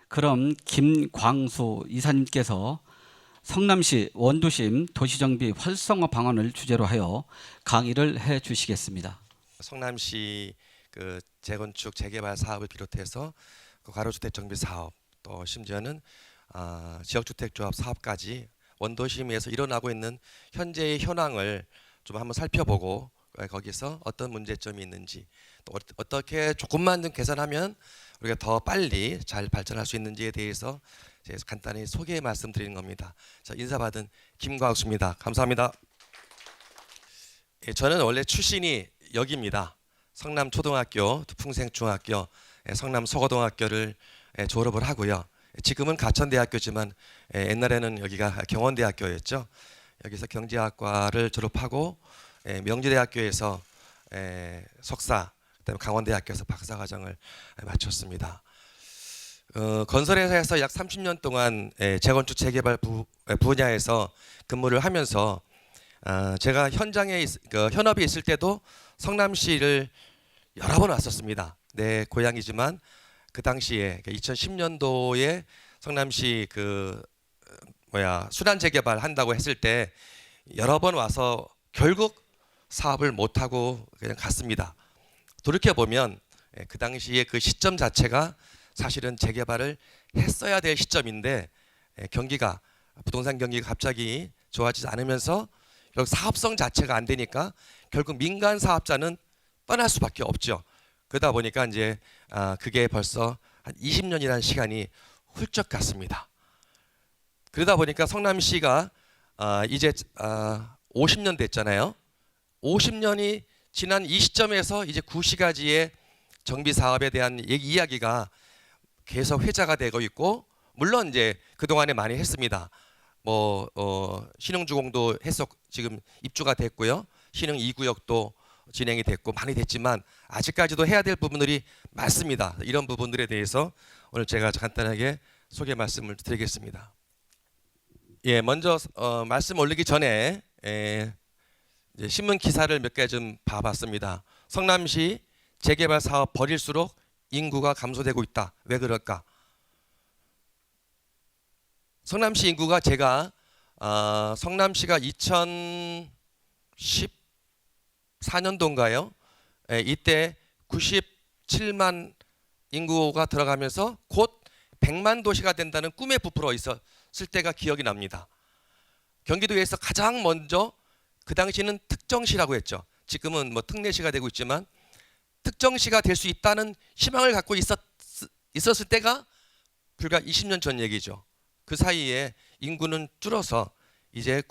그럼 김광수 이사님께서 성남시 원도심 도시정비 활성화 방안을 주제로 하여 강의를 해 주시겠습니다. 성남시 그 재건축 재개발 사업을 비롯해서 그 가로주택 정비 사업, 또 심지어는 지역주택조합 사업까지 원도심에서 일어나고 있는 현재의 현황을 좀 한번 살펴보고 거기서 어떤 문제점이 있는지, 또 어떻게 조금만 좀 개선하면 우리가 더 빨리 잘 발전할 수 있는지에 대해서 간단히 소개 말씀드리는 겁니다. 자, 인사받은 김광수입니다. 감사합니다. 예, 저는 원래 출신이 여기입니다. 성남초등학교, 풍생중학교, 성남서고등학교를 졸업을 하고요. 지금은 가천대학교지만 옛날에는 여기가 경원대학교였죠. 여기서 경제학과를 졸업하고 명지대학교에서 석사, 그다음에 강원대학교에서 박사과정을 마쳤습니다. 건설회사에서 약 30년 동안 재건축 재개발 분야에서 근무를 하면서 제가 현장에 현업에 있을 때도 성남시를 여러 번 왔었습니다. 내 고향이지만 그 당시에 2010년도에 성남시 수단 재개발 한다고 했을 때 여러 번 와서 결국 사업을 못 하고 그냥 갔습니다. 돌이켜 보면 그 당시에 그 시점 자체가 사실은 재개발을 했어야 될 시점인데 부동산 경기가 갑자기 좋아지지 않으면서 결국 사업성 자체가 안 되니까 결국 민간 사업자는 떠날 수밖에 없죠. 그러다 보니까 이제 그게 벌써 한 20년이라는 시간이 훌쩍 갔습니다. 그러다 보니까 성남시가 이제 50년 됐잖아요. 50년이 지난 이 시점에서 이제 구시가지의 정비 사업에 대한 이야기가 계속 회자가 되고 있고, 물론 이제 그동안에 많이 했습니다. 신흥주공도 지금 입주가 됐고요. 신흥 2구역도 진행이 됐고 많이 됐지만 아직까지도 해야 될 부분들이 많습니다. 이런 부분들에 대해서 오늘 제가 간단하게 소개 말씀을 드리겠습니다. 예, 먼저 말씀 올리기 전에 이제 신문 기사를 몇 개 좀 봐봤습니다. 성남시 재개발 사업 벌일수록 인구가 감소되고 있다. 왜 그럴까? 성남시 인구가 제가 성남시가 2014년도인가요? 이때 97만 인구가 들어가면서 곧 100만 도시가 된다는 꿈에 부풀어 있었을 때가 기억이 납니다. 경기도에서 가장 먼저 그 당시는 특정시라고 했죠. 지금은 특례시가 되고 있지만 특정시가 될 수 있다는 희망을 갖고 있었을 때가 불과 20년 전 얘기죠. 그 사이에 인구는 줄어서 이제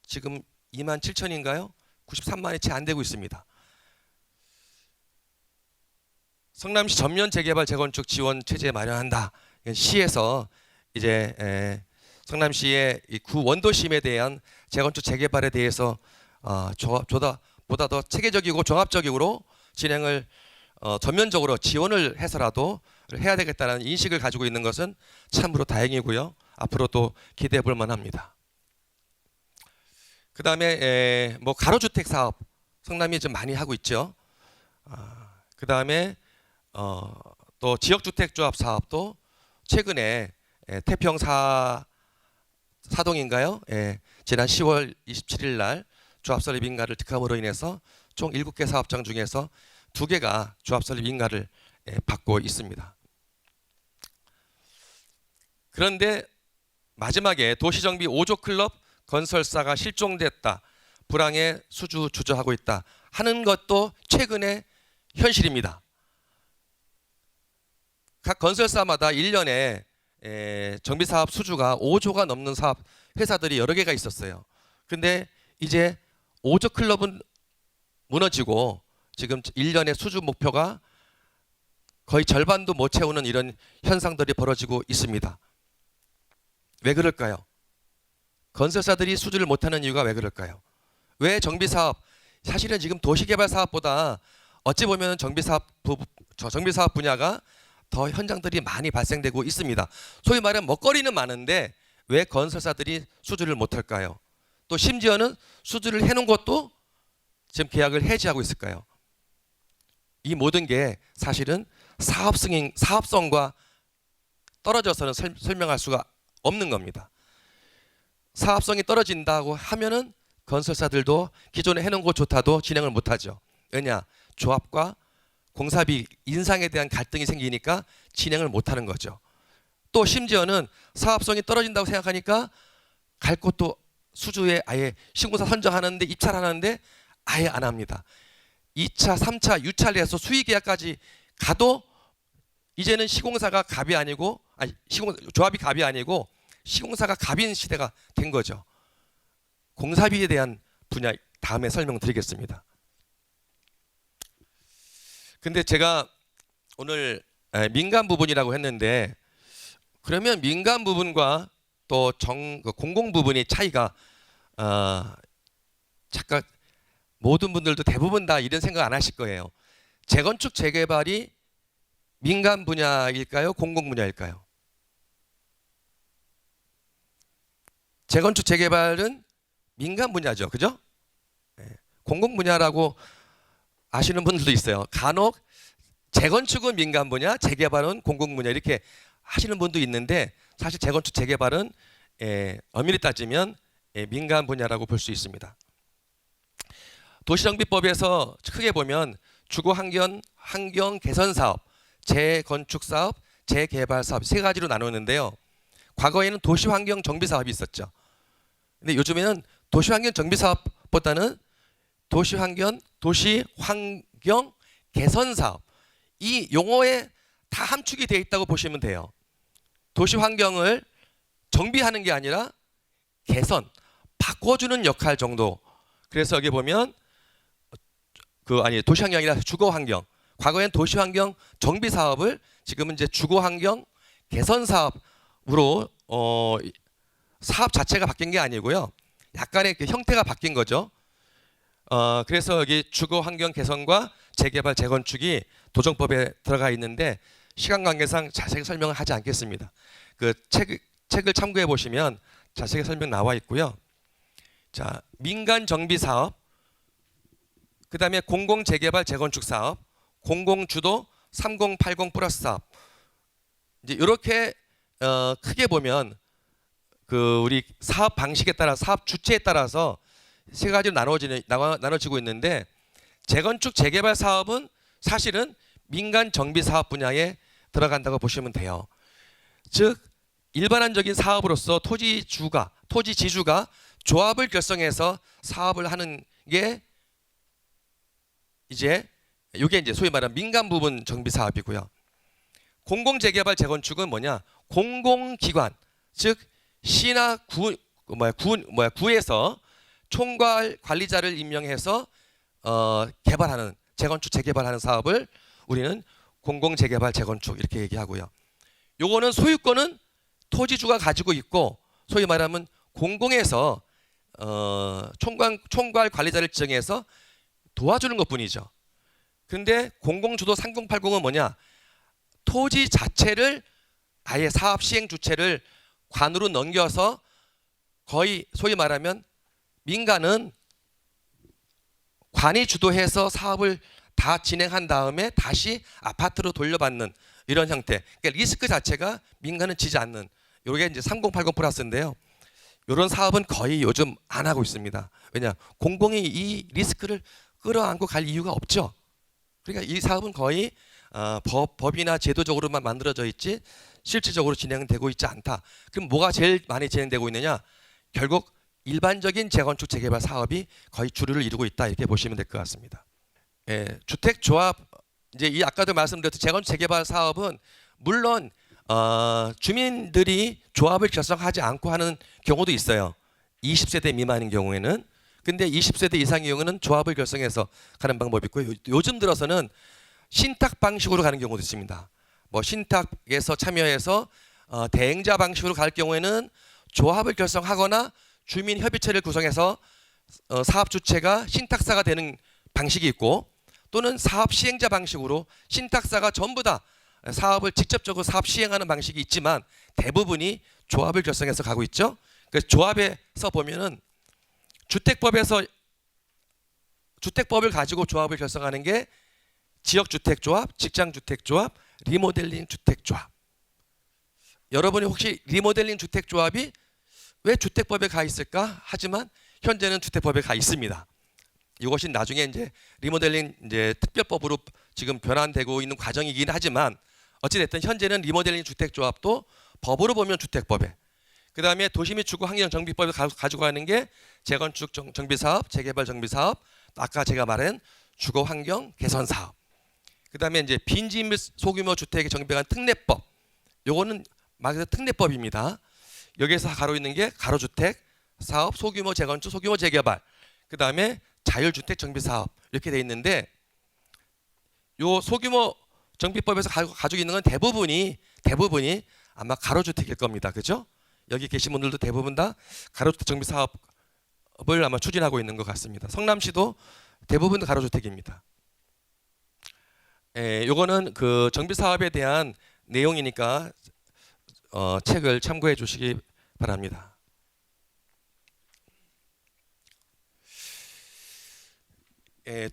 지금 2만 7천인가요? 93만이 채 안 되고 있습니다. 성남시 전면 재개발 재건축 지원 체제 마련한다. 시에서 이제 성남시의 구 원도심에 대한 재건축 재개발에 대해서 보다 더 체계적이고 종합적으로 진행을 전면적으로 지원을 해서라도 해야 되겠다는 인식을 가지고 있는 것은 참으로 다행이고요. 앞으로도 기대해 볼 만합니다. 그 다음에 가로주택 사업 성남이 좀 많이 하고 있죠. 그 다음에 또 지역주택조합 사업도 최근에 태평 사동인가요? 지난 10월 27일 날 조합 설립 인가를 득함으로 인해서 총 7개 사업장 중에서 2개가 조합 설립 인가를 받고 있습니다. 그런데 마지막에 도시정비 5조 클럽 건설사가 실종됐다. 불황의 수주 주저하고 있다 하는 것도 최근의 현실입니다. 각 건설사마다 1년에 정비사업 수주가 5조가 넘는 사업 회사들이 여러 개가 있었어요. 근데 이제 5조 클럽은 무너지고 지금 1년의 수주 목표가 거의 절반도 못 채우는 이런 현상들이 벌어지고 있습니다. 왜 그럴까요? 건설사들이 수주를 못하는 이유가 왜 그럴까요? 왜 정비사업, 사실은 지금 도시개발 사업보다 어찌 보면 정비사업 분야가 더 현장들이 많이 발생되고 있습니다. 소위 말하면 먹거리는 많은데 왜 건설사들이 수주를 못할까요? 또 심지어는 수주를 해놓은 것도 지금 계약을 해지하고 있을까요? 이 모든 게 사실은 사업성과 떨어져서는 설명할 수가 없는 겁니다. 사업성이 떨어진다고 하면은 건설사들도 기존에 해놓은 거 좋다도 진행을 못하죠. 왜냐? 조합과 공사비 인상에 대한 갈등이 생기니까 진행을 못하는 거죠. 또 심지어는 사업성이 떨어진다고 생각하니까 갈 곳도 수주에 아예 시공사 선정하는데 입찰하는데 아예 안 합니다. 2차, 3차 유찰해서 수의계약까지 가도 이제는 시공사가 갑이 아니고 조합이 갑이 아니고 시공사가 갑인 시대가 된 거죠. 공사비에 대한 분야 다음에 설명드리겠습니다. 근데 제가 오늘 민간 부분이라고 했는데 그러면 민간 부분과 또 공공 부분의 차이가 잠깐 모든 분들도 대부분 다 이런 생각 안 하실 거예요. 재건축 재개발이 민간 분야일까요? 공공 분야일까요? 재건축 재개발은 민간 분야죠. 그죠? 공공 분야라고 아시는 분들도 있어요. 간혹 재건축은 민간 분야, 재개발은 공공 분야 이렇게 하시는 분도 있는데 사실 재건축 재개발은 엄밀히 따지면 민간 분야라고 볼 수 있습니다. 도시정비법에서 크게 보면 주거 환경 개선 사업, 재건축 사업, 재개발 사업 세 가지로 나누는데요. 과거에는 도시환경 정비 사업이 있었죠. 근데 요즘에는 도시환경 정비 사업보다는 도시환경 개선 사업 이 용어에 다 함축이 되어 있다고 보시면 돼요. 도시환경을 정비하는 게 아니라 개선, 바꿔주는 역할 정도. 그래서 여기 보면 도시환경이 아니라 주거환경. 과거엔 도시환경 정비 사업을 지금은 이제 주거환경 개선 사업으로 사업 자체가 바뀐 게 아니고요. 약간의 그 형태가 바뀐 거죠. 그래서 여기 주거환경 개선과 재개발 재건축이 도정법에 들어가 있는데 시간 관계상 자세히 설명을 하지 않겠습니다. 그 책을 참고해 보시면 자세히 설명 나와 있고요. 자, 민간 정비 사업, 그다음에 공공 재개발 재건축 사업, 공공 주도 3080 플러스 사업. 이제 이렇게 크게 보면 그 우리 사업 방식에 따라 사업 주체에 따라서 세 가지로 나눠지고 있는데 재건축 재개발 사업은 사실은 민간 정비 사업 분야에 들어간다고 보시면 돼요. 즉 일반적인 사업으로서 토지 지주가 조합을 결성해서 사업을 하는 게 이제 소위 말하는 민간 부분 정비 사업이고요. 공공 재개발 재건축은 뭐냐? 공공기관 즉 시나 구에서 총괄 관리자를 임명해서 개발하는 재건축 재개발하는 사업을 우리는 공공 재개발 재건축 이렇게 얘기하고요. 요거는 소유권은 토지주가 가지고 있고 소위 말하면 공공에서 총괄 관리자를 지정해서 도와주는 것뿐이죠. 근데 공공주도 3080은 뭐냐? 토지 자체를 아예 사업 시행 주체를 관으로 넘겨서 거의 소위 말하면 민간은 관이 주도해서 사업을 다 진행한 다음에 다시 아파트로 돌려받는 이런 형태. 그러니까 리스크 자체가 민간은 지지 않는. 이게 이제 3080 플러스인데요. 이런 사업은 거의 요즘 안 하고 있습니다. 왜냐? 공공이 이 리스크를 끌어안고 갈 이유가 없죠. 그러니까 이 사업은 거의 법이나 제도적으로만 만들어져 있지 실질적으로 진행되고 있지 않다. 그럼 뭐가 제일 많이 진행되고 있느냐? 결국 일반적인 재건축 재개발 사업이 거의 주류를 이루고 있다 이렇게 보시면 될 것 같습니다. 주택조합 이제 이 아까도 말씀드렸듯이 재건축 재개발 사업은 물론 주민들이 조합을 결성하지 않고 하는 경우도 있어요. 20세대 미만인 경우에는. 근데 20세대 이상의 경우는 조합을 결성해서 가는 방법이 있고 요즘 들어서는 신탁 방식으로 가는 경우도 있습니다. 뭐 신탁에서 참여해서 대행자 방식으로 갈 경우에는 조합을 결성하거나 주민협의체를 구성해서 사업 주체가 신탁사가 되는 방식이 있고 또는 사업 시행자 방식으로 신탁사가 전부 다 사업을 직접적으로 사업 시행하는 방식이 있지만 대부분이 조합을 결성해서 가고 있죠. 그래서 조합에서 보면은 주택법을 가지고 조합을 결성하는 게 지역주택조합, 직장주택조합, 리모델링 주택조합. 여러분이 혹시 리모델링 주택조합이 왜 주택법에 가 있을까? 하지만 현재는 주택법에 가 있습니다. 이것이 나중에 이제 리모델링 이제 특별법으로 지금 변환되고 있는 과정이긴 하지만 어찌 됐든 현재는 리모델링 주택조합도 법으로 보면 주택법에, 그다음에 도시 및 주거 환경 정비법에 가지고 가는 게 재건축 정비 사업, 재개발 정비 사업, 아까 제가 말한 주거 환경 개선 사업. 그다음에 이제 빈지 및 소규모 주택의 정비관 특례법. 요거는 말 그대로 특례법입니다. 여기에서 가로 있는 게 가로주택 사업, 소규모 재건축, 소규모 재개발. 그다음에 자율주택 정비 사업 이렇게 돼 있는데 요 소규모 정비법에서 가지고 있는 건 대부분이 아마 가로주택일 겁니다. 그죠? 여기 계신 분들도 대부분 다 가로주택 정비 사업을 아마 추진하고 있는 것 같습니다. 성남시도 대부분 가로주택입니다. 요거는 그 정비 사업에 대한 내용이니까 책을 참고해 주시기 바랍니다.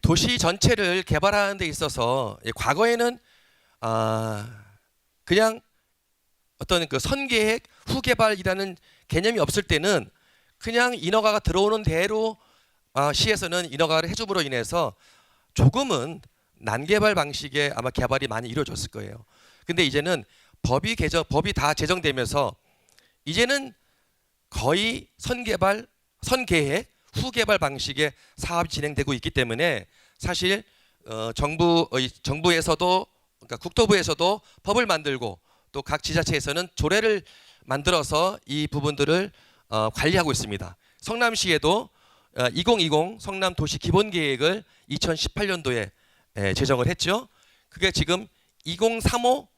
도시 전체를 개발하는 데 있어서 과거에는 그냥 어떤 그 선계획 후개발이라는 개념이 없을 때는 그냥 인허가가 들어오는 대로 시에서는 인허가를 해줌으로 인해서 조금은 난개발 방식의 아마 개발이 많이 이루어졌을 거예요. 근데 이제는 법이 다 제정되면서 이제는 거의 선개발, 선계획, 후개발 방식의 사업이 진행되고 있기 때문에 사실 정부에서도 그러니까 국토부에서도 법을 만들고 또 각 지자체에서는 조례를 만들어서 이 부분들을 관리하고 있습니다. 성남시에도 2020 성남 도시 기본 계획을 2018년도에 제정을 했죠. 그게 지금 2035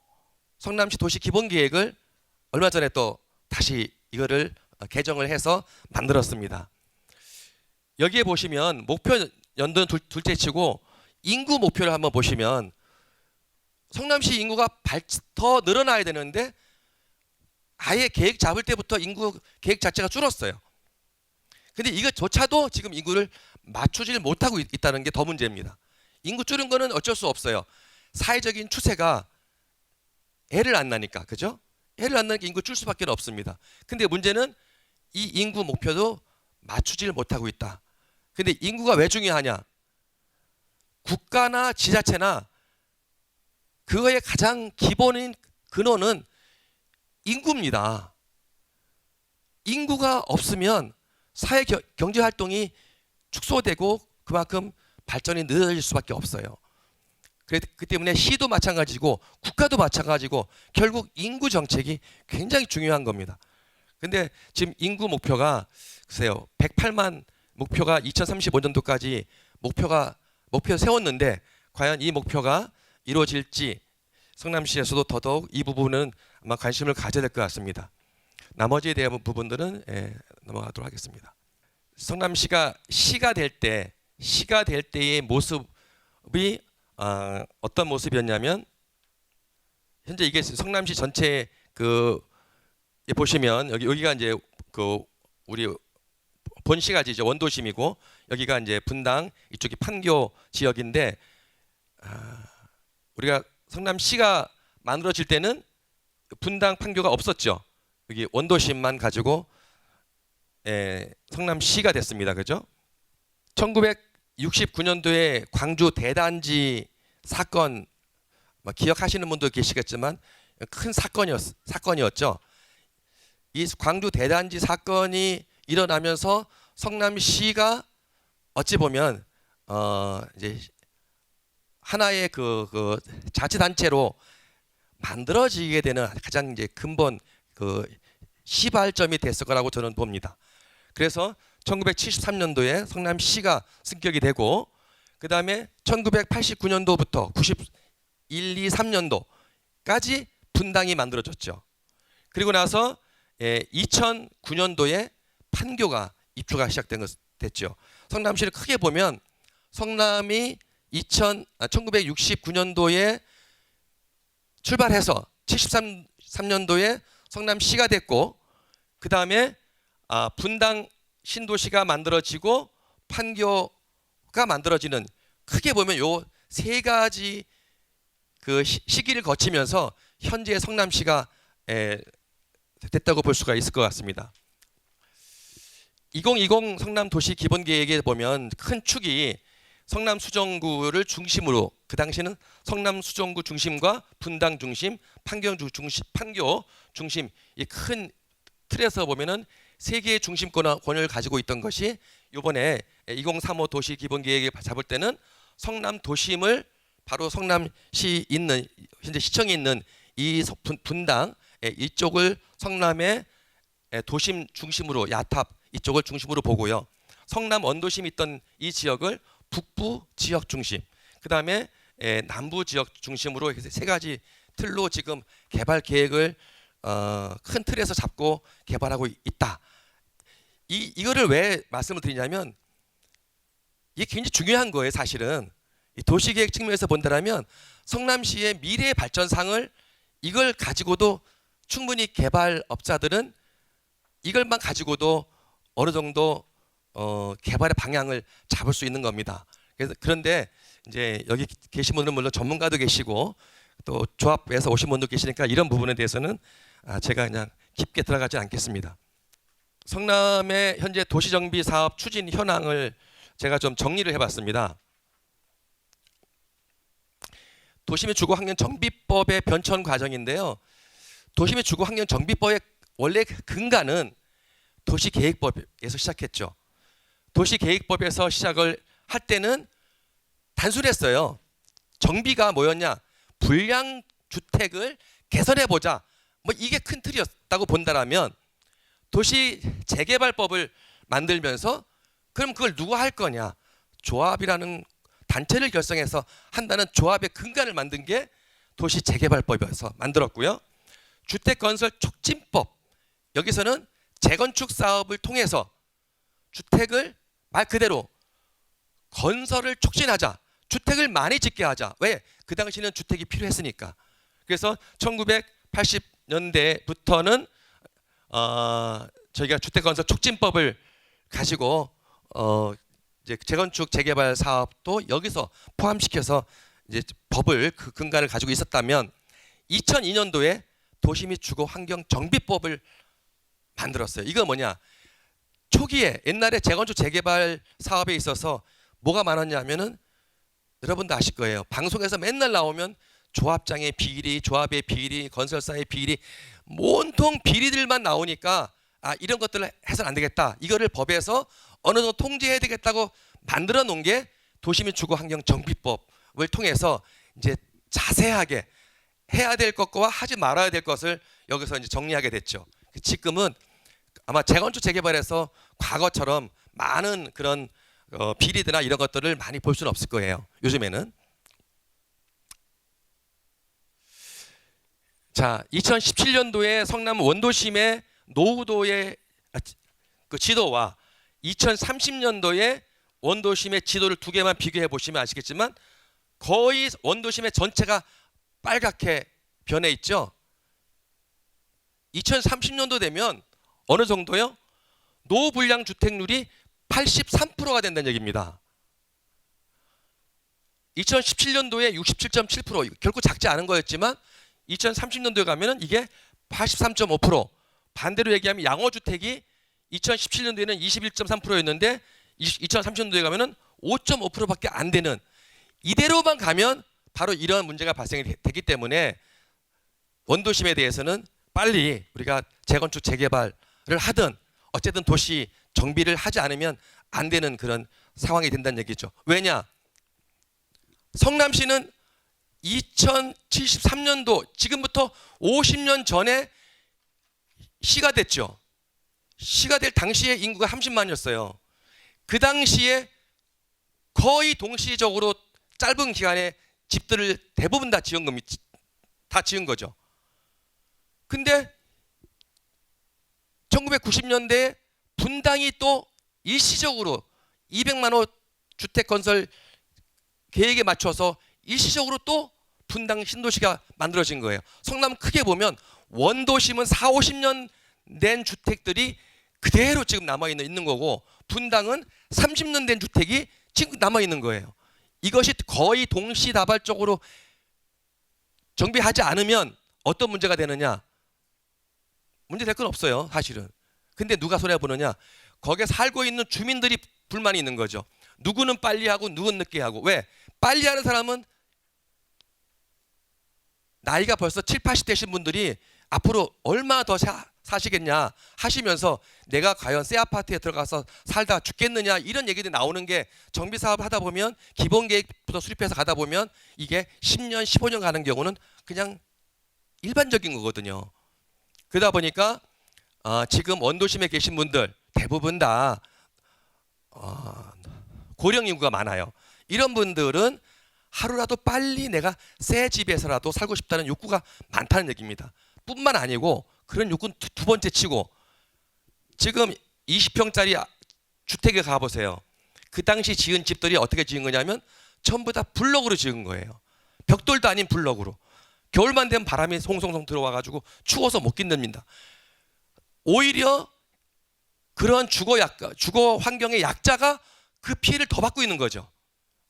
성남시 도시 기본 계획을 얼마 전에 또 다시 이거를 개정을 해서 만들었습니다. 여기에 보시면 목표 연도는 둘째치고 인구 목표를 한번 보시면 성남시 인구가 더 늘어나야 되는데 아예 계획 잡을 때부터 인구 계획 자체가 줄었어요. 근데 이것조차도 지금 인구를 맞추질 못하고 있다는 게 더 문제입니다. 인구 줄은 거는 어쩔 수 없어요. 사회적인 추세가 애를 안 나니까, 그죠? 애를 안 나니까 인구 줄 수밖에 없습니다. 근데 문제는 이 인구 목표도 맞추질 못하고 있다. 근데 인구가 왜 중요하냐? 국가나 지자체나 그거의 가장 기본인 근원은 인구입니다. 인구가 없으면 사회 경제 활동이 축소되고 그만큼 발전이 늦어질 수밖에 없어요. 그렇기 때문에 시도 마찬가지고 국가도 마찬가지고 결국 인구 정책이 굉장히 중요한 겁니다. 근데 지금 인구 목표가 글쎄요 108만 목표가 2035년도까지 목표 세웠는데 과연 이 목표가 이루어질지 성남시에서도 더더욱 이 부분은 아마 관심을 가져야 될 것 같습니다. 나머지에 대한 부분들은 넘어가도록 하겠습니다. 성남시가 시가 될 때의 모습이 어떤 모습이었냐면 현재 이게 성남시 전체 보시면 여기가 이제 우리 본시가 이제 원도심이고 여기가 이제 분당 이쪽이 판교 지역인데 우리가 성남시가 만들어질 때는 분당 판교가 없었죠. 여기 원도심만 가지고 성남시가 됐습니다. 그죠? 1969년도에 광주 대단지 사건 기억하시는 분도 계시겠지만 큰 사건이었죠. 이 광주 대단지 사건이 일어나면서 성남시가 어찌 보면 이제 하나의 그 자치단체로 만들어지게 되는 가장 이제 근본 시발점이 됐을 거라고 저는 봅니다. 그래서 1973년도에 성남시가 승격이 되고 그 다음에 1989년도부터 91, 2, 3년도까지 분당이 만들어졌죠. 그리고 나서 2009년도에 판교가 입주가 됐죠. 성남시를 크게 보면 성남이 1969년도에 출발해서 73년도에 성남시가 됐고 그 다음에 분당 신도시가 만들어지고 판교가 만들어지는 크게 보면 요 세 가지 시기를 거치면서 현재 성남시가 됐다고 볼 수가 있을 것 같습니다. 2020 성남 도시 기본 계획에 보면 큰 축이 성남 수정구를 중심으로, 그 당시에는 성남 수정구 중심과 분당 중심, 판교 중심 이 큰 틀에서 보면은 세 개의 중심권을 가지고 있던 것이 이번에 2035 도시 기본 계획에 잡을 때는 성남 도심을 바로 성남시 있는 현재 시청에 있는 이 분당 이쪽을 성남의 도심 중심으로, 야탑 이쪽을 중심으로 보고요. 성남 원도심이 있던 이 지역을 북부 지역 중심, 그 다음에 남부 지역 중심으로 해서 세 가지 틀로 지금 개발 계획을 큰 틀에서 잡고 개발하고 있다. 이거를 왜 말씀을 드리냐면 이게 굉장히 중요한 거예요. 사실은 이 도시계획 측면에서 본다면 성남시의 미래 발전상을 이걸 가지고도 충분히 개발업자들은 이걸만 가지고도 어느 정도 개발의 방향을 잡을 수 있는 겁니다. 그런데 이제 여기 계신 분들은 물론 전문가도 계시고 또 조합에서 오신 분도 계시니까 이런 부분에 대해서는 제가 그냥 깊게 들어가지 않겠습니다. 성남의 현재 도시정비 사업 추진 현황을 제가 좀 정리를 해봤습니다. 도시의 주거 환경 정비법의 변천 과정인데요. 도시의 주거 환경 정비법의 원래 근간은 도시계획법에서 시작했죠. 도시계획법에서 시작을 할 때는 단순했어요. 정비가 뭐였냐? 불량 주택을 개선해 보자. 뭐 이게 큰 틀이었다고 본다라면 도시 재개발법을 만들면서 그럼 그걸 누가 할 거냐? 조합이라는 단체를 결성해서 한다는 조합의 근간을 만든 게 도시 재개발법이어서 만들었고요. 주택 건설 촉진법, 여기서는 재건축 사업을 통해서 주택을 말 그대로 건설을 촉진하자. 주택을 많이 짓게 하자. 왜? 그 당시는 주택이 필요했으니까. 그래서 1980년대부터는 저희가 주택 건설 촉진법을 가지고 이제 재건축 재개발 사업도 여기서 포함시켜서 이제 법을 그 근간을 가지고 있었다면 2002년도에 도시 및 주거 환경 정비법을 만들었어요. 이거 뭐냐? 초기에 옛날에 재건축 재개발 사업에 있어서 뭐가 많았냐면은 여러분도 아실 거예요. 방송에서 맨날 나오면 조합장의 비리, 조합의 비리, 건설사의 비리, 온통 비리들만 나오니까 이런 것들을 해서는 안 되겠다. 이거를 법에서 어느 정도 통제해야 되겠다고 만들어 놓은 게 도시 및 주거 환경 정비법을 통해서 이제 자세하게 해야 될 것과 하지 말아야 될 것을 여기서 이제 정리하게 됐죠. 지금은 아마 재건축 재개발에서 과거처럼 많은 그런 비리드나 이런 것들을 많이 볼 수는 없을 거예요. 요즘에는. 자, 2017년도에 성남 원도심의 노후도의 그 지도와 2030년도에 원도심의 지도를 두 개만 비교해 보시면 아시겠지만 거의 원도심의 전체가 빨갛게 변해 있죠. 2030년도 되면 어느 정도요? 노불량 주택률이 83%가 된다는 얘기입니다. 2017년도에 67.7%, 결코 작지 않은 거였지만 2030년도에 가면은 이게 83.5%. 반대로 얘기하면 양호주택이 2017년도에는 21.3%였는데 2030년도에 가면은 5.5%밖에 안 되는, 이대로만 가면 바로 이런 문제가 발생이 되기 때문에 원도심에 대해서는 빨리 우리가 재건축 재개발을 하든 어쨌든 도시 정비를 하지 않으면 안 되는 그런 상황이 된다는 얘기죠. 왜냐? 성남시는 2073년도, 지금부터 50년 전에 시가 됐죠. 시가 될 당시에 인구가 30만이었어요. 그 당시에 거의 동시적으로 짧은 기간에 집들을 대부분 다 지은 거죠. 근데 1990년대에 분당이 또 일시적으로 200만 호 주택 건설 계획에 맞춰서 일시적으로 또 분당 신도시가 만들어진 거예요. 성남 크게 보면 원도심은 4, 50년 된 주택들이 그대로 지금 남아있는 거고 분당은 30년 된 주택이 지금 남아있는 거예요. 이것이 거의 동시다발적으로 정비하지 않으면 어떤 문제가 되느냐? 문제 될 건 없어요, 사실은. 근데 누가 손해 보느냐? 거기에 살고 있는 주민들이 불만이 있는 거죠. 누구는 빨리 하고 누구는 늦게 하고. 왜? 빨리 하는 사람은 나이가 벌써 7, 80대신 분들이 앞으로 얼마 더 사시겠냐 하시면서 내가 과연 새 아파트에 들어가서 살다 죽겠느냐 이런 얘기들이 나오는 게 정비 사업을 하다 보면 기본 계획부터 수립해서 가다 보면 이게 10년, 15년 가는 경우는 그냥 일반적인 거거든요. 그러다 보니까 지금 원도심에 계신 분들 대부분 다 고령 인구가 많아요. 이런 분들은 하루라도 빨리 내가 새 집에서라도 살고 싶다는 욕구가 많다는 얘기입니다. 뿐만 아니고 그런 욕구는 두 번째 치고 지금 20평짜리 주택에 가보세요. 그 당시 지은 집들이 어떻게 지은 거냐면 전부 다 블럭으로 지은 거예요. 벽돌도 아닌 블럭으로. 겨울만 되면 바람이 송송송 들어와가지고 추워서 못 견딥니다. 오히려 그런 주거 환경의 약자가 그 피해를 더 받고 있는 거죠.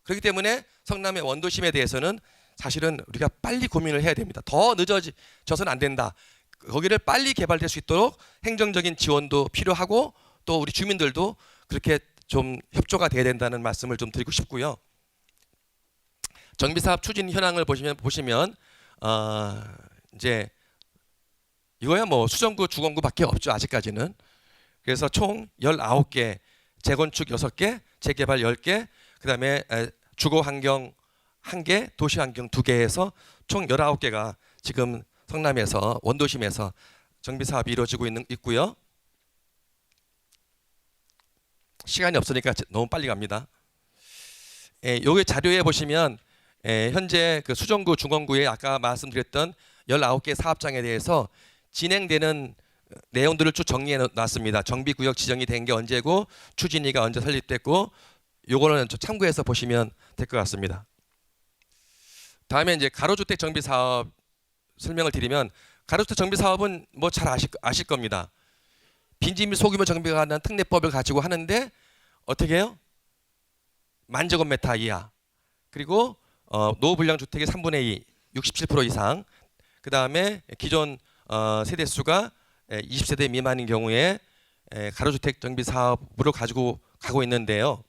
그렇기 때문에 성남의 원도심에 대해서는 사실은 우리가 빨리 고민을 해야 됩니다. 더 늦어져서는 안 된다. 거기를 빨리 개발될 수 있도록 행정적인 지원도 필요하고 또 우리 주민들도 그렇게 좀 협조가 돼야 된다는 말씀을 좀 드리고 싶고요. 정비사업 추진 현황을 보시면 이제 이거야 뭐 수정구, 주공구밖에 없죠 아직까지는. 그래서 총 19개, 재건축 6개, 재개발 10개, 그다음에 주거환경 1개, 도시환경 2개에서 총 19개가 지금 성남에서 원도심에서 정비사업이 이루어지고 있고요. 시간이 없으니까 너무 빨리 갑니다. 여기 자료에 보시면 현재 그 수정구, 중원구에 아까 말씀드렸던 19개 사업장에 대해서 진행되는 내용들을 쭉 정리해 놨습니다. 정비구역 지정이 된 게 언제고 추진위가 언제 설립됐고 요거는 참고해서 보시면 될 것 같습니다. 다음에 이제 가로주택 정비 사업 설명을 드리면 가로주택 정비 사업은 뭐 잘 아실 겁니다. 빈집 및 소규모 정비가 가능한 특례법을 가지고 하는데 어떻게 해요? 만제곱미터 이하 그리고 노후불량 주택의 3분의 2, 67% 이상 그 다음에 기존 세대수가 20세대 미만인 경우에 가로주택 정비 사업으로 가지고 가고 있는데요.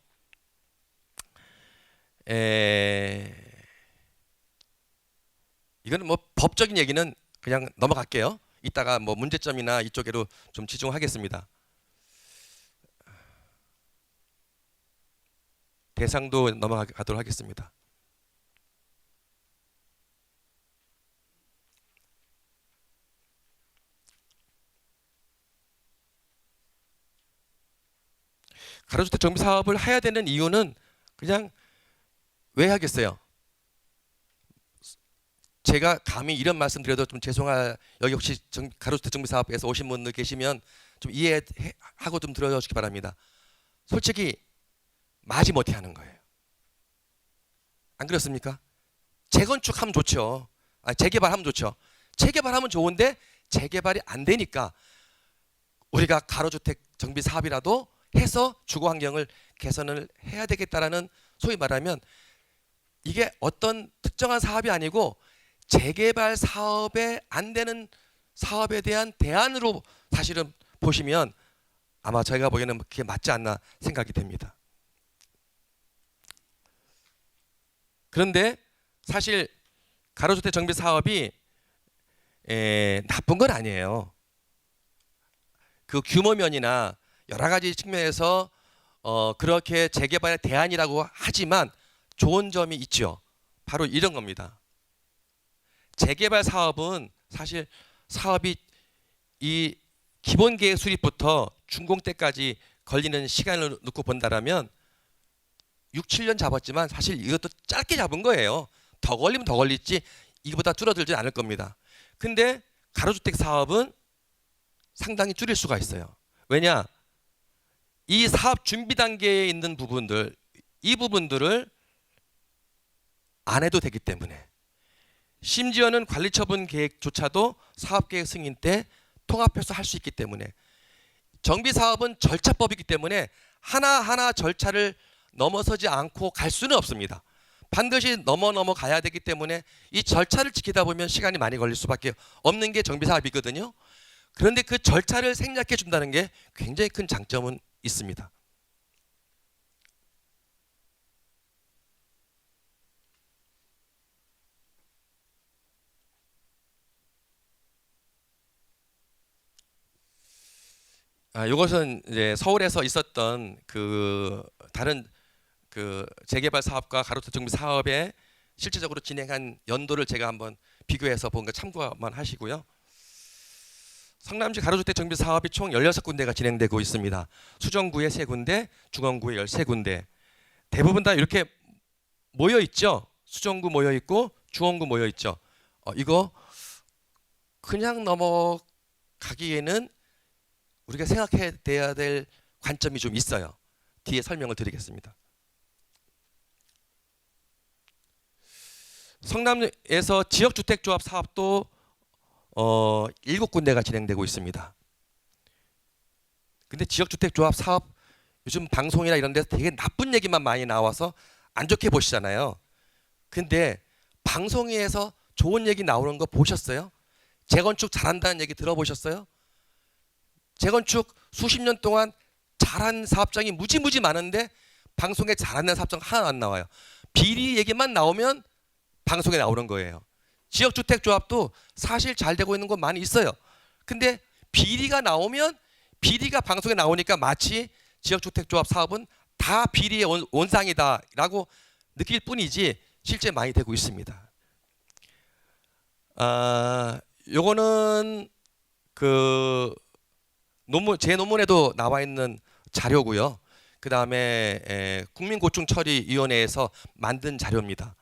이거는 뭐 법적인 얘기는 그냥 넘어갈게요. 이따가 뭐 문제점이나 이쪽으로 좀 집중하겠습니다. 대상도 넘어가도록 하겠습니다. 가로주택 정비 사업을 해야 되는 이유는 그냥 왜 하겠어요? 제가 감히 이런 말씀 드려도 좀 여기 혹시 가로주택 정비 사업에서 오신 분들 계시면 좀 이해하고 좀 들어주시기 바랍니다. 솔직히 마지 못해 하는 거예요. 안 그렇습니까? 재건축하면 좋죠. 재개발하면 좋죠. 재개발하면 좋은데 재개발이 안 되니까 우리가 가로주택 정비 사업이라도 해서 주거 환경을 개선을 해야 되겠다라는 소위 말하면 이게 어떤 특정한 사업이 아니고 재개발 사업에 안 되는 사업에 대한 대안으로 사실은 보시면 아마 저희가 보기에는 그게 맞지 않나 생각이 됩니다. 그런데 사실 가로주택 정비 사업이 나쁜 건 아니에요. 그 규모면이나 여러 가지 측면에서 그렇게 재개발의 대안이라고 하지만 좋은 점이 있죠. 바로 이런 겁니다. 재개발 사업은 사실 사업이 이 기본 계획 수립부터 준공 때까지 걸리는 시간을 놓고 본다라면 6, 7년 잡았지만 사실 이것도 짧게 잡은 거예요. 더 걸리면 더 걸리지 이거보다 줄어들지 않을 겁니다. 근데 가로주택 사업은 상당히 줄일 수가 있어요. 왜냐? 이 사업 준비 단계에 있는 부분들, 이 부분들을 안 해도 되기 때문에 심지어는 관리처분 계획조차도 사업계획 승인 때 통합해서 할 수 있기 때문에 정비사업은 절차법이기 때문에 하나하나 절차를 넘어서지 않고 갈 수는 없습니다. 반드시 넘어가야 되기 때문에 이 절차를 지키다 보면 시간이 많이 걸릴 수밖에 없는 게 정비사업이거든요. 그런데 그 절차를 생략해 준다는 게 굉장히 큰 장점은 있습니다. 이것은 이제 서울에서 있었던 그 다른 그 재개발 사업과 가로수 정비 사업에 실질적으로 진행한 연도를 제가 한번 비교해서 본 거 참고만 하시고요. 성남시 가로주택 정비 사업이 총 16군데가 진행되고 있습니다. 수정구에 3군데, 중원구에 13군데. 대부분 다 이렇게 모여 있죠. 수정구 모여 있고 중원구 모여 있죠. 이거 그냥 넘어가기에는 우리가 생각해야 될 관점이 좀 있어요. 뒤에 설명을 드리겠습니다. 성남에서 지역주택조합 사업도 7군데가 진행되고 있습니다. 근데 지역주택조합 사업 요즘 방송이나 이런 데서 되게 나쁜 얘기만 많이 나와서 안 좋게 보시잖아요. 근데 방송에서 좋은 얘기 나오는 거 보셨어요? 재건축 잘한다는 얘기 들어보셨어요? 재건축 수십 년 동안 잘한 사업장이 무지무지 많은데 방송에 잘하는 사업장 하나 안 나와요. 비리 얘기만 나오면 방송에 나오는 거예요. 지역주택조합도 사실 잘 되고 있는 곳 많이 있어요. 근데 비리가 나오면 비리가 방송에 나오니까 마치 지역주택조합 사업은 다 비리의 온상이다라고 느낄 뿐이지 실제 많이 되고 있습니다. 요거는 그 제 논문에도 나와 있는 자료고요. 그 다음에 국민고충처리위원회에서 만든 자료입니다.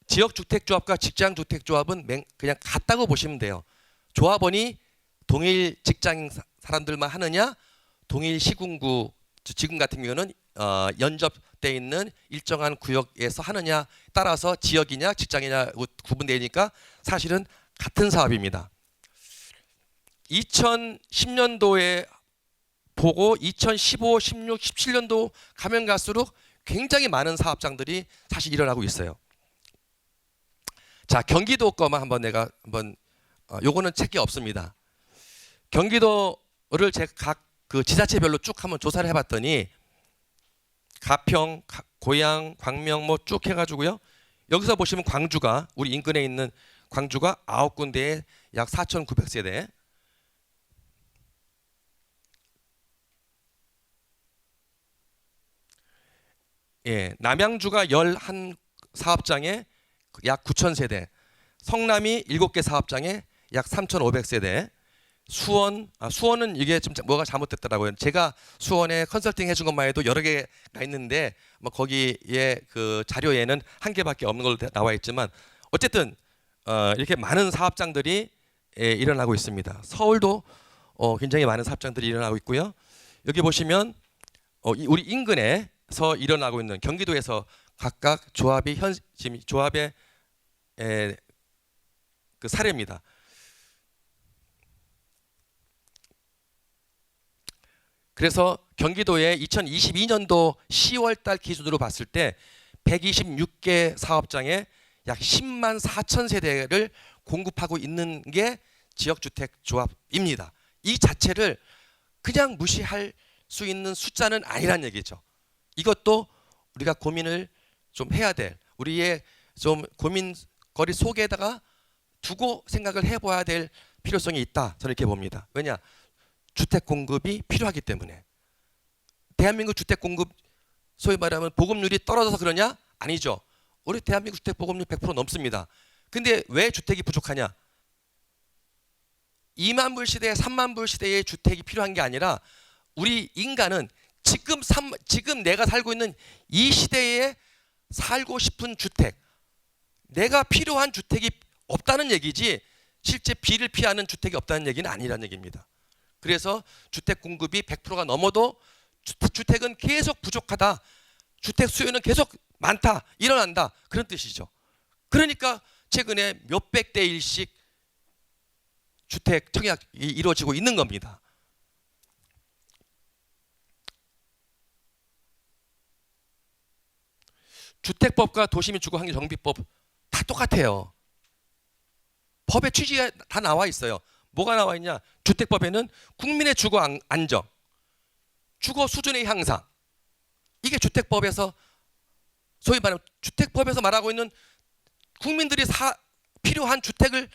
지역주택조합과 직장주택조합은 그냥 같다고 보시면 돼요. 조합원이 동일 직장 사람들만 하느냐, 동일 시군구, 지금 같은 경우는 연접돼 있는 일정한 구역에서 하느냐 따라서 지역이냐 직장이냐 구분되니까 사실은 같은 사업입니다. 2010년도에 보고 2015, 16, 17년도 가면 갈수록 굉장히 많은 사업장들이 사실 일어나고 있어요. 자, 경기도 거만 내가 한번 요거는 책이 없습니다. 경기도를 제가 각 그 지자체별로 쭉 한번 조사를 해봤더니 가평, 고양, 광명 뭐 쭉 해가지고요. 여기서 보시면 광주가 우리 인근에 있는 광주가 9군데에 약 4,900세대. 예, 남양주가 11사업장에 약 9,000세대, 성남이 7개 사업장에 약 3,500세대, 수원은 이게 좀 뭐가 잘못됐더라고요. 제가 수원에 컨설팅 해준 것만 해도 여러 개가 있는데 뭐 거기에 그 자료에는 한 개밖에 없는 걸로 나와 있지만 어쨌든 이렇게 많은 사업장들이 일어나고 있습니다. 서울도 굉장히 많은 사업장들이 일어나고 있고요. 여기 보시면 우리 인근에서 일어나고 있는 경기도에서 각각 지금 조합의 그 사례입니다. 그래서 경기도의 2022년도 10월 달 기준으로 봤을 때 126개 사업장에 약 10만 4천 세대를 공급하고 있는 게 지역주택조합입니다. 이 자체를 그냥 무시할 수 있는 숫자는 아니란 얘기죠. 이것도 우리가 고민을 좀 해야 될, 우리의 좀 고민거리 속에다가 두고 생각을 해봐야 될 필요성이 있다. 저는 이렇게 봅니다. 왜냐? 주택 공급이 필요하기 때문에. 대한민국 주택 공급 소위 말하면 보급률이 떨어져서 그러냐? 아니죠. 우리 대한민국 주택 보급률 100% 넘습니다. 근데 왜 주택이 부족하냐? 2만 불 시대, 3만 불 시대의 주택이 필요한 게 아니라 우리 인간은 지금 내가 살고 있는 이 시대에 살고 싶은 주택, 내가 필요한 주택이 없다는 얘기지 실제 비를 피하는 주택이 없다는 얘기는 아니라는 얘기입니다. 그래서 주택 공급이 100%가 넘어도 주택은 계속 부족하다. 주택 수요는 계속 많다. 일어난다. 그런 뜻이죠. 그러니까 최근에 몇백 대 1씩 주택 청약이 이루어지고 있는 겁니다. 주택법과 도시민주거환경정비법 다 똑같아요. 법의 취지가 다 나와 있어요. 뭐가 나와 있냐? 주택법에는 국민의 주거 안정, 주거 수준의 향상, 이게 주택법에서 소위 말하는 주택법에서 말하고 있는 국민들이 필요한 주택을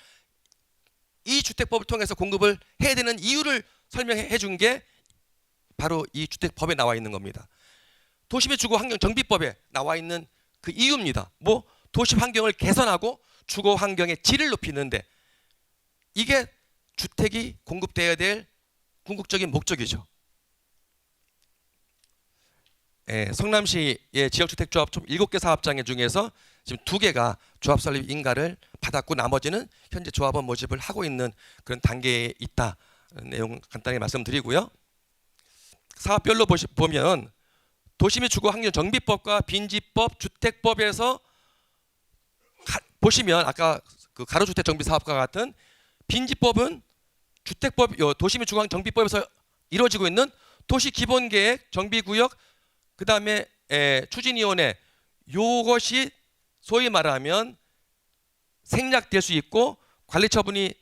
이 주택법을 통해서 공급을 해야 되는 이유를 설명해 준 게 바로 이 주택법에 나와 있는 겁니다. 도시의 주거 환경 정비법에 나와 있는 그 이유입니다. 뭐 도시 환경을 개선하고 주거 환경의 질을 높이는데 이게 주택이 공급되어야 될 궁극적인 목적이죠. 성남시의 지역주택조합 총 7개 사업장애 중에서 지금 2개가 조합 설립 인가를 받았고 나머지는 현재 조합원 모집을 하고 있는 그런 단계에 있다. 내용 간단히 말씀드리고요. 사업별로 보면 도시 및 주거 환경 정비법과 빈집법, 주택법에서 보시면 아까 그 가로주택 정비 사업과 같은 빈집법은 주택법, 도시 및 주거 환경 정비법에서 이루어지고 있는 도시 기본계획, 정비구역, 그 다음에 추진위원회, 요것이 소위 말하면 생략될 수 있고 관리 처분이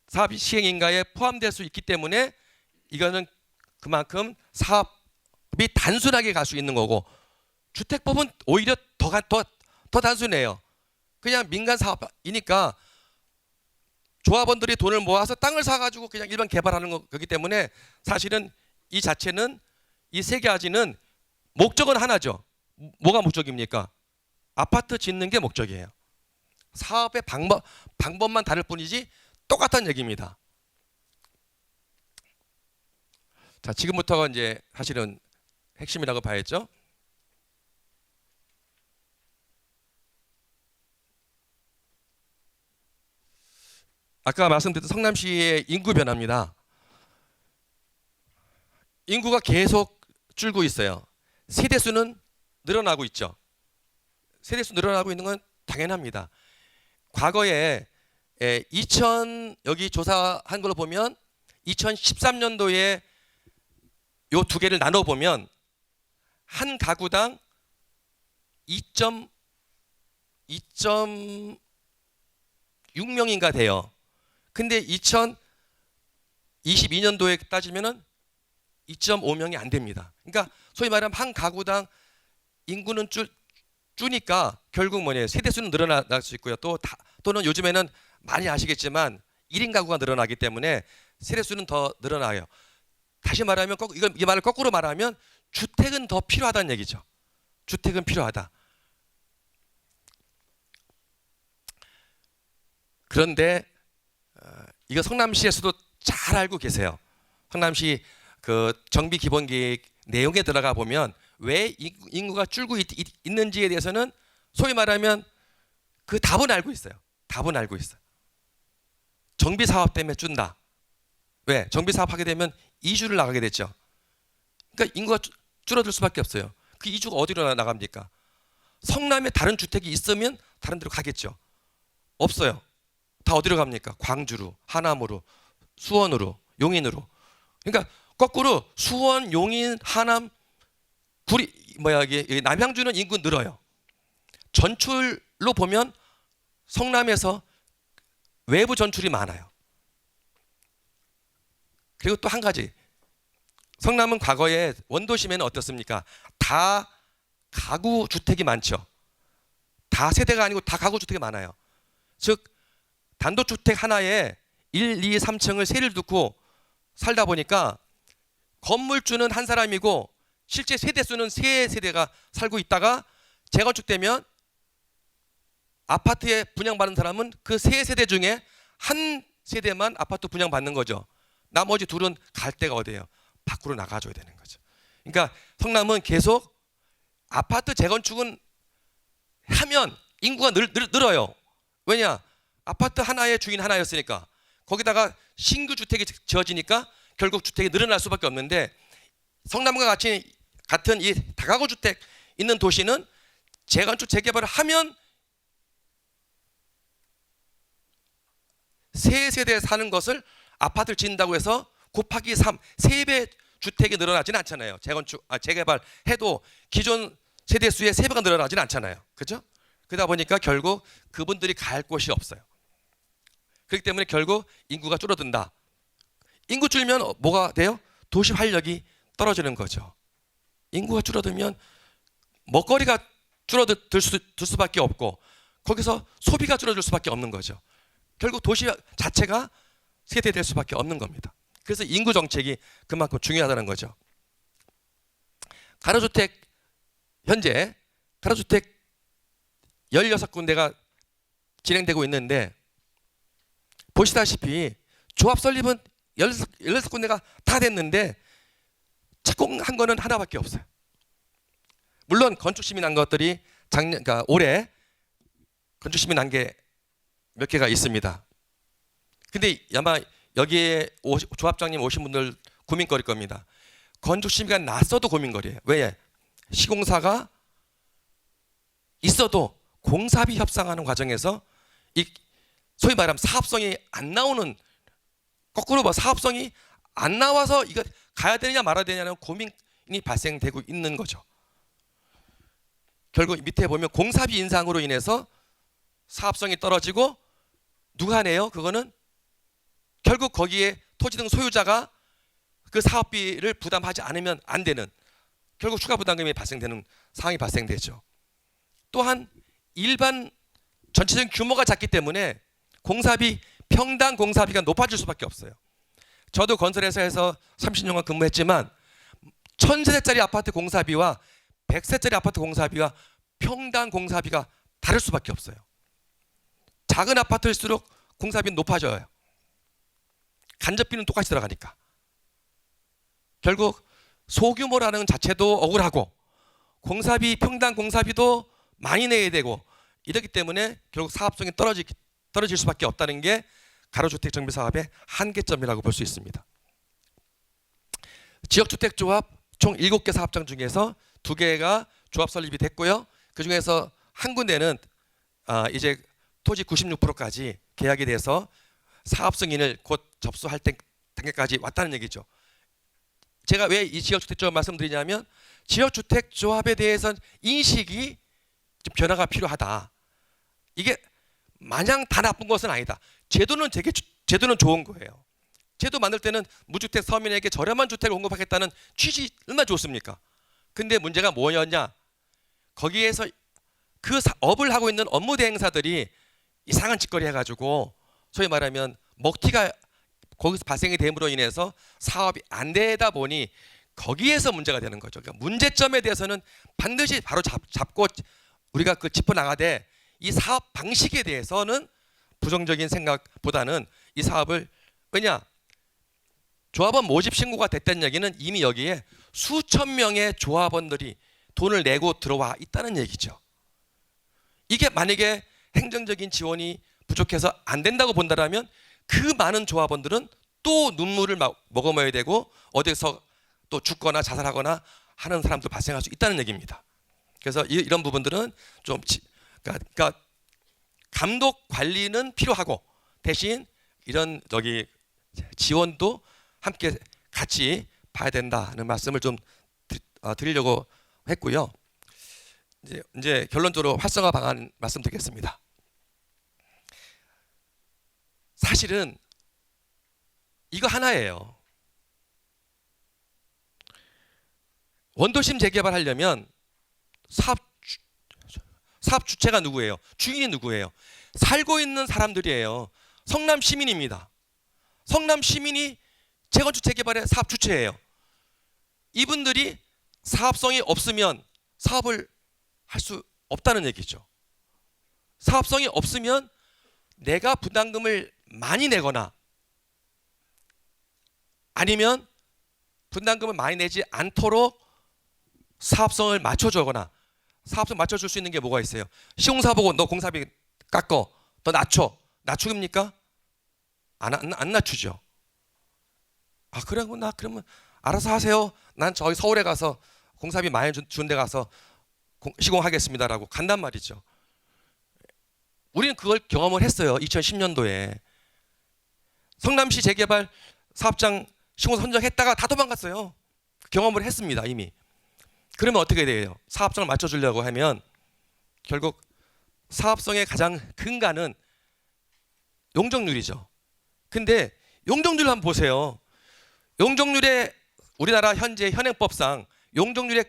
사업 시행 인가에 포함될 수 있기 때문에 이거는 그만큼 사업이 단순하게 갈 수 있는 거고, 주택법은 오히려 더 단순해요. 그냥 민간 사업이니까 조합원들이 돈을 모아서 땅을 사가지고 그냥 일반 개발하는 거기 때문에 사실은 이 자체는 이 세 가지는 목적은 하나죠. 뭐가 목적입니까? 아파트 짓는 게 목적이에요. 사업의 방법만 다를 뿐이지 똑같은 얘기입니다. 자, 지금부터가 이제 사실은 핵심이라고 봐야죠. 아까 말씀드렸던 성남시의 인구 변화입니다. 인구가 계속 줄고 있어요. 세대수는 늘어나고 있죠. 세대수 늘어나고 있는 건 당연합니다. 과거에 여기 조사한 걸로 보면 2013년도에 요 2개를 나눠 보면 한 가구당 2.6명인가 돼요. 근데 2022년도에 따지면은 2.5명이 안 됩니다. 그러니까 소위 말하면 한 가구당 인구는 주니까 결국 뭐냐, 세대수는 늘어날 수 있고요. 또는 요즘에는 많이 아시겠지만 1인 가구가 늘어나기 때문에 세대수는 더 늘어나요. 다시 말하면 이 말을 거꾸로 말하면 주택은 더 필요하다는 얘기죠. 주택은 필요하다. 그런데 이거 성남시에서도 잘 알고 계세요. 성남시 그 정비 기본 계획 내용에 들어가 보면 왜 인구가 줄고 있는지에 대해서는 소위 말하면 그 답은 알고 있어요. 답은 알고 있어요. 정비 사업 때문에 준다. 왜? 정비 사업 하게 되면 이주를 나가게 됐죠. 그러니까 인구가 줄어들 수밖에 없어요. 그 이주가 어디로 나갑니까? 성남에 다른 주택이 있으면 다른 데로 가겠죠. 없어요. 다 어디로 갑니까? 광주로, 하남으로, 수원으로, 용인으로. 그러니까 거꾸로 수원, 용인, 하남, 남양주는 인구 늘어요. 전출로 보면 성남에서 외부 전출이 많아요. 그리고 또 한 가지, 성남은 과거에 원도심에는 어떻습니까? 다 가구 주택이 많죠. 다 세대가 아니고 다 가구 주택이 많아요. 즉 단독주택 하나에 1, 2, 3층을 세를 두고 살다 보니까 건물주는 한 사람이고 실제 세대수는 세 세대가 살고 있다가 재건축되면 아파트에 분양받는 사람은 그 세 세대 중에 한 세대만 아파트 분양받는 거죠. 나머지 둘은 갈 데가 어디예요? 밖으로 나가줘야 되는 거죠. 그러니까 성남은 계속 아파트 재건축은 하면 인구가 늘어요. 왜냐? 아파트 하나의 주인 하나였으니까. 거기다가 신규 주택이 지어지니까 결국 주택이 늘어날 수밖에 없는데, 성남과 같은 이 다가구 주택 있는 도시는 재건축 재개발을 하면 세 세대 사는 것을 아파트를 짓는다고 해서 곱하기 3, 3배 주택이 늘어나지는 않잖아요. 재개발 해도 기존 세대 수의 3배가 늘어나지는 않잖아요. 그죠? 그러다 보니까 결국 그분들이 갈 곳이 없어요. 그렇기 때문에 결국 인구가 줄어든다. 인구 줄면 뭐가 돼요? 도시 활력이 떨어지는 거죠. 인구가 줄어들면 먹거리가 줄어들 수밖에 없고 거기서 소비가 줄어들 수밖에 없는 거죠. 결국 도시 자체가 쇠퇴될 수밖에 없는 겁니다. 그래서 인구 정책이 그만큼 중요하다는 거죠. 가로주택 현재 가로주택 16군데가 진행되고 있는데 보시다시피 조합 설립은 16군데가 다 됐는데 착공한 거는 하나밖에 없어요. 물론 건축 심의난 것들이 그러니까 올해 건축 심의난 게 몇 개가 있습니다. 근데 아마 여기에 조합장님 오신 분들 고민거리일 겁니다. 건축 심의가 났어도 고민거리예요. 왜? 시공사가 있어도 공사비 협상하는 과정에서 이 소위 말하면 사업성이 안 나오는, 거꾸로 봐, 사업성이 안 나와서 이거 가야 되느냐 말아야 되냐는 고민이 발생되고 있는 거죠. 결국 밑에 보면 공사비 인상으로 인해서 사업성이 떨어지고 누가 내요? 그거는 결국 거기에 토지 등 소유자가 그 사업비를 부담하지 않으면 안 되는, 결국 추가 부담금이 발생되는 상황이 발생되죠. 또한 일반 전체적인 규모가 작기 때문에 공사비, 평당 공사비가 높아질 수밖에 없어요. 저도 건설회사에서 30년간 근무했지만 1000세대짜리 아파트 공사비와 100세짜리 아파트 공사비와 평당 공사비가 다를 수밖에 없어요. 작은 아파트일수록 공사비는 높아져요. 간접비는 똑같이 들어가니까. 결국 소규모라는 자체도 억울하고 공사비, 평당 공사비도 많이 내야 되고 이렇기 때문에 결국 사업성이 떨어질 수밖에 없다는 게 가로주택 정비 사업의 한계점이라고 볼 수 있습니다. 지역주택조합 총 7개 사업장 중에서 2개가 조합 설립이 됐고요. 그 중에서 한 군데는 이제 토지 96%까지 계약이 돼서 사업 승인을 곧 접수할 단계까지 왔다는 얘기죠. 제가 왜 이 지역주택조합 말씀드리냐면 지역주택조합에 대해서는 인식이 좀 변화가 필요하다. 이게 마냥 다 나쁜 것은 아니다. 제도는 좋은 거예요. 제도 만들 때는 무주택 서민에게 저렴한 주택을 공급하겠다는 취지 얼마나 좋습니까? 근데 문제가 뭐였냐? 거기에서 그 업을 하고 있는 업무 대행사들이 이상한 짓거리 해가지고 소위 말하면 먹튀가 거기서 발생이 됨으로 인해서 사업이 안 되다 보니 거기에서 문제가 되는 거죠. 그러니까 문제점에 대해서는 반드시 바로 잡고 우리가 그 짚어나가되 이 사업 방식에 대해서는 부정적인 생각보다는 이 사업을, 왜냐? 조합원 모집 신고가 됐다는 얘기는 이미 여기에 수천 명의 조합원들이 돈을 내고 들어와 있다는 얘기죠. 이게 만약에 행정적인 지원이 부족해서 안 된다고 본다라면 그 많은 조합원들은 또 눈물을 머금어야 되고 어디서 또 죽거나 자살하거나 하는 사람도 발생할 수 있다는 얘기입니다. 그래서 이런 부분들은 좀 그러니까 감독 관리는 필요하고 대신 이런 지원도 함께 같이 봐야 된다는 말씀을 좀 드리려고 했고요. 이제 결론적으로 활성화 방안 말씀드리겠습니다. 사실은 이거 하나예요. 원도심 재개발하려면 사업 주체가 누구예요? 주인이 누구예요? 살고 있는 사람들이에요. 성남 시민입니다. 성남 시민이 재건축 재개발의 사업 주체예요. 이분들이 사업성이 없으면 사업을 할 수 없다는 얘기죠. 사업성이 없으면 내가 분담금을 많이 내거나 아니면 분담금을 많이 내지 않도록 사업성을 맞춰주거나, 사업성 맞춰줄 수 있는 게 뭐가 있어요? 시공사 보고 너 공사비 깎어, 더 낮춥니까? 안 낮추죠. 그러면 그러면 알아서 하세요. 난 저기 서울에 가서 공사비 많이 준 데 가서 시공하겠습니다라고 간단 말이죠. 우리는 그걸 경험을 했어요. 2010년도에 성남시 재개발 사업장 시공 선정했다가 다 도망갔어요. 경험을 했습니다 이미. 그러면 어떻게 돼요? 사업성을 맞춰주려고 하면 결국 사업성의 가장 근간은 용적률이죠. 근데 용적률 한번 보세요. 용적률의 우리나라 현재 현행법상 용적률의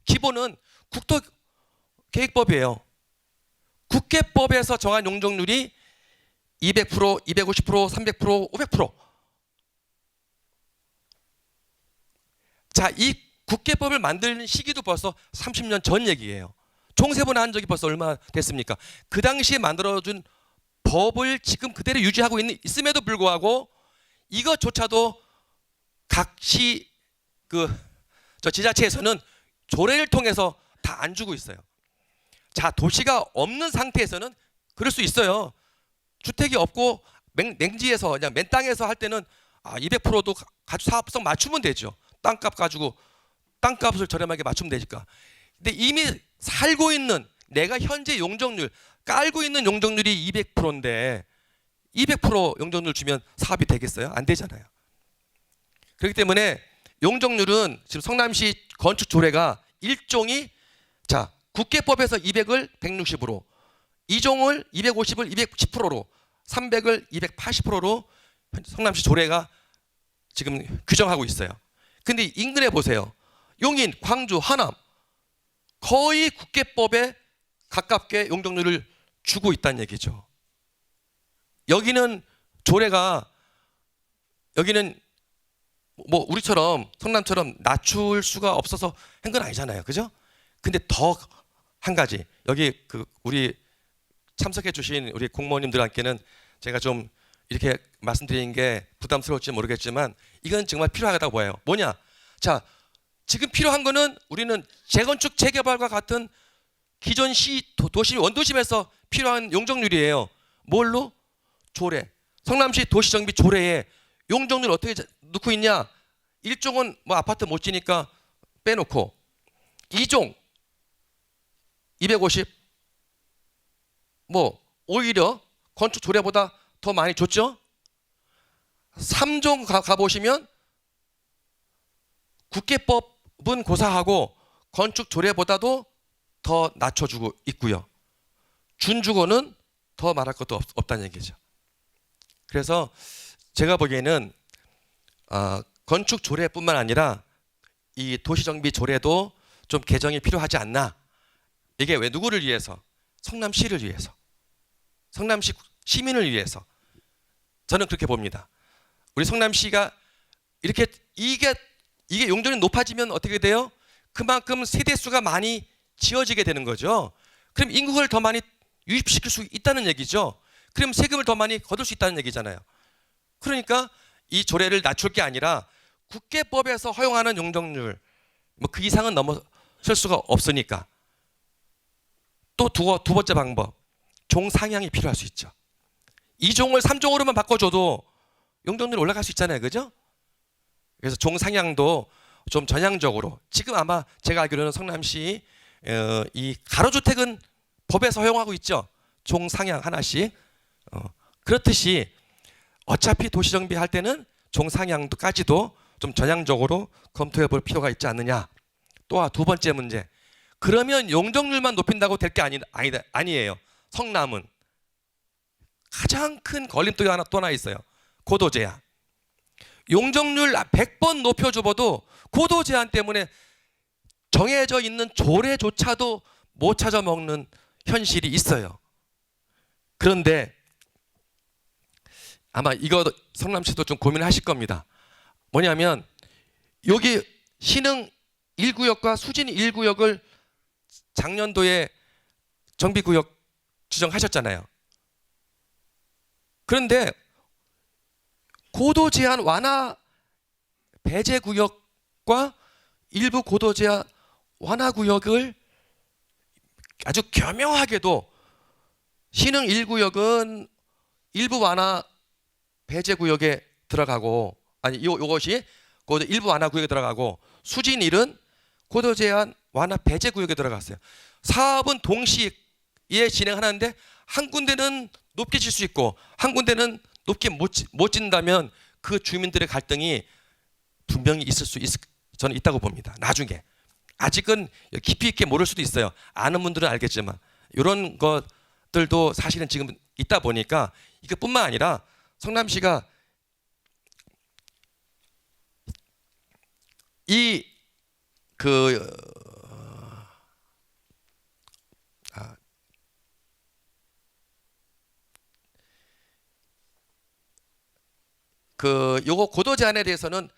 기본은 국토계획법이에요. 국계법에서 정한 용적률이 200%, 250%, 300%, 500%. 자, 이 국계법을 만드는 시기도 벌써 30년 전 얘기예요. 총세번을 한 적이 벌써 얼마나 됐습니까? 그 당시에 만들어준 법을 지금 그대로 유지하고 있음에도 불구하고 이것조차도 각시 지자체에서는 조례를 통해서 다 안 주고 있어요. 자, 도시가 없는 상태에서는 그럴 수 있어요. 주택이 없고 맹지에서 그냥 맨 땅에서 할 때는 200%도 가주 사업성 맞추면 되죠. 땅값 가지고 땅값을 저렴하게 맞추면 되니까. 근데 이미 살고 있는 내가 현재 용적률 깔고 있는 용적률이 200%인데 200% 용적률 주면 사업이 되겠어요? 안 되잖아요. 그렇기 때문에 용적률은 지금 성남시 건축 조례가 일종이 자, 국계법에서 200을 160으로, 2종을 250을 210%로, 300을 280%로 성남시 조례가 지금 규정하고 있어요. 근데 인근에 보세요. 용인, 광주, 하남 거의 국계법에 가깝게 용적률을 주고 있다는 얘기죠. 여기는 조례가 여기는 뭐 우리처럼 성남처럼 낮출 수가 없어서 한 건 아니잖아요. 그죠? 근데 더 한 가지 여기 우리 참석해 주신 우리 공무원님들한테는 제가 좀 이렇게 말씀드리는 게 부담스러울지 모르겠지만 이건 정말 필요하다고 봐요. 뭐냐? 자, 지금 필요한 거는 우리는 재건축 재개발과 같은 기존 도심 원도심에서 필요한 용적률이에요. 뭘로? 조례. 성남시 도시정비 조례에 용적률 어떻게 넣고 있냐? 1종은 뭐 아파트 못 지니까 빼놓고 2종 250 뭐 오히려 건축 조례보다 더 많이 줬죠. 3종 가보시면 국계법은 고사하고 건축 조례보다도 더 낮춰주고 있고요. 준주고는 더 말할 것도 없다는 얘기죠. 그래서 제가 보기에는 건축 조례뿐만 아니라 이 도시정비 조례도 좀 개정이 필요하지 않나. 이게 왜 누구를 위해서? 성남시를 위해서, 성남시 시민을 위해서. 저는 그렇게 봅니다. 우리 성남시가 이렇게 이게 용적률이 높아지면 어떻게 돼요? 그만큼 세대수가 많이 지어지게 되는 거죠. 그럼 인구를 더 많이 유입시킬 수 있다는 얘기죠. 그럼 세금을 더 많이 거둘 수 있다는 얘기잖아요. 그러니까 이 조례를 낮출 게 아니라 국계법에서 허용하는 용적률 뭐 그 이상은 넘어설 수가 없으니까. 또 두 번째 방법, 종 상향이 필요할 수 있죠. 2종을 3종으로만 바꿔줘도 용적률이 올라갈 수 있잖아요. 그죠? 그래서 종 상향도 좀 전향적으로, 지금 아마 제가 알기로는 성남시 이 가로주택은 법에서 허용하고 있죠. 종 상향 하나씩. 그렇듯이 어차피 도시정비 할 때는 종 상향도까지도 좀 전향적으로 검토해 볼 필요가 있지 않느냐. 또 두 번째 문제, 그러면 용적률만 높인다고 될 게 아니에요. 성남은 가장 큰 걸림돌이 또 하나 있어요. 고도 제한. 용적률 100번 높여줘도 고도 제한 때문에 정해져 있는 조례조차도 못 찾아 먹는 현실이 있어요. 그런데 아마 이거 성남시도 좀 고민하실 겁니다. 뭐냐면 여기 신흥 1구역과 수진 1구역을 작년도에 정비구역 지정하셨잖아요. 그런데 고도 제한 완화 배제 구역과 일부 고도 제한 완화 구역을 아주 교묘하게도 신흥 1구역은 일부 완화 배제 구역에 들어가고, 아니 이것이 고도 일부 완화 구역에 들어가고, 수진 1은 고도 제한 완화 배제 구역에 들어갔어요. 사업은 동시에 진행하는데 한 군데는 높게 질 수 있고 한 군데는 높게 못 진다면 그 주민들의 갈등이 분명히 저는 있다고 봅니다. 나중에 아직은 깊이 있게 모를 수도 있어요. 아는 분들은 알겠지만 이런 것들도 사실은 지금 있다 보니까 이것뿐만 아니라 성남시가 요거 고도 제한에 대해서는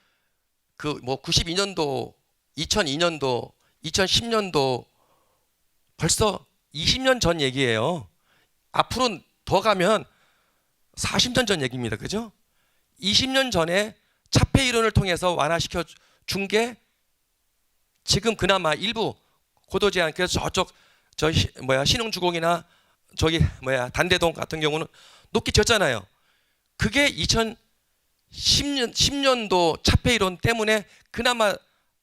그 뭐 92년도, 2002년도, 2010년도 벌써 20년 전 얘기예요. 앞으로 더 가면 40년 전 얘기입니다. 그죠? 20년 전에 차폐 이론을 통해서 완화시켜 준 게 지금 그나마 일부 고도 제한, 그래서 저쪽 신흥주공이나 저기 단대동 같은 경우는 높게 졌잖아요. 그게 2010년도 차폐 이론 때문에 그나마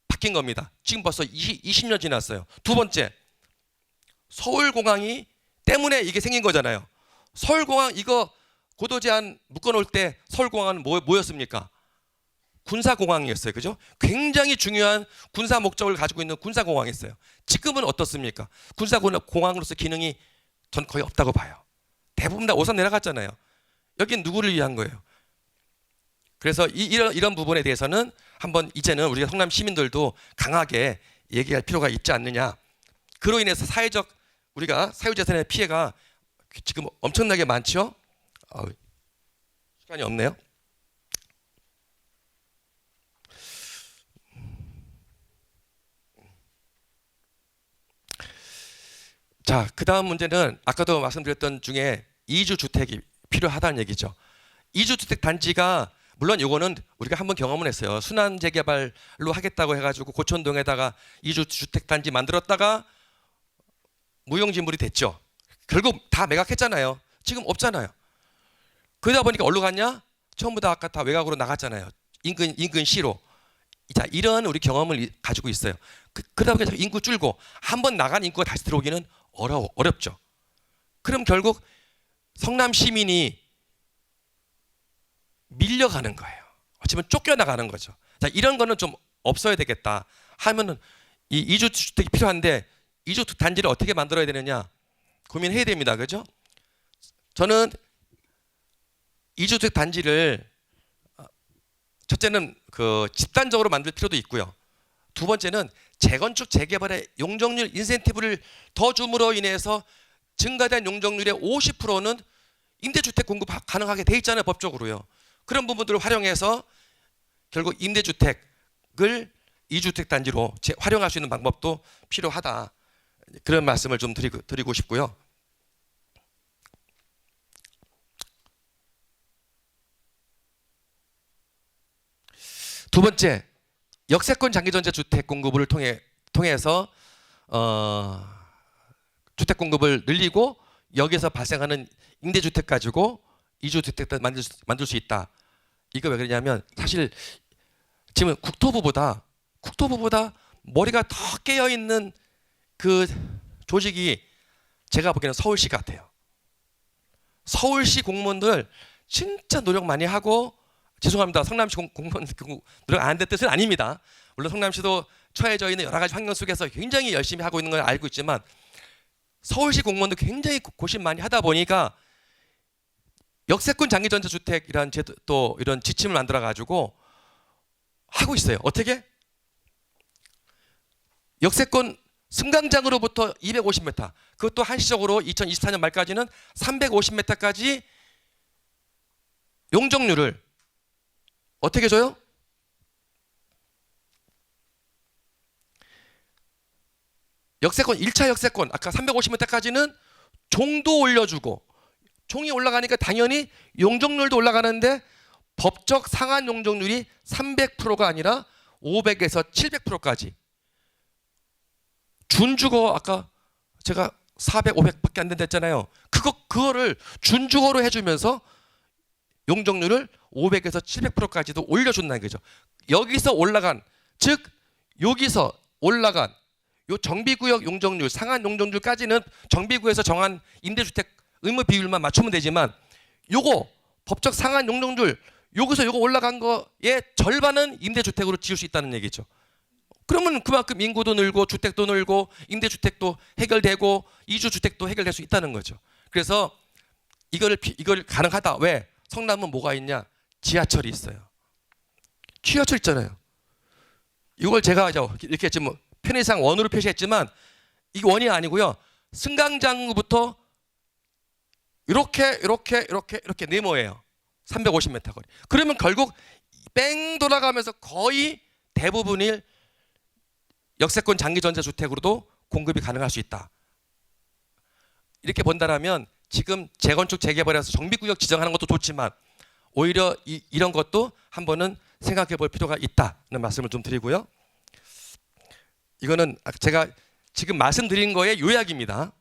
바뀐 겁니다. 지금 벌써 20년 지났어요. 두 번째, 서울공항이 때문에 이게 생긴 거잖아요. 서울공항 이거 고도 제한 묶어놓을 때 서울공항은 뭐였습니까? 군사공항이었어요. 그죠? 굉장히 중요한 군사 목적을 가지고 있는 군사공항이었어요. 지금은 어떻습니까? 군사공항으로서 기능이 전 거의 없다고 봐요. 대부분 다 오산 내려갔잖아요. 여긴 누구를 위한 거예요? 그래서 이런 부분에 대해서는 한번 이제는 우리가 성남 시민들도 강하게 얘기할 필요가 있지 않느냐. 그로 인해서 우리가 사유재산의 피해가 지금 엄청나게 많죠. 시간이 없네요. 자, 그 다음 문제는 아까도 말씀드렸던 중에 이주 주택이 필요하다는 얘기죠. 이주 주택 단지가 물론 이거는 우리가 한번 경험을 했어요. 순환 재개발로 하겠다고 해가지고 고촌동에다가 이주 주택 단지 만들었다가 무용지물이 됐죠. 결국 다 매각했잖아요. 지금 없잖아요. 그러다 보니까 어디로 갔냐? 전부 다 아까 다 외곽으로 나갔잖아요. 인근 시로. 자, 이런 우리 경험을 가지고 있어요. 그러다 보니까 인구 줄고 한번 나간 인구가 다시 들어오기는 어렵죠. 그럼 결국 성남 시민이 밀려가는 거예요. 어쩌면 쫓겨나가는 거죠. 자, 이런 거는 좀 없어야 되겠다 하면은 이 이주 주택이 필요한데 이주 단지를 어떻게 만들어야 되느냐 고민해야 됩니다. 그죠? 저는 이주 주택 단지를 첫째는 그 집단적으로 만들 필요도 있고요. 두 번째는 재건축 재개발의 용적률 인센티브를 더 줌으로 인해서 증가된 용적률의 50%는 임대주택 공급 가능하게 돼 있잖아요. 법적으로요. 그런 부분들을 활용해서 결국 임대주택을 이주택 단지로 활용할 수 있는 방법도 필요하다. 그런 말씀을 좀 드리고 싶고요. 두 번째, 역세권 장기전세 주택 공급을 통해서 주택 공급을 늘리고 여기서 발생하는 임대주택 가지고 이주주택 만들 수 있다. 이거 왜 그러냐면 사실 지금 국토부보다 머리가 더 깨어 있는 그 조직이 제가 보기에는 서울시 같아요. 서울시 공무원들 진짜 노력 많이 하고, 죄송합니다. 성남시 공무원 노력 안 했다는 뜻은 아닙니다. 물론 성남시도 처해져 있는 여러 가지 환경 속에서 굉장히 열심히 하고 있는 걸 알고 있지만 서울시 공무원도 굉장히 고심 많이 하다 보니까 역세권 장기전세 주택이라는 또 이런 지침을 만들어 가지고 하고 있어요. 어떻게? 역세권 승강장으로부터 250m, 그것도 한시적으로 2024년 말까지는 350m까지 용적률을 어떻게 줘요? 역세권 1차 역세권 아까 350m까지는 종도 올려주고, 종이 올라가니까 당연히 용적률도 올라가는데 법적 상한 용적률이 300%가 아니라 500에서 700%까지 준주거, 아까 제가 400, 500밖에 안 된다 했잖아요. 그거를 준주거로 해주면서 용적률을 500에서 700%까지도 올려준다는 거죠. 여기서 올라간, 즉 여기서 올라간 요 정비구역 용적률, 상한 용적률까지는 정비구에서 정한 임대주택 의무 비율만 맞추면 되지만, 요거 법적 상한 용적률 여기서 요거 올라간 거의 절반은 임대주택으로 지을 수 있다는 얘기죠. 그러면 그만큼 인구도 늘고 주택도 늘고 임대주택도 해결되고 이주주택도 해결될 수 있다는 거죠. 그래서 이걸 가능하다. 왜? 성남은 뭐가 있냐? 지하철이 있어요. 지하철 있잖아요. 이걸 제가 이렇게 지금 편의상 원으로 표시했지만 이게 원이 아니고요. 승강장부터 이렇게 네모예요. 350m 거리. 그러면 결국 뺑 돌아가면서 거의 대부분이 역세권 장기전자주택으로도 공급이 가능할 수 있다. 이렇게 본다라면 지금 재건축 재개발해서 정비구역 지정하는 것도 좋지만 오히려 이런 것도 한번은 생각해 볼 필요가 있다는 말씀을 좀 드리고요. 이거는 제가 지금 말씀드린 거의 요약입니다.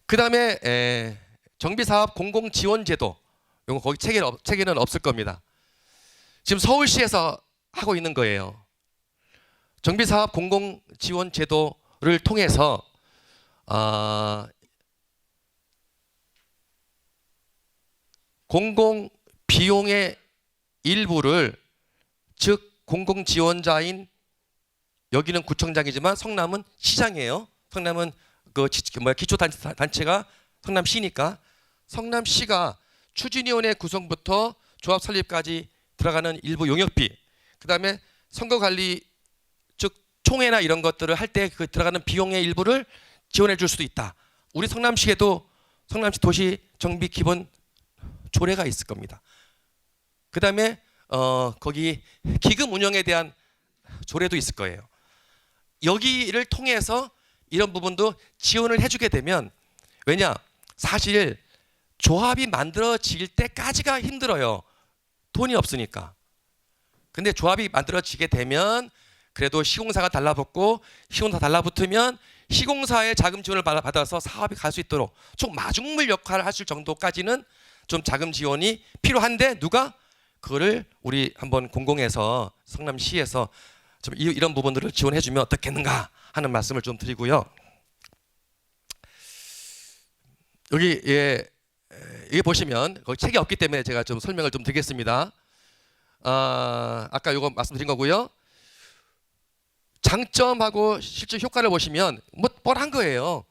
그 다음에 정비사업 공공지원제도, 이거 거기 책에는 없을 겁니다. 지금 서울시에서 하고 있는 거예요. 정비사업 공공지원제도를 통해서 공공 비용의 일부를, 즉 공공지원자인 여기는 구청장이지만 성남은 시장이에요. 성남은 기초단체가 성남시니까 성남시가 추진위원회 구성부터 조합 설립까지 들어가는 일부 용역비, 그 다음에 선거관리 즉 총회나 이런 것들을 할 때 그 들어가는 비용의 일부를 지원해 줄 수도 있다. 우리 성남시에도 성남시 도시 정비 기본 조례가 있을 겁니다. 그 다음에 거기 기금 운영에 대한 조례도 있을 거예요. 여기를 통해서 이런 부분도 지원을 해주게 되면, 왜냐, 사실 조합이 만들어질 때까지가 힘들어요. 돈이 없으니까. 근데 조합이 만들어지게 되면 그래도 시공사가 달라붙고, 시공사 달라붙으면 시공사의 자금 지원을 받아서 사업이 갈 수 있도록 총 마중물 역할을 하실 정도까지는 좀 자금 지원이 필요한데, 누가 그거를 우리 한번 공공에서 성남시에서 좀 이런 부분들을 지원해주면 어떻겠는가 하는 말씀을 좀 드리고요. 여기 여기 보시면 거기 책이 없기 때문에 제가 좀 설명을 좀 드리겠습니다. 아까 이거 말씀드린 거고요. 장점하고 실제 효과를 보시면 뻔한 거예요.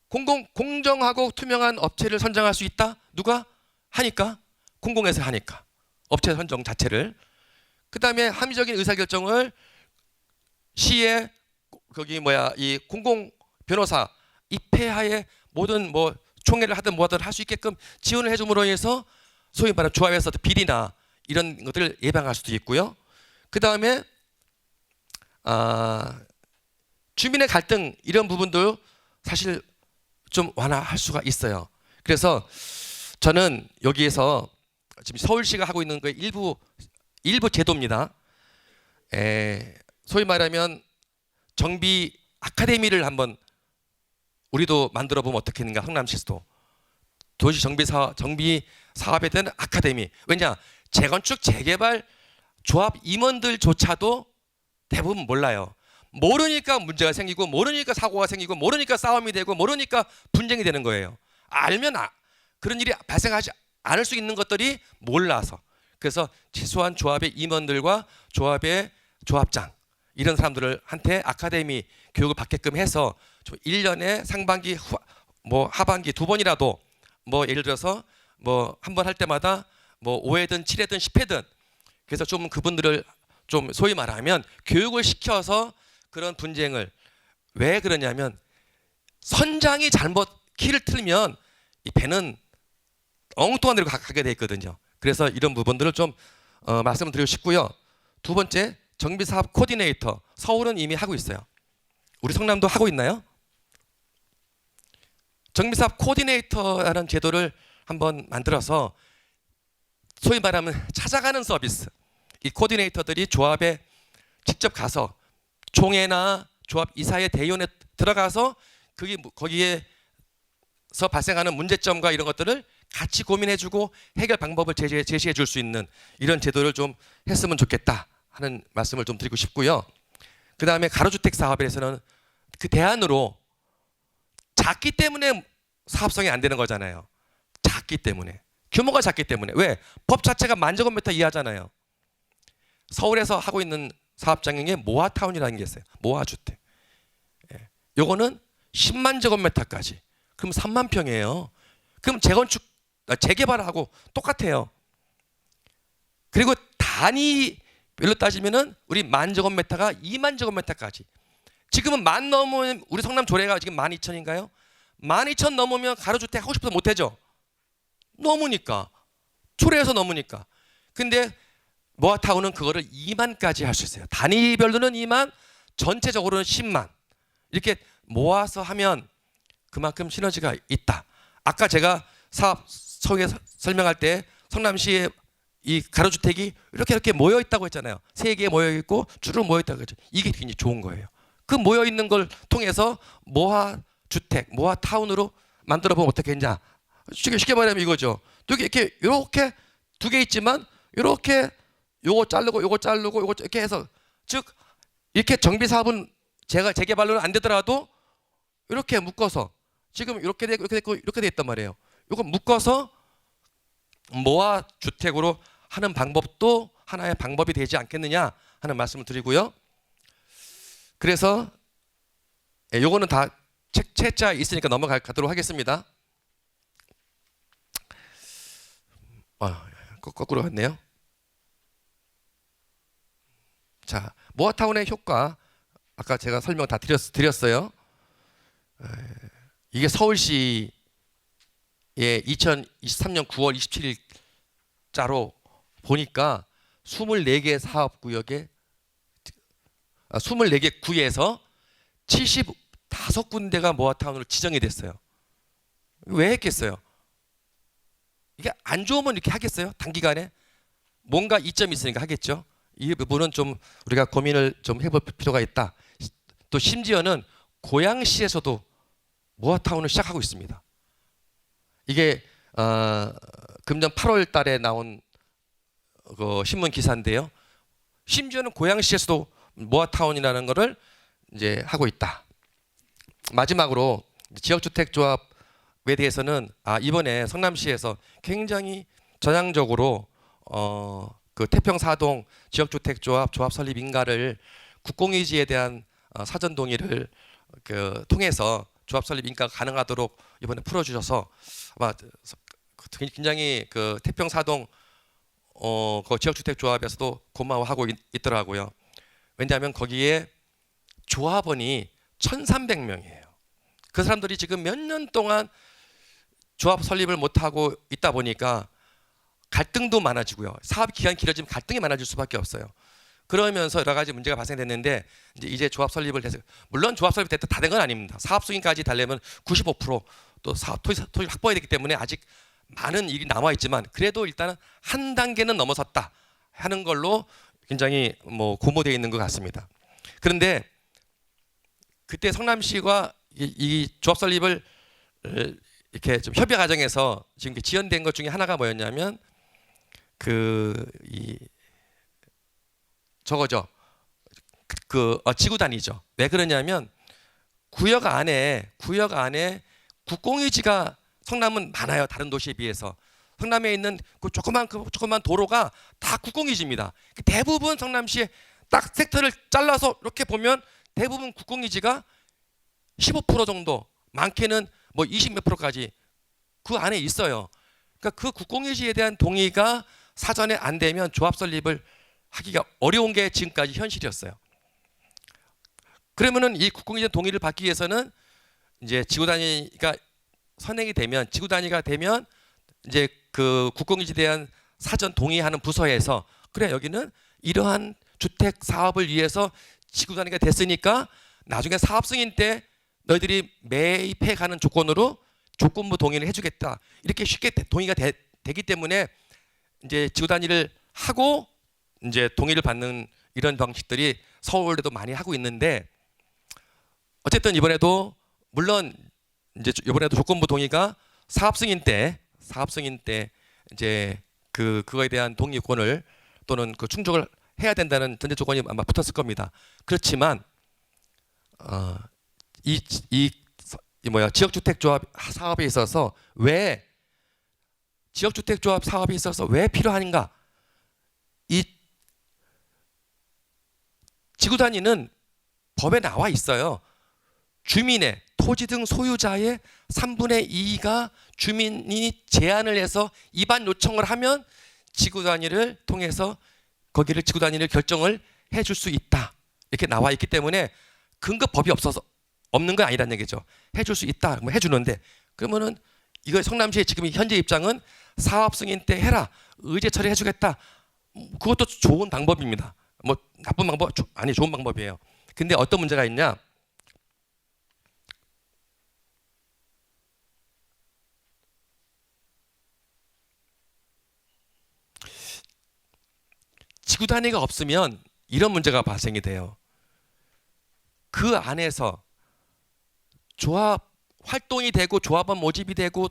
공정하고 투명한 업체를 선정할 수 있다. 누가 하니까? 공공에서 하니까. 업체 선정 자체를. 그 다음에 합리적인 의사결정을 시의 이 공공 변호사 입회하에 모든 총회를 하든 뭐하든 할 수 있게끔 지원을 해줌으로 해서 소위 말하는 조합에서 비리나 이런 것들을 예방할 수도 있고요. 그 다음에 주민의 갈등 이런 부분도 사실 좀 완화할 수가 있어요. 그래서 저는 여기에서 지금 서울시가 하고 있는 거 일부 제도입니다. 소위 말하면 정비 아카데미를 한번 우리도 만들어 보면 어떻겠는가. 성남시도 도시 정비 사업에 대한 아카데미. 왜냐, 재건축 재개발 조합 임원들조차도 대부분 몰라요. 모르니까 문제가 생기고, 모르니까 사고가 생기고, 모르니까 싸움이 되고, 모르니까 분쟁이 되는 거예요. 알면 그런 일이 발생하지 않을 수 있는 것들이 몰라서. 그래서 최소한 조합의 임원들과 조합의 조합장 이런 사람들한테 아카데미 교육을 받게끔 해서 1년에 상반기 하반기 2번이라도 예를 들어서 한 번 할 때마다 5회든 7회든 10회든 그래서 좀 그분들을 좀 소위 말하면 교육을 시켜서 그런 분쟁을, 왜 그러냐면 선장이 잘못 키를 틀면 이 배는 엉뚱한 데로 가게 돼 있거든요. 그래서 이런 부분들을 좀 말씀을 드리고 싶고요. 두 번째, 정비사업 코디네이터. 서울은 이미 하고 있어요. 우리 성남도 하고 있나요? 정비사업 코디네이터라는 제도를 한번 만들어서 소위 말하면 찾아가는 서비스. 이 코디네이터들이 조합에 직접 가서 총회나 조합 이사의 대의원에 들어가서 거기에서 발생하는 문제점과 이런 것들을 같이 고민해주고 해결 방법을 제시해 줄 수 있는 이런 제도를 좀 했으면 좋겠다 하는 말씀을 좀 드리고 싶고요. 그 다음에 가로주택 사업에서는 그 대안으로 작기 때문에 사업성이 안 되는 거잖아요. 작기 때문에. 규모가 작기 때문에. 왜? 법 자체가 10,000제곱미터 이하잖아요. 서울에서 하고 있는 사업장 중에 모아타운이라는 게 있어요. 모아주택. 요거는 10만 제곱미터까지. 그럼 3만 평이에요. 그럼 재개발하고 똑같아요. 그리고 단위별로 따지면은 우리 10,000제곱미터가 20,000제곱미터까지. 지금은 10,000 넘으면 우리 성남 조례가 지금 12,000인가요? 12,000 넘으면 가로주택 하고 싶어서 못 하죠. 넘으니까. 초래해서 넘으니까. 근데 모아타운은 그거를 2만까지 할 수 있어요. 단위별로는 2만, 전체적으로는 10만. 이렇게 모아서 하면 그만큼 시너지가 있다. 아까 제가 사업 소개 설명할 때 성남시에 이 가로주택이 이렇게 모여 있다고 했잖아요. 3개 모여 있고 주로 모여 있다고 했죠. 이게 굉장히 좋은 거예요. 그 모여 있는 걸 통해서 모아 주택, 모아 타운으로 만들어 보면 어떻겠냐? 쉽게 말하면 이거죠. 이렇게 2개 있지만 이렇게 요거 자르고 요거 이렇게 해서, 즉 이렇게 정비 사업은 제가 재개발로는 안 되더라도 이렇게 묶어서 지금 이렇게 됐고 이렇게 돼 있단 말이에요. 이거 묶어서 모아 주택으로 하는 방법도 하나의 방법이 되지 않겠느냐 하는 말씀을 드리고요. 그래서 요거는 다 책자 있으니까 넘어가도록 하겠습니다. 거꾸로 갔네요. 자, 모아타운의 효과 아까 제가 설명 다 드렸어요. 이게 서울시의 2023년 9월 27일자로 보니까 24개 사업구역에 24개 구에서 75군데가 모아타운으로 지정이 됐어요. 왜 했겠어요? 이게 안 좋으면 이렇게 하겠어요? 단기간에? 뭔가 이점이 있으니까 하겠죠. 이 부분은 좀 우리가 고민을 좀 해볼 필요가 있다. 또 심지어는 고양시에서도 모아타운을 시작하고 있습니다. 이게 금년 8월 달에 나온 그 신문 기사인데요. 심지어는 고양시에서도 모아타운이라는 것을 이제 하고 있다. 마지막으로 지역주택조합에 대해서는 이번에 성남시에서 굉장히 전향적으로 그 태평사동 지역주택조합 조합 설립 인가를 국공유지에 대한 사전 동의를 통해서 조합 설립 인가가 가능하도록 이번에 풀어주셔서 아마 굉장히 그 태평사동 그 지역주택조합에서도 고마워하고 있더라고요. 왜냐하면 거기에 조합원이 1,300명이에요. 그 사람들이 지금 몇 년 동안 조합 설립을 못하고 있다 보니까 갈등도 많아지고요. 사업 기간이 길어지면 갈등이 많아질 수밖에 없어요. 그러면서 여러 가지 문제가 발생됐는데 이제 조합 설립을 해서, 물론 조합 설립 됐다 다 된 건 아닙니다. 사업 승인까지 달려면 95%또 사업 토지 확보해야 되기 때문에 아직 많은 일이 남아 있지만 그래도 일단은 한 단계는 넘어섰다 하는 걸로 굉장히 고무되어 있는 것 같습니다. 그런데 그때 성남시가 이 조합 설립을 이렇게 좀 협의 과정에서 지금 지연된 것 중에 하나가 뭐였냐면 저거죠. 지구단위죠. 왜 그러냐면 구역 안에 국공유지가 성남은 많아요. 다른 도시에 비해서. 성남에 있는 그 조그만 도로가 다 국공유지입니다. 대부분 성남시에 딱 섹터를 잘라서 이렇게 보면 대부분 국공유지가 15% 정도, 많게는 20 몇 프로까지 그 안에 있어요. 그러니까 그 국공유지에 대한 동의가 사전에 안 되면 조합 설립을 하기가 어려운 게 지금까지 현실이었어요. 그러면은 이 국공유지 동의를 받기 위해서는 이제 지구 단위가 선행이 되면, 지구 단위가 되면 이제 그 국공유지에 대한 사전 동의하는 부서에서 그래, 여기는 이러한 주택 사업을 위해서 지구 단위가 됐으니까 나중에 사업 승인 때 너희들이 매입해 가는 조건으로 조건부 동의를 해주겠다. 이렇게 쉽게 동의가 되기 때문에 이제 지구 단위를 하고 이제 동의를 받는 이런 방식들이 서울에도 많이 하고 있는데, 어쨌든 이번에도 물론 이제 이번에도 조건부 동의가 사업 승인 때 이제 그거에 대한 동의권을 또는 그 충족을 해야 된다는 전제 조건이 아마 붙었을 겁니다. 그렇지만 지역주택조합 사업에 있어서 왜 지역주택조합 사업에 있어서 왜 필요한가? 이 지구 단위는 법에 나와 있어요. 주민의 토지 등 소유자의 3분의 2가 주민이 제안을 해서 이반 요청을 하면 지구단위를 통해서 거기를 지구단위를 결정을 해줄 수 있다. 이렇게 나와 있기 때문에 근거법이 없어서 없는 건 아니라는 얘기죠. 해줄 수 있다. 뭐 해주는데 그러면은 이거 성남시의 지금 현재 입장은 사업 승인 때 해라. 의제 처리해주겠다. 그것도 좋은 방법입니다. 뭐 나쁜 방법 아니 좋은 방법이에요. 근데 어떤 문제가 있냐? 지구 단위가 없으면 이런 문제가 발생이 돼요. 그 안에서 조합 활동이 되고 조합원 모집이 되고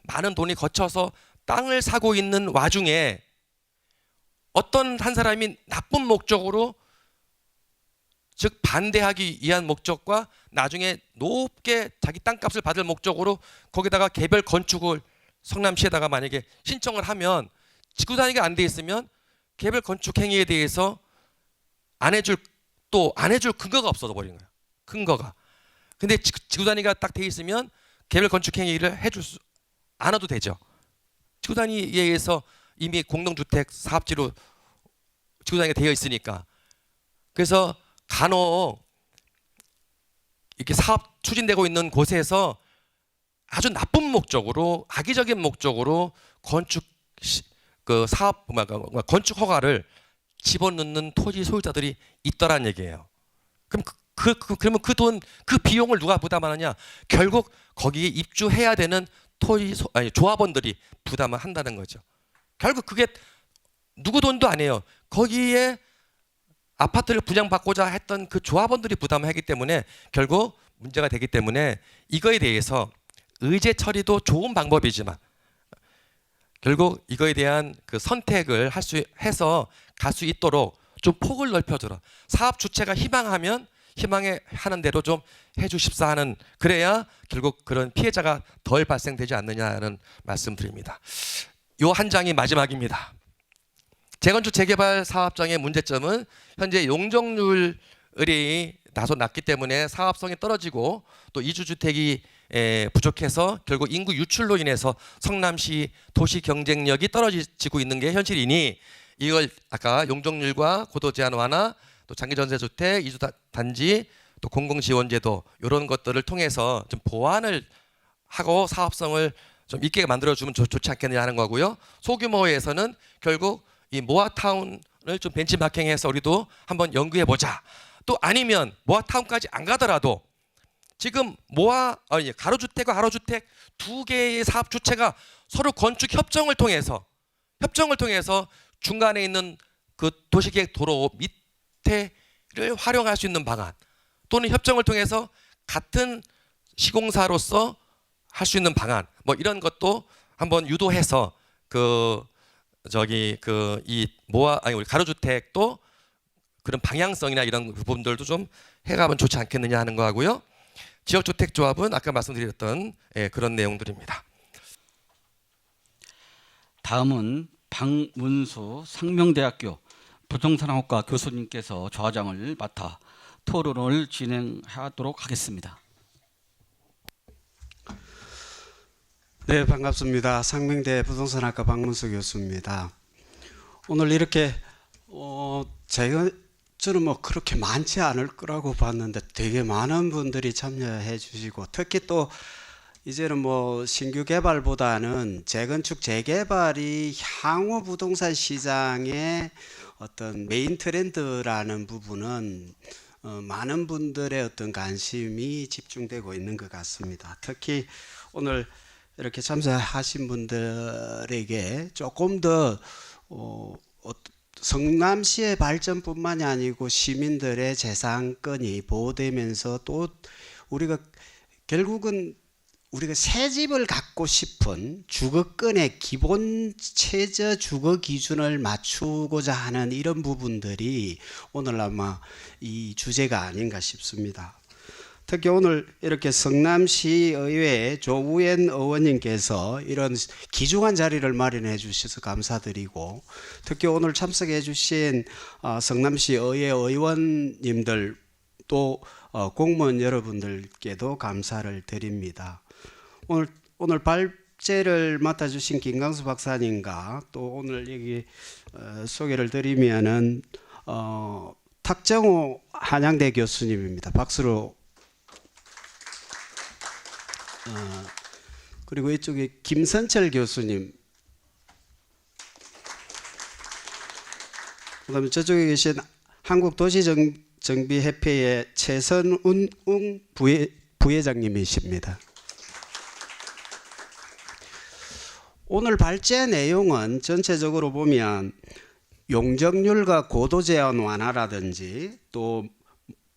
많은 돈이 거쳐서 땅을 사고 있는 와중에 어떤 한 사람이 나쁜 목적으로 즉 반대하기 위한 목적과 나중에 높게 자기 땅값을 받을 목적으로 거기다가 개별 건축을 성남시에다가 만약에 신청을 하면 지구 단위가 안 돼 있으면 개별 건축 행위에 대해서 안 해줄 근거가 없어져 버리는 거예요. 근거가. 근데 지구 단위가 딱 돼 있으면 개별 건축 행위를 해줄 수 안 해도 되죠. 지구 단위에 의해서 이미 공동주택 사업지로 지구 단위가 되어 있으니까. 그래서 간혹 이렇게 사업 추진되고 있는 곳에서 아주 나쁜 목적으로 악의적인 목적으로 건축 허가를 집어넣는 토지 소유자들이 있더란 얘기예요. 그럼 그러면 그 비용을 누가 부담하느냐? 결국 거기에 입주해야 되는 조합원들이 부담을 한다는 거죠. 결국 그게 누구 돈도 아니에요. 거기에 아파트를 분양받고자 했던 그 조합원들이 부담을 하기 때문에 결국 문제가 되기 때문에 이거에 대해서 의제 처리도 좋은 방법이지만 결국 이거에 대한 그 선택을 해서 갈 수 있도록 좀 폭을 넓혀줘라. 사업 주체가 희망해 하는 대로 좀 해주십사 하는 그래야 결국 그런 피해자가 덜 발생되지 않느냐는 말씀드립니다. 요 한 장이 마지막입니다. 재건축 재개발 사업장의 문제점은 현재 용적률이 다소 낮기 때문에 사업성이 떨어지고 또 이주주택이 부족해서 결국 인구 유출로 인해서 성남시 도시 경쟁력이 떨어지고 있는 게 현실이니 이걸 아까 용적률과 고도 제한 완화 또 장기 전세 주택 이주 단지 또 공공 지원 제도 이런 것들을 통해서 좀 보완을 하고 사업성을 좀 있게 만들어 주면 좋지 않겠느냐 하는 거고요. 소규모에서는 결국 이 모아타운을 좀 벤치마킹해서 우리도 한번 연구해 보자. 또 아니면 모아타운까지 안 가더라도 지금 가로주택과 가로주택 두 개의 사업 주체가 서로 건축 협정을 통해서 중간에 있는 그 도시계획 도로 밑에를 활용할 수 있는 방안 또는 협정을 통해서 같은 시공사로서 할 수 있는 방안 뭐 이런 것도 한번 유도해서 우리 가로주택도 그런 방향성이나 이런 부분들도 좀 해가면 좋지 않겠느냐 하는 거하고요. 지역주택조합은 아까 말씀드렸던 그런 내용들입니다. 다음은 박문수 상명대학교 부동산학과 교수님께서 좌장을 맡아 토론을 진행하도록 하겠습니다. 네, 반갑습니다. 상명대 부동산학과 박문수 교수입니다. 오늘 이렇게 저는 뭐 그렇게 많지 않을 거라고 봤는데 되게 많은 분들이 참여해 주시고 특히 또 이제는 뭐 신규 개발보다는 재건축 재개발이 향후 부동산 시장의 어떤 메인 트렌드라는 부분은 많은 분들의 어떤 관심이 집중되고 있는 것 같습니다. 특히 오늘 이렇게 참석하신 분들에게 조금 더 성남시의 발전뿐만이 아니고 시민들의 재산권이 보호되면서 또 우리가 결국은 우리가 새 집을 갖고 싶은 주거권의 기본 최저 주거 기준을 맞추고자 하는 이런 부분들이 오늘 아마 이 주제가 아닌가 싶습니다. 특히 오늘 이렇게 성남시의회 조우현 의원님께서 이런 귀중한 자리를 마련해 주셔서 감사드리고 특히 오늘 참석해 주신 성남시의회 의원님들 또 공무원 여러분들께도 감사를 드립니다. 오늘 발제를 맡아주신 김강수 박사님과 또 오늘 여기 소개를 드리면은 탁정호 한양대 교수님입니다. 박수로. 그리고 이쪽에 김선철 교수님. 그다음에 저쪽에 계신 한국도시정비협회의 최선운 부회장님이십니다. 오늘 발제 내용은 전체적으로 보면 용적률과 고도제한 완화라든지 또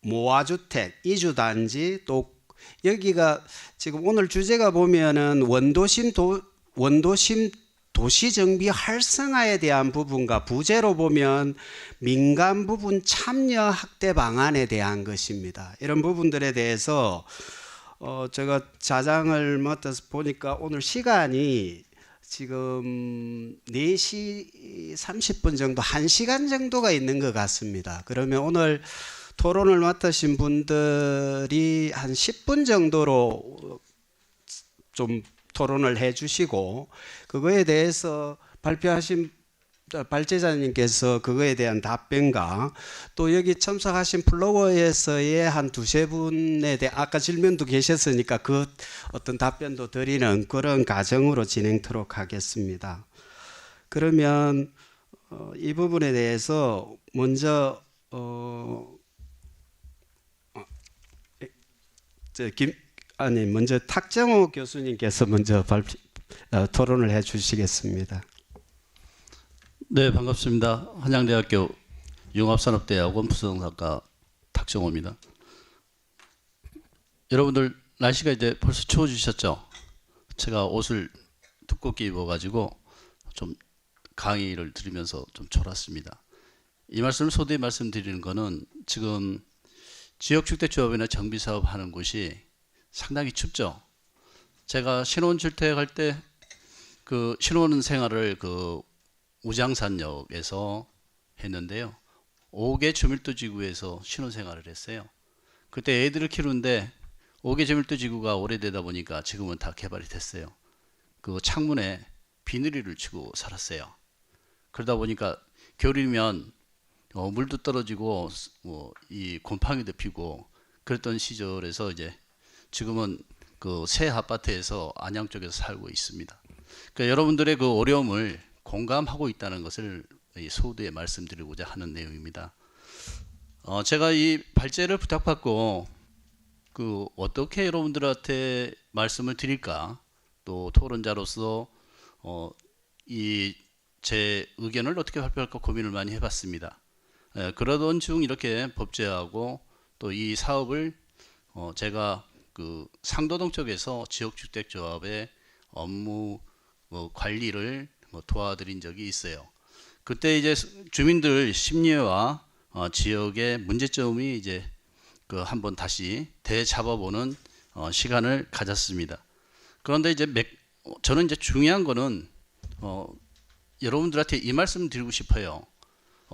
모아주택, 이주단지, 또 여기가 지금 오늘 주제가 보면은 원도심 도시정비 활성화에 대한 부분과 부제로 보면 민간 부분 참여 확대 방안에 대한 것입니다. 이런 부분들에 대해서 제가 자장을 맡아서 보니까 오늘 시간이 지금 4시 30분 정도, 1시간 정도가 있는 것 같습니다. 그러면 오늘 토론을 맡으신 분들이 한 10분 정도로 좀 토론을 해 주시고, 그거에 대해서 발표하신 발제자님께서 그거에 대한 답변과 또 여기 참석하신 플로어에서의 한 두세 분에 대해 아까 질문도 계셨으니까 그 어떤 답변도 드리는 그런 과정으로 진행토록 하겠습니다. 그러면 이 부분에 대해서 먼저 먼저 탁정호 교수님께서 먼저 토론을 해 주시겠습니다. 네, 반갑습니다. 한양대학교 융합산업대학원 부동산학과 탁정호입니다. 여러분들 날씨가 이제 벌써 추워지셨죠? 제가 옷을 두껍게 입어가지고 좀 강의를 들으면서 좀 졸았습니다. 이 말씀을 소대히 말씀드리는 거는 지금 지역주택조합이나 정비사업 하는 곳이 상당히 춥죠. 제가 신혼주택 할 때 그 신혼 생활을 그 우장산역에서 했는데요. 5개 주밀도지구에서 신혼생활을 했어요. 그때 애들을 키우는데 5개 주밀도지구가 오래되다 보니까 지금은 다 개발이 됐어요. 그 창문에 비늘이를 치고 살았어요. 그러다 보니까 겨울이면 물도 떨어지고 이 곰팡이도 피고 그랬던 시절에서 이제 지금은 그 새 아파트에서 안양 쪽에서 살고 있습니다. 그러니까 여러분들의 그 어려움을 공감하고 있다는 것을 소두에 말씀드리고자 하는 내용입니다. 제가 이 발제를 부탁받고 그 어떻게 여러분들한테 말씀을 드릴까, 또 토론자로서 이 제 의견을 어떻게 발표할까 고민을 많이 해봤습니다. 그러던 중 이렇게 법제하고 또 이 사업을 제가 그 상도동 쪽에서 지역주택조합의 업무 관리를 도와드린 적이 있어요. 그때 이제 주민들 심리와 지역의 문제점이 이제 그 한번 다시 되잡아보는 시간을 가졌습니다. 그런데 이제 저는 이제 중요한 거는 여러분들한테 이 말씀 드리고 싶어요.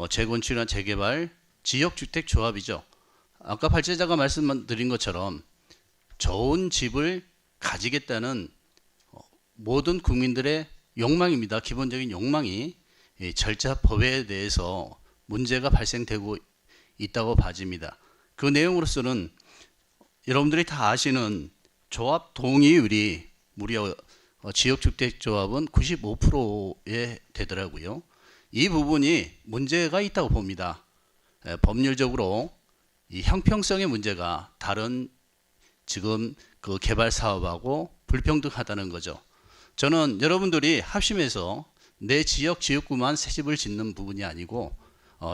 재건축이나 재개발, 지역주택조합이죠. 아까 발제자가 말씀드린 것처럼 좋은 집을 가지겠다는 모든 국민들의 욕망입니다. 기본적인 욕망이 절차 법에 대해서 문제가 발생되고 있다고 봐집니다. 그 내용으로서는 여러분들이 다 아시는 조합 동의율이 무려 지역주택조합은 95%에 되더라고요. 이 부분이 문제가 있다고 봅니다. 법률적으로 이 형평성의 문제가 다른 지금 그 개발 사업하고 불평등하다는 거죠. 저는 여러분들이 합심해서 내 지역구만 새 집을 짓는 부분이 아니고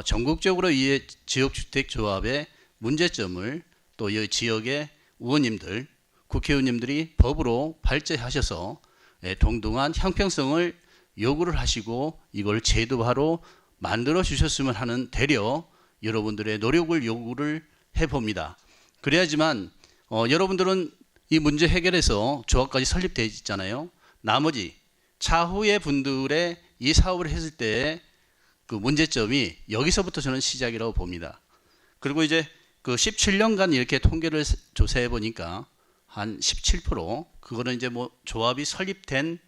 전국적으로 이 지역주택조합의 문제점을 또 이 지역의 의원님들, 국회의원님들이 법으로 발제하셔서 동등한 형평성을 요구를 하시고 이걸 제도화로 만들어 주셨으면 하는 대려 여러분들의 노력을 요구를 해봅니다. 그래야지만 여러분들은 이 문제 해결해서 조합까지 설립되어 있잖아요. 나머지 차후의 분들의 이 사업을 했을 때의 그 문제점이 여기서부터 저는 시작이라고 봅니다. 그리고 이제 그 17년간 이렇게 통계를 조사해 보니까 한 17%, 그거는 이제 뭐 조합이 설립된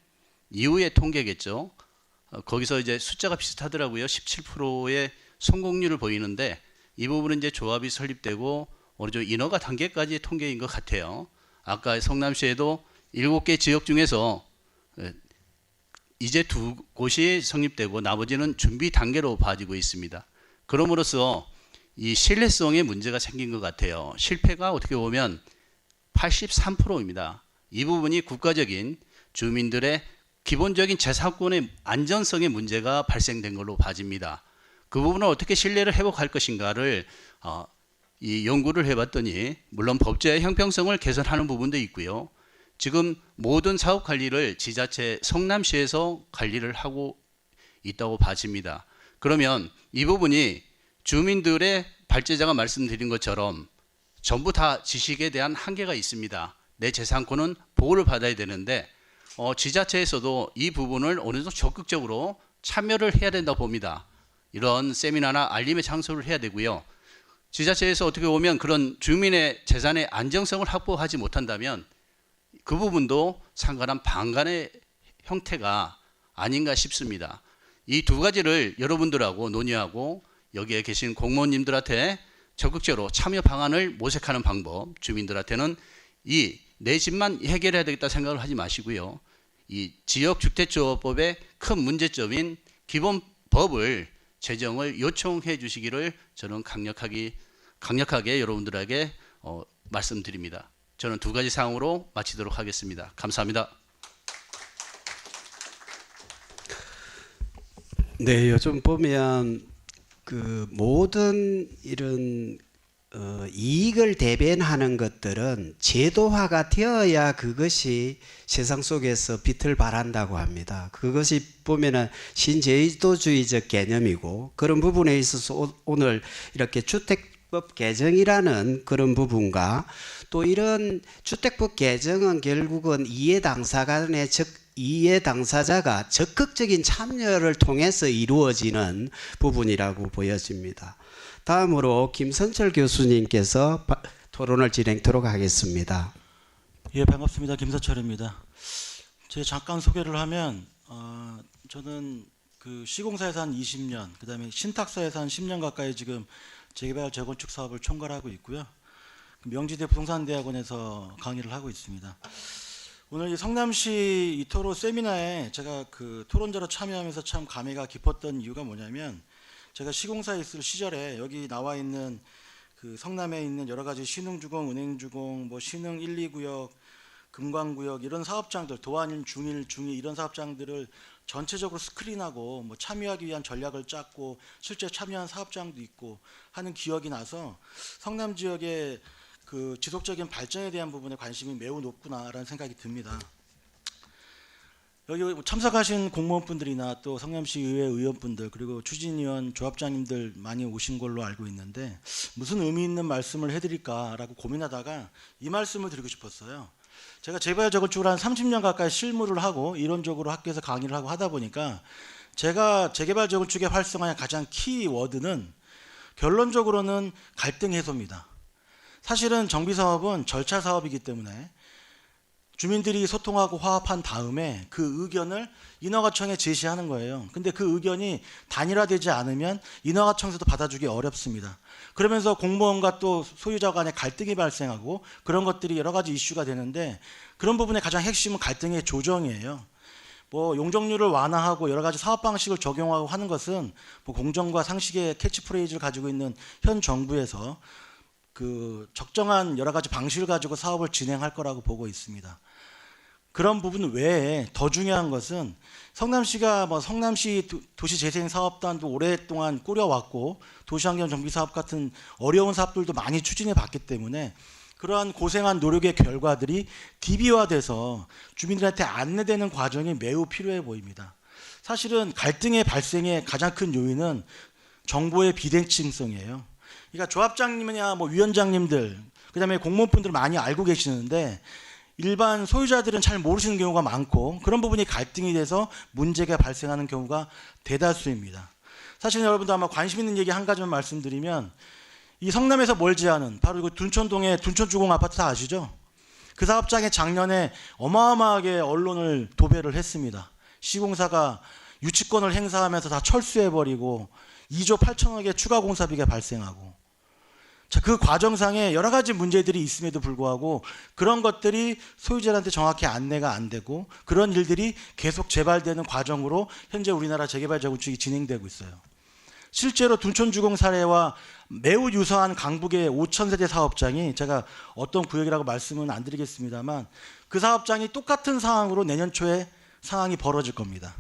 이후의 통계겠죠. 거기서 이제 숫자가 비슷하더라고요. 17%의 성공률을 보이는데 이 부분은 이제 조합이 설립되고 어느 정도 인허가 단계까지의 통계인 것 같아요. 아까 성남시에도 7개 지역 중에서 이제 2곳이 성립되고 나머지는 준비 단계로 봐지고 있습니다. 그럼으로써 이 신뢰성에 문제가 생긴 것 같아요. 실패가 어떻게 보면 83%입니다. 이 부분이 국가적인 주민들의 기본적인 재산권의 안전성에 문제가 발생된 걸로 봐집니다. 그 부분을 어떻게 신뢰를 회복할 것인가를 이 연구를 해봤더니 물론 법제의 형평성을 개선하는 부분도 있고요. 지금 모든 사업 관리를 지자체 성남시에서 관리를 하고 있다고 봐집니다. 그러면 이 부분이 주민들의 발제자가 말씀드린 것처럼 전부 다 지식에 대한 한계가 있습니다. 내 재산권은 보호를 받아야 되는데 지자체에서도 이 부분을 어느 정도 적극적으로 참여를 해야 된다고 봅니다. 이런 세미나나 알림의 장소를 해야 되고요. 지자체에서 어떻게 보면 그런 주민의 재산의 안정성을 확보하지 못한다면 그 부분도 상관한 방관의 형태가 아닌가 싶습니다. 이 두 가지를 여러분들하고 논의하고 여기에 계신 공무원님들한테 적극적으로 참여 방안을 모색하는 방법, 주민들한테는 이 내 집만 해결해야 되겠다 생각을 하지 마시고요. 이 지역주택조합법의 큰 문제점인 기본법을 제정을 요청해 주시기를 저는 강력하게 여러분들에게 말씀드립니다. 저는 두 가지 사항으로 마치도록 하겠습니다. 감사합니다. 네, 요즘 보면 그 모든 이런 이익을 대변하는 것들은 제도화가 되어야 그것이 세상 속에서 빛을 발한다고 합니다. 그것이 보면은 신제도주의적 개념이고 그런 부분에 있어서 오늘 이렇게 주택법 개정이라는 그런 부분과 또 이런 주택법 개정은 결국은 이해 당사자가 적극적인 참여를 통해서 이루어지는 부분이라고 보여집니다. 다음으로 김선철 교수님께서 토론을 진행토록 하겠습니다. 예, 반갑습니다. 김선철입니다. 제가 잠깐 소개를 하면 저는 그 시공사에서 한 20년, 그다음에 신탁사에서 한 10년 가까이 지금 재개발 재건축 사업을 총괄하고 있고요. 명지대 부동산대학원에서 강의를 하고 있습니다. 오늘 이 성남시 이 토론 세미나에 제가 그 토론자로 참여하면서 참 감회가 깊었던 이유가 뭐냐면 제가 시공사에 있을 시절에 여기 나와 있는 그 성남에 있는 여러 가지 신흥주공, 은행주공, 뭐 신흥 1, 2구역, 금광구역 이런 사업장들, 도안일, 중일, 중이 이런 사업장들을 전체적으로 스크린하고 뭐 참여하기 위한 전략을 짰고 실제 참여한 사업장도 있고 하는 기억이 나서 성남 지역의 그 지속적인 발전에 대한 부분에 관심이 매우 높구나라는 생각이 듭니다. 여기 참석하신 공무원분들이나 또 성남시 의회 의원분들 그리고 추진위원 조합장님들 많이 오신 걸로 알고 있는데 무슨 의미 있는 말씀을 해드릴까라고 고민하다가 이 말씀을 드리고 싶었어요. 제가 재개발 재건축을 한 30년 가까이 실무를 하고 이론적으로 학교에서 강의를 하고 하다 보니까 제가 재개발 재건축의 활성화의 가장 키워드는 결론적으로는 갈등 해소입니다. 사실은 정비사업은 절차 사업이기 때문에 주민들이 소통하고 화합한 다음에 그 의견을 인허가청에 제시하는 거예요. 근데 그 의견이 단일화되지 않으면 인허가청에서도 받아주기 어렵습니다. 그러면서 공무원과 또 소유자 간의 갈등이 발생하고 그런 것들이 여러 가지 이슈가 되는데 그런 부분의 가장 핵심은 갈등의 조정이에요. 뭐 용적률을 완화하고 여러 가지 사업 방식을 적용하고 하는 것은 뭐 공정과 상식의 캐치프레이즈를 가지고 있는 현 정부에서 그 적정한 여러 가지 방식을 가지고 사업을 진행할 거라고 보고 있습니다. 그런 부분 외에 더 중요한 것은 성남시가 뭐 성남시 도시재생사업단도 오랫동안 꾸려왔고 도시환경 정비사업 같은 어려운 사업들도 많이 추진해 봤기 때문에 그러한 고생한 노력의 결과들이 DB화돼서 주민들한테 안내되는 과정이 매우 필요해 보입니다. 사실은 갈등의 발생의 가장 큰 요인은 정보의 비대칭성이에요. 그러니까 조합장님이나 뭐 위원장님들, 그다음에 공무원분들 많이 알고 계시는데 일반 소유자들은 잘 모르시는 경우가 많고 그런 부분이 갈등이 돼서 문제가 발생하는 경우가 대다수입니다. 사실 여러분도 아마 관심 있는 얘기 한 가지만 말씀드리면 이 성남에서 멀지 않은 바로 그 둔천동의 둔천주공 아파트 다 아시죠? 그 사업장이 작년에 어마어마하게 언론을 도배를 했습니다. 시공사가 유치권을 행사하면서 다 철수해버리고 2조 8천억의 추가 공사비가 발생하고, 자, 그 과정상에 여러 가지 문제들이 있음에도 불구하고 그런 것들이 소유자한테 정확히 안내가 안 되고 그런 일들이 계속 재발되는 과정으로 현재 우리나라 재개발 재건축이 진행되고 있어요. 실제로 둔천주공 사례와 매우 유사한 강북의 5,000세대 사업장이, 제가 어떤 구역이라고 말씀은 안 드리겠습니다만, 그 사업장이 똑같은 상황으로 내년 초에 상황이 벌어질 겁니다.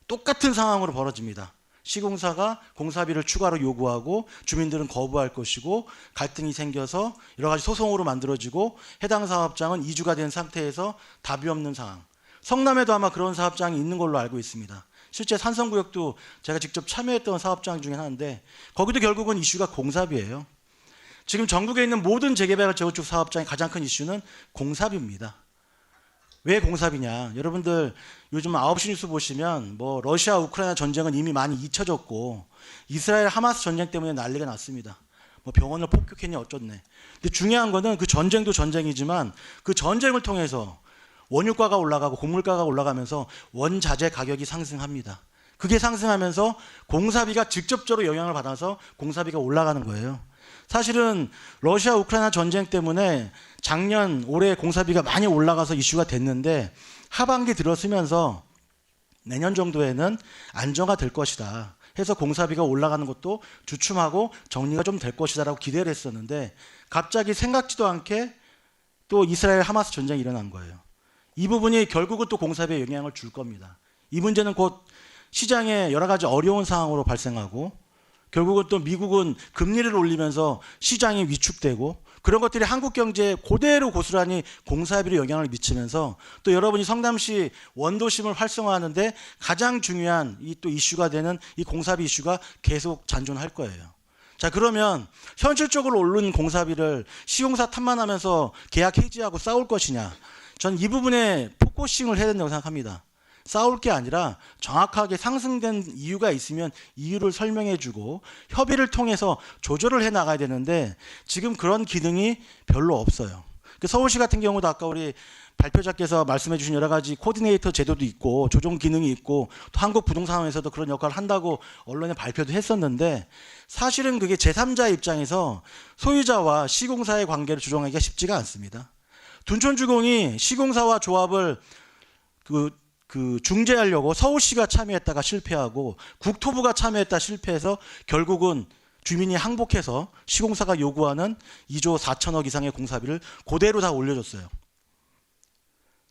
똑같은 상황으로 벌어집니다. 시공사가 공사비를 추가로 요구하고 주민들은 거부할 것이고 갈등이 생겨서 여러 가지 소송으로 만들어지고 해당 사업장은 이주가 된 상태에서 답이 없는 상황. 성남에도 아마 그런 사업장이 있는 걸로 알고 있습니다. 실제 산성구역도 제가 직접 참여했던 사업장 중에 하나인데 거기도 결국은 이슈가 공사비예요. 지금 전국에 있는 모든 재개발 재건축 사업장의 가장 큰 이슈는 공사비입니다. 왜 공사비냐? 여러분들 요즘 9시 뉴스 보시면 뭐 러시아 우크라이나 전쟁은 이미 많이 잊혀졌고 이스라엘 하마스 전쟁 때문에 난리가 났습니다. 뭐 병원을 폭격했냐 어쩌네. 근데 중요한 거는 그 전쟁도 전쟁이지만 그 전쟁을 통해서 원유가가 올라가고 곡물가가 올라가면서 원자재 가격이 상승합니다. 그게 상승하면서 공사비가 직접적으로 영향을 받아서 공사비가 올라가는 거예요. 사실은 러시아 우크라이나 전쟁 때문에 작년 올해 공사비가 많이 올라가서 이슈가 됐는데 하반기 들어서면서 내년 정도에는 안정화 될 것이다 해서 공사비가 올라가는 것도 주춤하고 정리가 좀 될 것이다라고 기대를 했었는데 갑자기 생각지도 않게 또 이스라엘 하마스 전쟁이 일어난 거예요. 이 부분이 결국은 또 공사비에 영향을 줄 겁니다. 이 문제는 곧 시장에 여러 가지 어려운 상황으로 발생하고 결국은 또 미국은 금리를 올리면서 시장이 위축되고 그런 것들이 한국 경제에 그대로 고스란히 공사비로 영향을 미치면서 또 여러분이 성남시 원도심을 활성화하는데 가장 중요한 이 또 이슈가 되는 이 공사비 이슈가 계속 잔존할 거예요. 자, 그러면 현실적으로 오른 공사비를 시공사 탓만 하면서 계약 해지하고 싸울 것이냐? 전 이 부분에 포커싱을 해야 된다고 생각합니다. 싸울 게 아니라 정확하게 상승된 이유가 있으면 이유를 설명해주고 협의를 통해서 조절을 해 나가야 되는데 지금 그런 기능이 별로 없어요. 서울시 같은 경우도 아까 우리 발표자께서 말씀해 주신 여러 가지 코디네이터 제도도 있고 조정 기능이 있고 또 한국부동산원에서도 그런 역할을 한다고 언론에 발표도 했었는데 사실은 그게 제3자 입장에서 소유자와 시공사의 관계를 조정하기가 쉽지가 않습니다. 둔천주공이 시공사와 조합을 중재하려고 서울시가 참여했다가 실패하고 국토부가 참여했다 실패해서 결국은 주민이 항복해서 시공사가 요구하는 2조 4천억 이상의 공사비를 그대로 다 올려줬어요.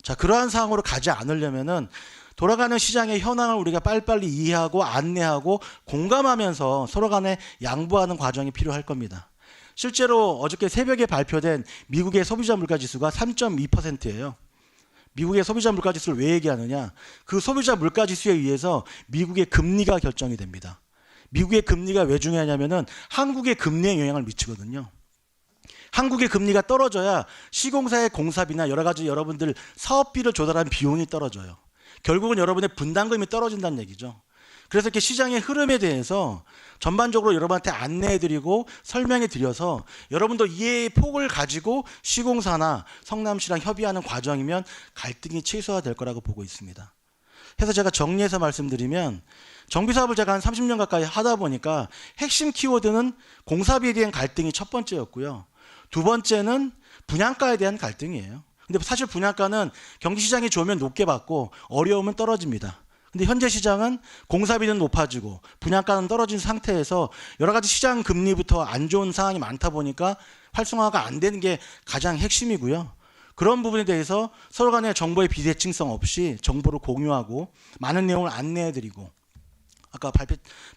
자, 그러한 상황으로 가지 않으려면은 돌아가는 시장의 현황을 우리가 빨리빨리 이해하고 안내하고 공감하면서 서로 간에 양보하는 과정이 필요할 겁니다. 실제로 어저께 새벽에 발표된 미국의 소비자 물가지수가 3.2%예요. 미국의 소비자 물가지수를 왜 얘기하느냐? 그 소비자 물가지수에 의해서 미국의 금리가 결정이 됩니다. 미국의 금리가 왜 중요하냐면은 한국의 금리에 영향을 미치거든요. 한국의 금리가 떨어져야 시공사의 공사비나 여러 가지 여러분들 사업비를 조달하는 비용이 떨어져요. 결국은 여러분의 분담금이 떨어진다는 얘기죠. 그래서 이렇게 시장의 흐름에 대해서 전반적으로 여러분한테 안내해드리고 설명해드려서 여러분도 이해의 폭을 가지고 시공사나 성남시랑 협의하는 과정이면 갈등이 최소화될 거라고 보고 있습니다. 그래서 제가 정리해서 말씀드리면 정비사업을 제가 한 30년 가까이 하다 보니까 핵심 키워드는 공사비에 대한 갈등이 첫 번째였고요. 두 번째는 분양가에 대한 갈등이에요. 근데 사실 분양가는 경기시장이 좋으면 높게 받고 어려우면 떨어집니다. 근데 현재 시장은 공사비는 높아지고 분양가는 떨어진 상태에서 여러 가지 시장 금리부터 안 좋은 상황이 많다 보니까 활성화가 안 되는 게 가장 핵심이고요. 그런 부분에 대해서 서로 간의 정보의 비대칭성 없이 정보를 공유하고 많은 내용을 안내해드리고 아까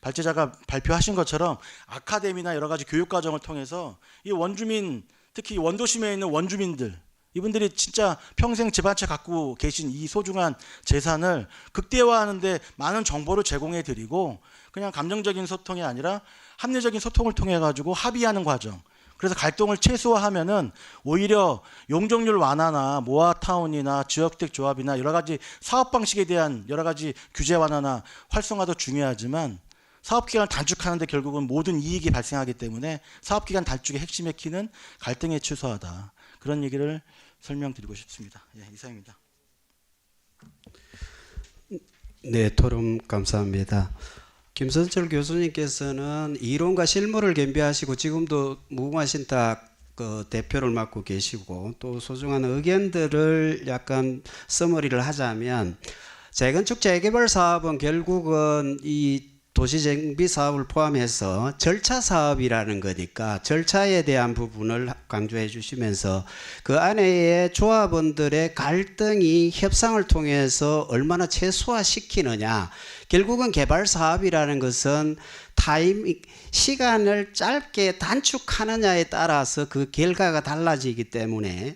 발제자가 발표하신 것처럼 아카데미나 여러 가지 교육 과정을 통해서 이 원주민 특히 원도심에 있는 원주민들 이분들이 진짜 평생 집 한 채 갖고 계신 이 소중한 재산을 극대화하는데 많은 정보를 제공해 드리고 그냥 감정적인 소통이 아니라 합리적인 소통을 통해 가지고 합의하는 과정. 그래서 갈등을 최소화하면은 오히려 용적률 완화나 모아타운이나 지역주택 조합이나 여러 가지 사업 방식에 대한 여러 가지 규제 완화나 활성화도 중요하지만 사업 기간을 단축하는데 결국은 모든 이익이 발생하기 때문에 사업 기간 단축의 핵심의 키는 갈등에 최소화다. 그런 얘기를 설명드리고 싶습니다. 예, 이상입니다. 네, 토론 감사합니다. 김선철 교수님께서는 이론과 실무를 겸비하시고 지금도 무궁화신탁 그 대표를 맡고 계시고 또 소중한 의견들을 약간 서머리를 하자면 재건축 재개발 사업은 결국은 이 도시정비 사업을 포함해서 절차 사업이라는 거니까 절차에 대한 부분을 강조해 주시면서 그 안에의 조합원들의 갈등이 협상을 통해서 얼마나 최소화시키느냐. 결국은 개발 사업이라는 것은 시간을 짧게 단축하느냐에 따라서 그 결과가 달라지기 때문에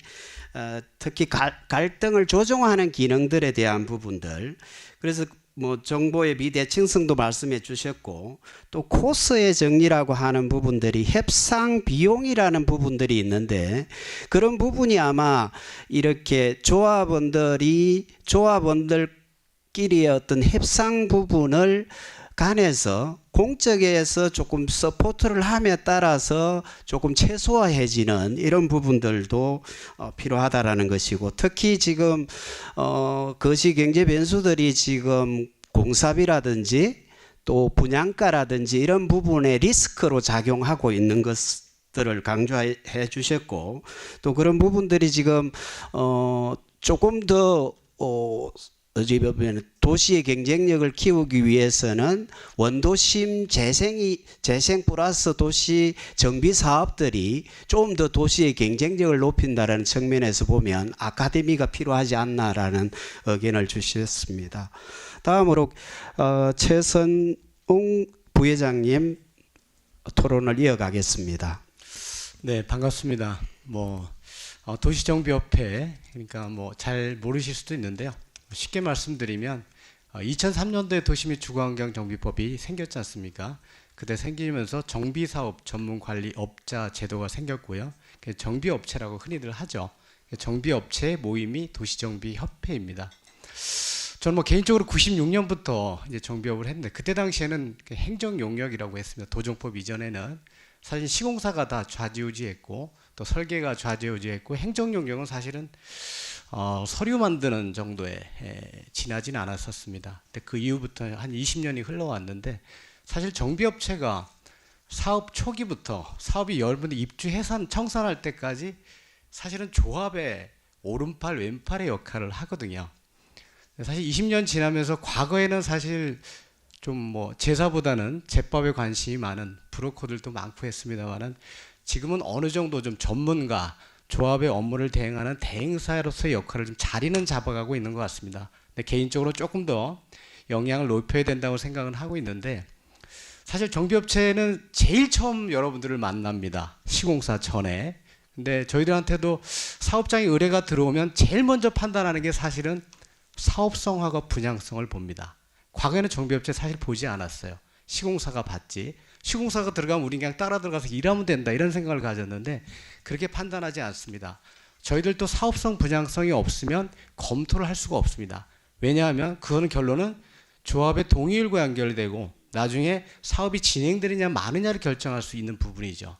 특히 갈등을 조정하는 기능들에 대한 부분들, 그래서 뭐 정보의 비대칭성도 말씀해 주셨고 또 코스의 정리라고 하는 부분들이 협상 비용이라는 부분들이 있는데 그런 부분이 아마 이렇게 조합원들끼리의 어떤 협상 부분을 간에서 공적에서 조금 서포트를 함에 따라서 조금 최소화해지는 이런 부분들도 필요하다라는 것이고, 특히 지금 거시 경제 변수들이 지금 공사비라든지 또 분양가라든지 이런 부분에 리스크로 작용하고 있는 것들을 강조해 주셨고, 또 그런 부분들이 지금 조금 더 어찌 보면 도시의 경쟁력을 키우기 위해서는 원도심 재생 플러스 도시 정비 사업들이 좀 더 도시의 경쟁력을 높인다는 측면에서 보면 아카데미가 필요하지 않나라는 의견을 주셨습니다. 다음으로 최선웅 부회장님 토론을 이어가겠습니다. 네, 반갑습니다. 도시정비협회, 그러니까 잘 모르실 수도 있는데요. 쉽게 말씀드리면 2003년도에 도시 및 주거환경정비법이 생겼지 않습니까? 그때 생기면서 정비사업 전문관리업자 제도가 생겼고요. 정비업체라고 흔히들 하죠. 정비업체의 모임이 도시정비협회입니다. 저는 개인적으로 96년부터 이제 정비업을 했는데 그때 당시에는 행정용역이라고 했습니다. 도정법 이전에는 사실 시공사가 다 좌지우지했고 또 설계가 좌지우지했고 행정용역은 사실은 서류 만드는 정도에 지나진 않았었습니다. 근데 그 이후부터 한 20년이 흘러왔는데 사실 정비업체가 사업 초기부터 사업이 여러분들 입주 해산 청산할 때까지 사실은 조합의 오른팔 왼팔의 역할을 하거든요. 사실 20년 지나면서 과거에는 사실 좀 제사보다는 제법에 관심이 많은 브로커들도 많고 했습니다만은 지금은 어느 정도 좀 전문가 조합의 업무를 대행하는 대행사로서의 역할을 좀 자리는 잡아가고 있는 것 같습니다. 근데 개인적으로 조금 더 영향을 높여야 된다고 생각은 하고 있는데 사실 정비업체는 제일 처음 여러분들을 만납니다. 시공사 전에. 근데 저희들한테도 사업장에 의뢰가 들어오면 제일 먼저 판단하는 게 사실은 사업성화가 분양성을 봅니다. 과거에는 정비업체 사실 보지 않았어요. 시공사가 봤지. 시공사가 들어가면 우리 그냥 따라 들어가서 일하면 된다 이런 생각을 가졌는데 그렇게 판단하지 않습니다. 저희들도 사업성 분양성이 없으면 검토를 할 수가 없습니다. 왜냐하면 그거는 결론은 조합의 동의율과 연결되고 나중에 사업이 진행되느냐 마느냐를 결정할 수 있는 부분이죠.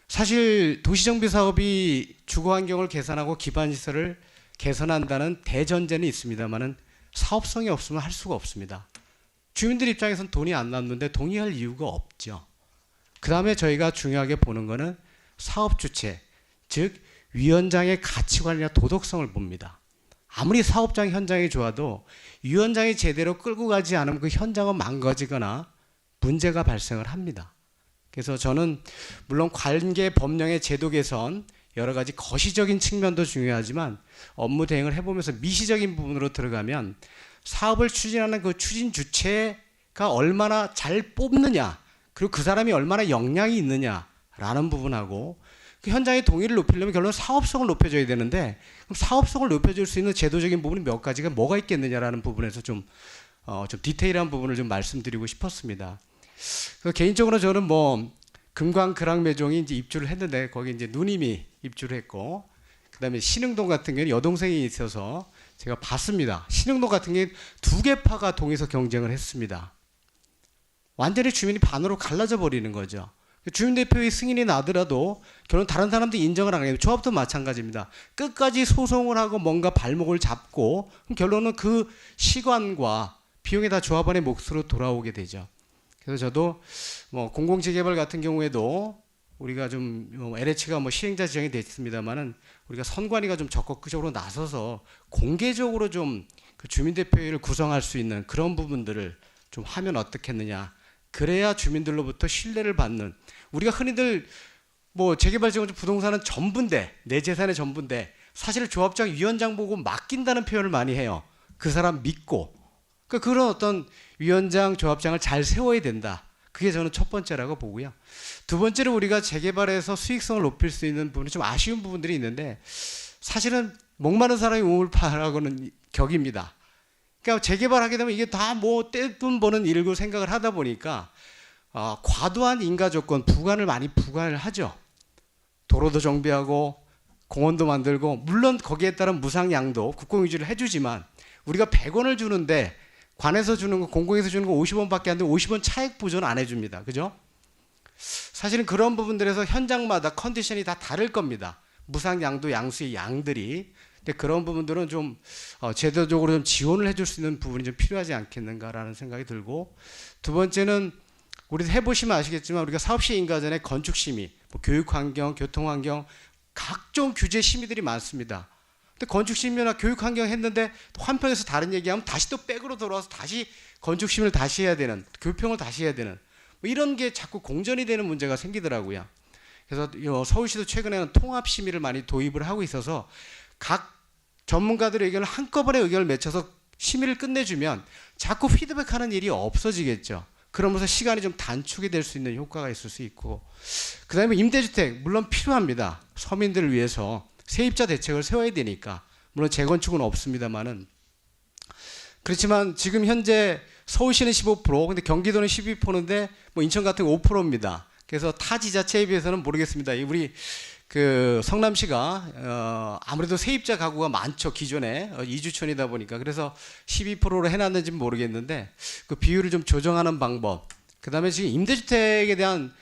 사실 도시정비 사업이 주거환경을 개선하고 기반시설을 개선한다는 대전제는 있습니다만은 사업성이 없으면 할 수가 없습니다. 주민들 입장에서는 돈이 안 남는데 동의할 이유가 없죠. 그 다음에 저희가 중요하게 보는 거는 사업 주체, 즉 위원장의 가치관이나 도덕성을 봅니다. 아무리 사업장 현장이 좋아도 위원장이 제대로 끌고 가지 않으면 그 현장은 망가지거나 문제가 발생을 합니다. 그래서 저는 물론 관계 법령의 제도 개선 여러 가지 거시적인 측면도 중요하지만 업무 대행을 해보면서 미시적인 부분으로 들어가면 사업을 추진하는 그 추진 주체가 얼마나 잘 뽑느냐 그리고 그 사람이 얼마나 역량이 있느냐라는 부분하고 그 현장의 동의를 높이려면 결론 사업성을 높여줘야 되는데 그럼 사업성을 높여줄 수 있는 제도적인 부분이 몇 가지가 뭐가 있겠느냐라는 부분에서 좀 디테일한 부분을 좀 말씀드리고 싶었습니다. 개인적으로 저는 금광 그랑매종이 이제 입주를 했는데 거기 이제 누님이 입주를 했고 그다음에 신흥동 같은 경우는 여동생이 있어서 제가 봤습니다. 신흥동 같은 경우는 두 개 파가 동에서 경쟁을 했습니다. 완전히 주민이 반으로 갈라져 버리는 거죠. 주민대표의 승인이 나더라도 결론 다른 사람들이 인정을 안 해요. 조합도 마찬가지입니다. 끝까지 소송을 하고 뭔가 발목을 잡고 그럼 결론은 그 시간과 비용이 다 조합원의 몫으로 돌아오게 되죠. 그래서 저도 뭐 공공재개발 같은 경우에도 우리가 좀 LH가 뭐 시행자 지정이 됐습니다만은 우리가 선관위가 좀 적극적으로 나서서 공개적으로 좀 그 주민대표회를 구성할 수 있는 그런 부분들을 좀 하면 어떻겠느냐. 그래야 주민들로부터 신뢰를 받는, 우리가 흔히들 뭐 재개발지원주 부동산은 전부인데 내 재산의 전부인데 사실 조합장 위원장 보고 맡긴다는 표현을 많이 해요. 그 사람 믿고. 그러니까 그런 어떤 위원장 조합장을 잘 세워야 된다. 그게 저는 첫 번째라고 보고요. 두 번째로 우리가 재개발에서 수익성을 높일 수 있는 부분이 좀 아쉬운 부분들이 있는데 사실은 목마른 사람이 우물 파라고는 격입니다. 그러니까 재개발하게 되면 이게 다 뭐 떼돈 버는 일고 생각을 하다 보니까 과도한 인가 조건, 부관을 많이 부과를 하죠. 도로도 정비하고 공원도 만들고 물론 거기에 따른 무상양도 국공유지를 해주지만 우리가 100원을 주는데 관에서 주는 거, 공공에서 주는 거 50원밖에 안 되고 50원 차액 보존 안 해줍니다. 그죠? 사실은 그런 부분들에서 현장마다 컨디션이 다 다를 겁니다. 무상양도 양수의 양들이. 근데 그런 부분들은 좀 제도적으로 좀 지원을 해줄 수 있는 부분이 좀 필요하지 않겠는가라는 생각이 들고, 두 번째는 우리 해보시면 아시겠지만 우리가 사업시행 인가 전에 건축심의, 뭐 교육환경, 교통환경 각종 규제 심의들이 많습니다. 근데 건축심의나 교육환경 했는데 한편에서 다른 얘기하면 다시 또 백으로 돌아와서 다시 건축심의를 다시 해야 되는, 교평을 다시 해야 되는 뭐 이런 게 자꾸 공전이 되는 문제가 생기더라고요. 그래서 서울시도 최근에는 통합심의를 많이 도입을 하고 있어서 각 전문가들의 의견을 한꺼번에 의견을 맺혀서 심의를 끝내주면 자꾸 피드백하는 일이 없어지겠죠. 그러면서 시간이 좀 단축이 될 수 있는 효과가 있을 수 있고, 그 다음에 임대주택 물론 필요합니다. 서민들을 위해서 세입자 대책을 세워야 되니까. 물론 재건축은 없습니다만은. 그렇지만 지금 현재 서울시는 15%, 근데 경기도는 12%인데 뭐 인천 같은 거 5%입니다. 그래서 타 지자체에 비해서는 모르겠습니다. 우리 그 성남시가 아무래도 세입자 가구가 많죠. 기존에 이주촌이다 보니까. 그래서 12%로 해놨는지는 모르겠는데 그 비율을 좀 조정하는 방법. 그다음에 지금 임대주택에 대한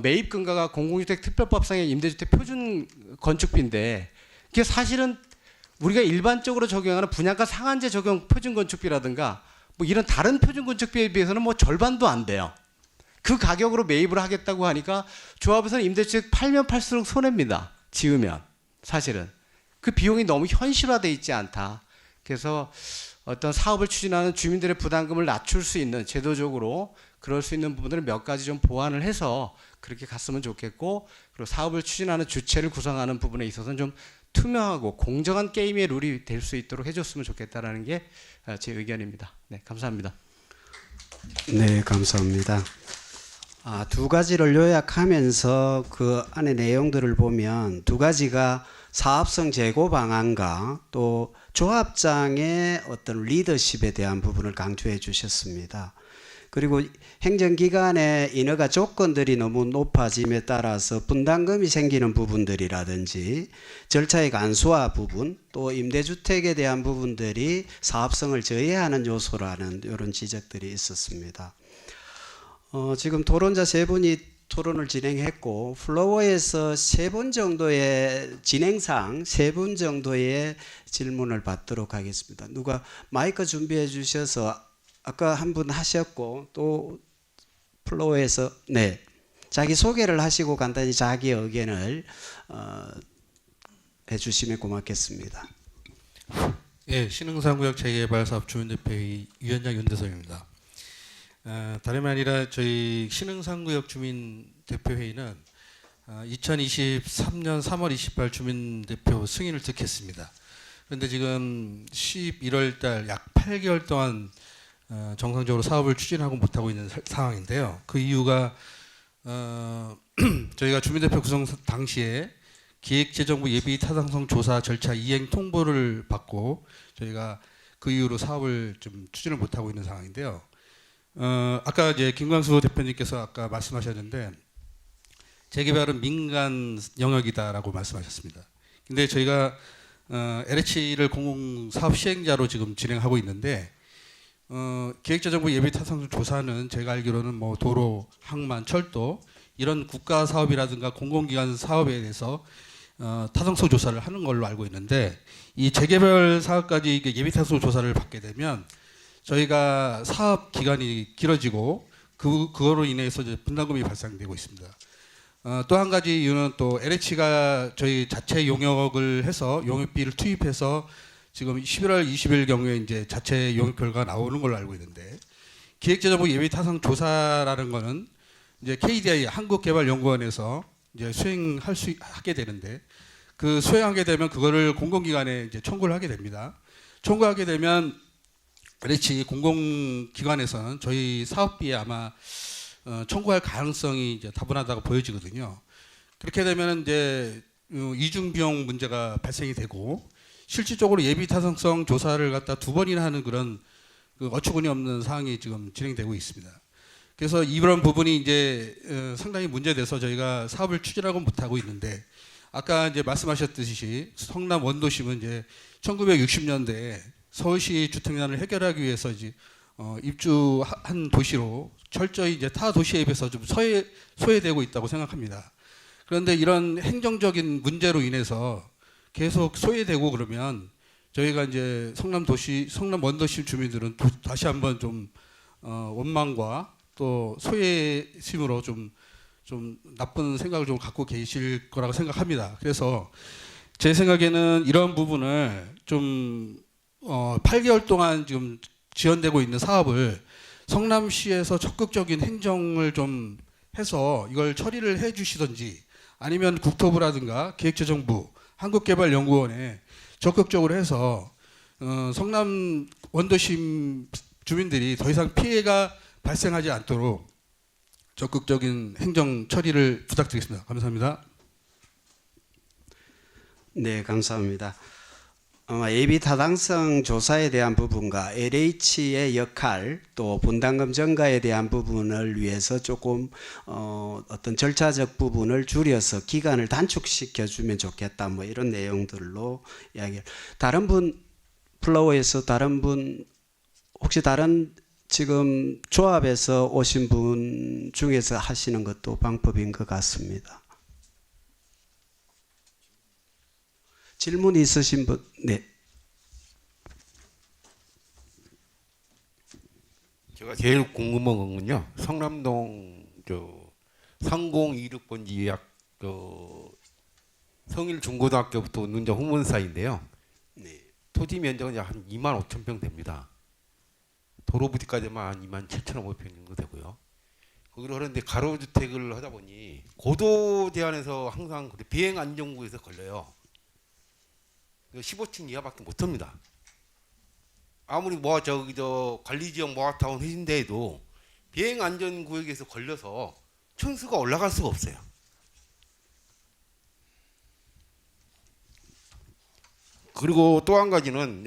매입 근거가 공공주택 특별법상의 임대주택 표준 건축비인데 이게 사실은 우리가 일반적으로 적용하는 분양가 상한제 적용 표준 건축비라든가 뭐 이런 다른 표준 건축비에 비해서는 뭐 절반도 안 돼요. 그 가격으로 매입을 하겠다고 하니까 조합에서는 임대주택 팔면 팔수록 손해입니다. 지으면 사실은 그 비용이 너무 현실화되어 있지 않다. 그래서 어떤 사업을 추진하는 주민들의 부담금을 낮출 수 있는, 제도적으로 그럴 수 있는 부분들을 몇 가지 좀 보완을 해서 그렇게 갔으면 좋겠고, 그리고 사업을 추진하는 주체를 구성하는 부분에 있어서는 좀 투명하고 공정한 게임의 룰이 될 수 있도록 해줬으면 좋겠다라는 게 제 의견입니다. 네, 감사합니다. 네, 감사합니다. 두 가지를 요약하면서 그 안에 내용들을 보면 두 가지가 사업성 제고 방안과 또 조합장의 어떤 리더십에 대한 부분을 강조해 주셨습니다. 그리고 행정기관의 인허가 조건들이 너무 높아짐에 따라서 분담금이 생기는 부분들이라든지 절차의 간소화 부분, 또 임대주택에 대한 부분들이 사업성을 저해하는 요소라는 이런 지적들이 있었습니다. 지금 토론자 세 분이 토론을 진행했고 플로어에서 세 분 정도의 진행상 세 분 정도의 질문을 받도록 하겠습니다. 누가 마이크 준비해 주셔서 아까 한 분 하셨고 또 플로어에서 네 자기 소개를 하시고 간단히 자기 의견을 해주시면 고맙겠습니다. 예, 신흥상구역 재개발사업 주민대표회의 위원장 윤대성입니다. 다름이 아니라 저희 신흥상구역 주민대표회의는 2023년 3월 28일 주민대표 승인을 득했습니다. 그런데 지금 11월 달 약 8개월 동안 정상적으로 사업을 추진하고 못하고 있는 상황인데요. 그 이유가 저희가 주민대표 구성 당시에 기획재정부 예비 타당성 조사 절차 이행 통보를 받고 저희가 그 이후로 사업을 좀 추진을 못하고 있는 상황인데요. 아까 이제 김광수 대표님께서 아까 말씀하셨는데 재개발은 민간 영역이다라고 말씀하셨습니다. 근데 저희가 LH를 공공사업 시행자로 지금 진행하고 있는데 기획재정부 예비 타당성 조사는 제가 알기로는 뭐 도로, 항만, 철도 이런 국가 사업이라든가 공공기관 사업에 대해서 타당성 조사를 하는 걸로 알고 있는데, 이 재개발 사업까지 이게 예비 타당성 조사를 받게 되면 저희가 사업 기간이 길어지고 그거로 인해서 이제 분담금이 발생되고 있습니다. 또 한 가지 이유는 또 LH가 저희 자체 용역을 해서 용역비를 투입해서 지금 11월 20일 경우에 이제 자체 용역 결과가 나오는 걸로 알고 있는데, 기획재정부 예비 타당 조사라는 거는 이제 KDI 한국개발연구원에서 이제 하게 되는데, 그 수행하게 되면 그거를 공공기관에 이제 청구를 하게 됩니다. 청구하게 되면 LH 공공기관에서는 저희 사업비에 아마 청구할 가능성이 이제 다분하다고 보여지거든요. 그렇게 되면 이제 이중 비용 문제가 발생이 되고, 실질적으로 예비 타당성 조사를 갖다 2번이나 하는 그런 어처구니 없는 사항이 지금 진행되고 있습니다. 그래서 이런 부분이 이제 상당히 문제돼서 저희가 사업을 추진하고 못하고 있는데, 아까 이제 말씀하셨듯이 성남 원도심은 이제 1960년대에 서울시 주택난을 해결하기 위해서 이제 입주한 도시로 철저히 이제 타 도시에 비해서 좀 소외되고 있다고 생각합니다. 그런데 이런 행정적인 문제로 인해서 계속 소외되고 그러면 저희가 이제 성남 원도심 주민들은 다시 한번 좀 원망과 또 소외심으로 좀 나쁜 생각을 좀 갖고 계실 거라고 생각합니다. 그래서 제 생각에는 이런 부분을 좀 8개월 동안 지금 지연되고 있는 사업을 성남시에서 적극적인 행정을 좀 해서 이걸 처리를 해 주시든지, 아니면 국토부라든가 기획재정부, 한국개발연구원에 적극적으로 해서 성남 원도심 주민들이 더 이상 피해가 발생하지 않도록 적극적인 행정 처리를 부탁드리겠습니다. 감사합니다. 네, 감사합니다. 예비 타당성 조사에 대한 부분과 LH의 역할, 또 분담금 증가에 대한 부분을 위해서 조금 어떤 절차적 부분을 줄여서 기간을 단축시켜 주면 좋겠다, 뭐 이런 내용들로 이야기. 다른 분, 플로어에서 다른 분, 혹시 다른 지금 조합에서 오신 분 중에서 하시는 것도 방법인 것 같습니다. 질문 있으신 분, 네. 제가 제일 궁금한 건요, 성남동 3026번지 약 성일중고등학교부터 운동장 후문사인데요. 네. 토지 면적은 약 한 2만 5천 평 됩니다. 도로 부지까지만 한 2만 7,500평 정도 되고요. 거기를 하는데 가로주택을 하다 보니 고도 제한에서 항상 비행 안전구에서 걸려요. 15층 이하밖에 못합니다. 아무리 관리지역 모아타운 해진대에도 비행 안전구역에서 걸려서 층수가 올라갈 수가 없어요. 그리고 또 한 가지는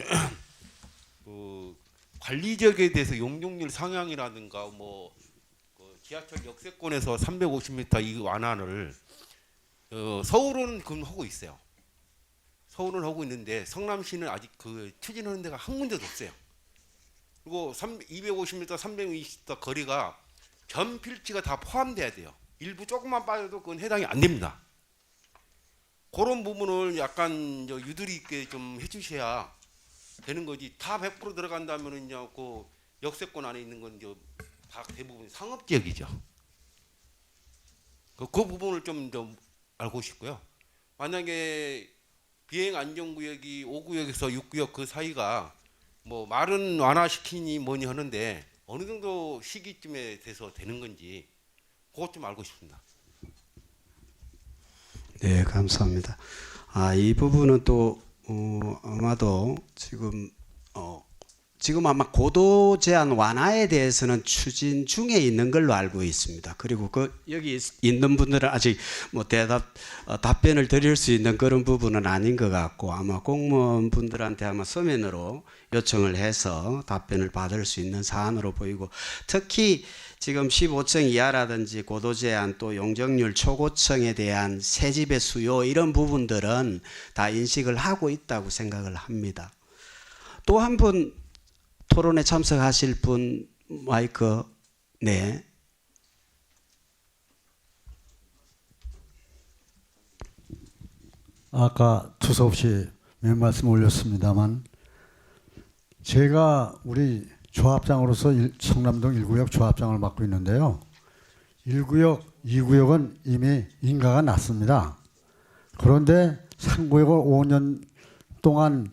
관리지역에 대해서 용적률 상향이라든가 지하철 역세권에서 350m 이 완화를 서울은 그건 하고 있어요. 서울은 하고 있는데 성남시는 아직 그 추진하는 데가 한 군데도 없어요. 그리고 250m, 320m 거리가 전 필지가 다 포함돼야 돼요. 일부 조금만 빠져도 그건 해당이 안 됩니다. 그런 부분을 약간 유도리 있게 좀 해주셔야 되는 거지. 다 100% 들어간다면은요, 그 역세권 안에 있는 건 다 대부분 상업지역이죠. 그 부분을 좀 알고 싶고요. 만약에 비행 안전구역이 5구역에서 6구역 그 사이가 말은 완화시키니 뭐니 하는데 어느 정도 시기쯤에 돼서 되는 건지 그것 좀 알고 싶습니다. 네, 감사합니다. 이 부분은 또 아마도 지금 아마 고도 제한 완화에 대해서는 추진 중에 있는 걸로 알고 있습니다. 그리고 여기 있는 분들은 아직 답변을 드릴 수 있는 그런 부분은 아닌 것 같고, 아마 공무원분들한테 아마 서면으로 요청을 해서 답변을 받을 수 있는 사안으로 보이고, 특히 지금 15층 이하라든지 고도 제한, 또 용적률 초고층에 대한 새 집의 수요, 이런 부분들은 다 인식을 하고 있다고 생각을 합니다. 또 한 분 토론에 참석하실 분 마이크. 네. 아까 두서없이 몇 말씀 올렸습니다만 제가 우리 조합장으로서 성남동 1구역 조합장을 맡고 있는데요. 1구역, 2구역은 이미 인가가 났습니다. 그런데 3구역을 5년 동안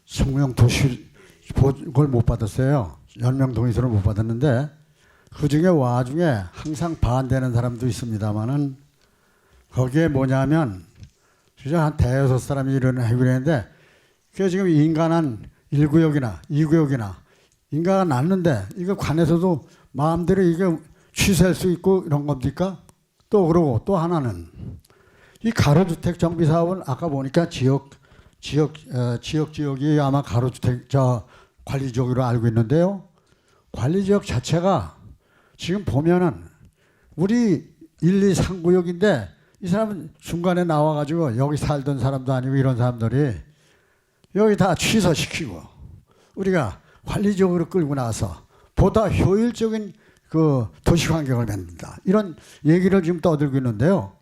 성명 도시 그걸 못 받았어요. 연명 동의서를 못 받았는데 그중에 와중에 항상 반대하는 사람도 있습니다만은 거기에 뭐냐면 진짜 한 대여섯 사람이 하기로 했는데 그게 지금 인간한 1구역이나 2구역이나 인가가 났는데 이거 관에서도 마음대로 이게 취소할 수 있고 이런 겁니까? 또 그러고 또 하나는 이 가로주택 정비 사업은 아까 보니까 지역이 아마 가로주택 관리 지역으로 알고 있는데요. 관리 지역 자체가 지금 보면은 우리 1, 2, 3구역인데 이 사람은 중간에 나와가지고 여기 살던 사람도 아니고 이런 사람들이 여기 다 취소시키고 우리가 관리적으로 끌고 나와서 보다 효율적인 그 도시 환경을 만든다. 이런 얘기를 지금 떠들고 있는데요.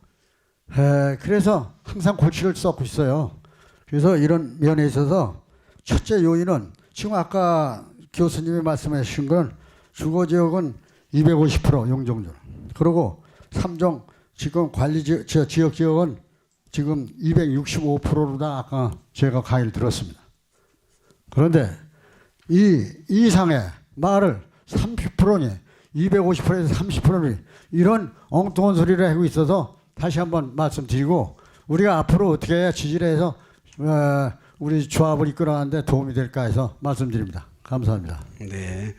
그래서 항상 골치를 썩고 있어요. 그래서 이런 면에 있어서 첫째 요인은 지금 아까 교수님이 말씀하신 건 주거지역은 250% 용적률. 그리고 3종 지금 지역은 지금 265%다 아까 제가 강의를 들었습니다. 그런데 이 이상의 말을 30%니 250%에서 30%니 이런 엉뚱한 소리를 하고 있어서 다시 한번 말씀드리고 우리가 앞으로 어떻게 해야 지지를 해서 우리 조합을 이끌어가는데 도움이 될까 해서 말씀드립니다. 감사합니다. 네.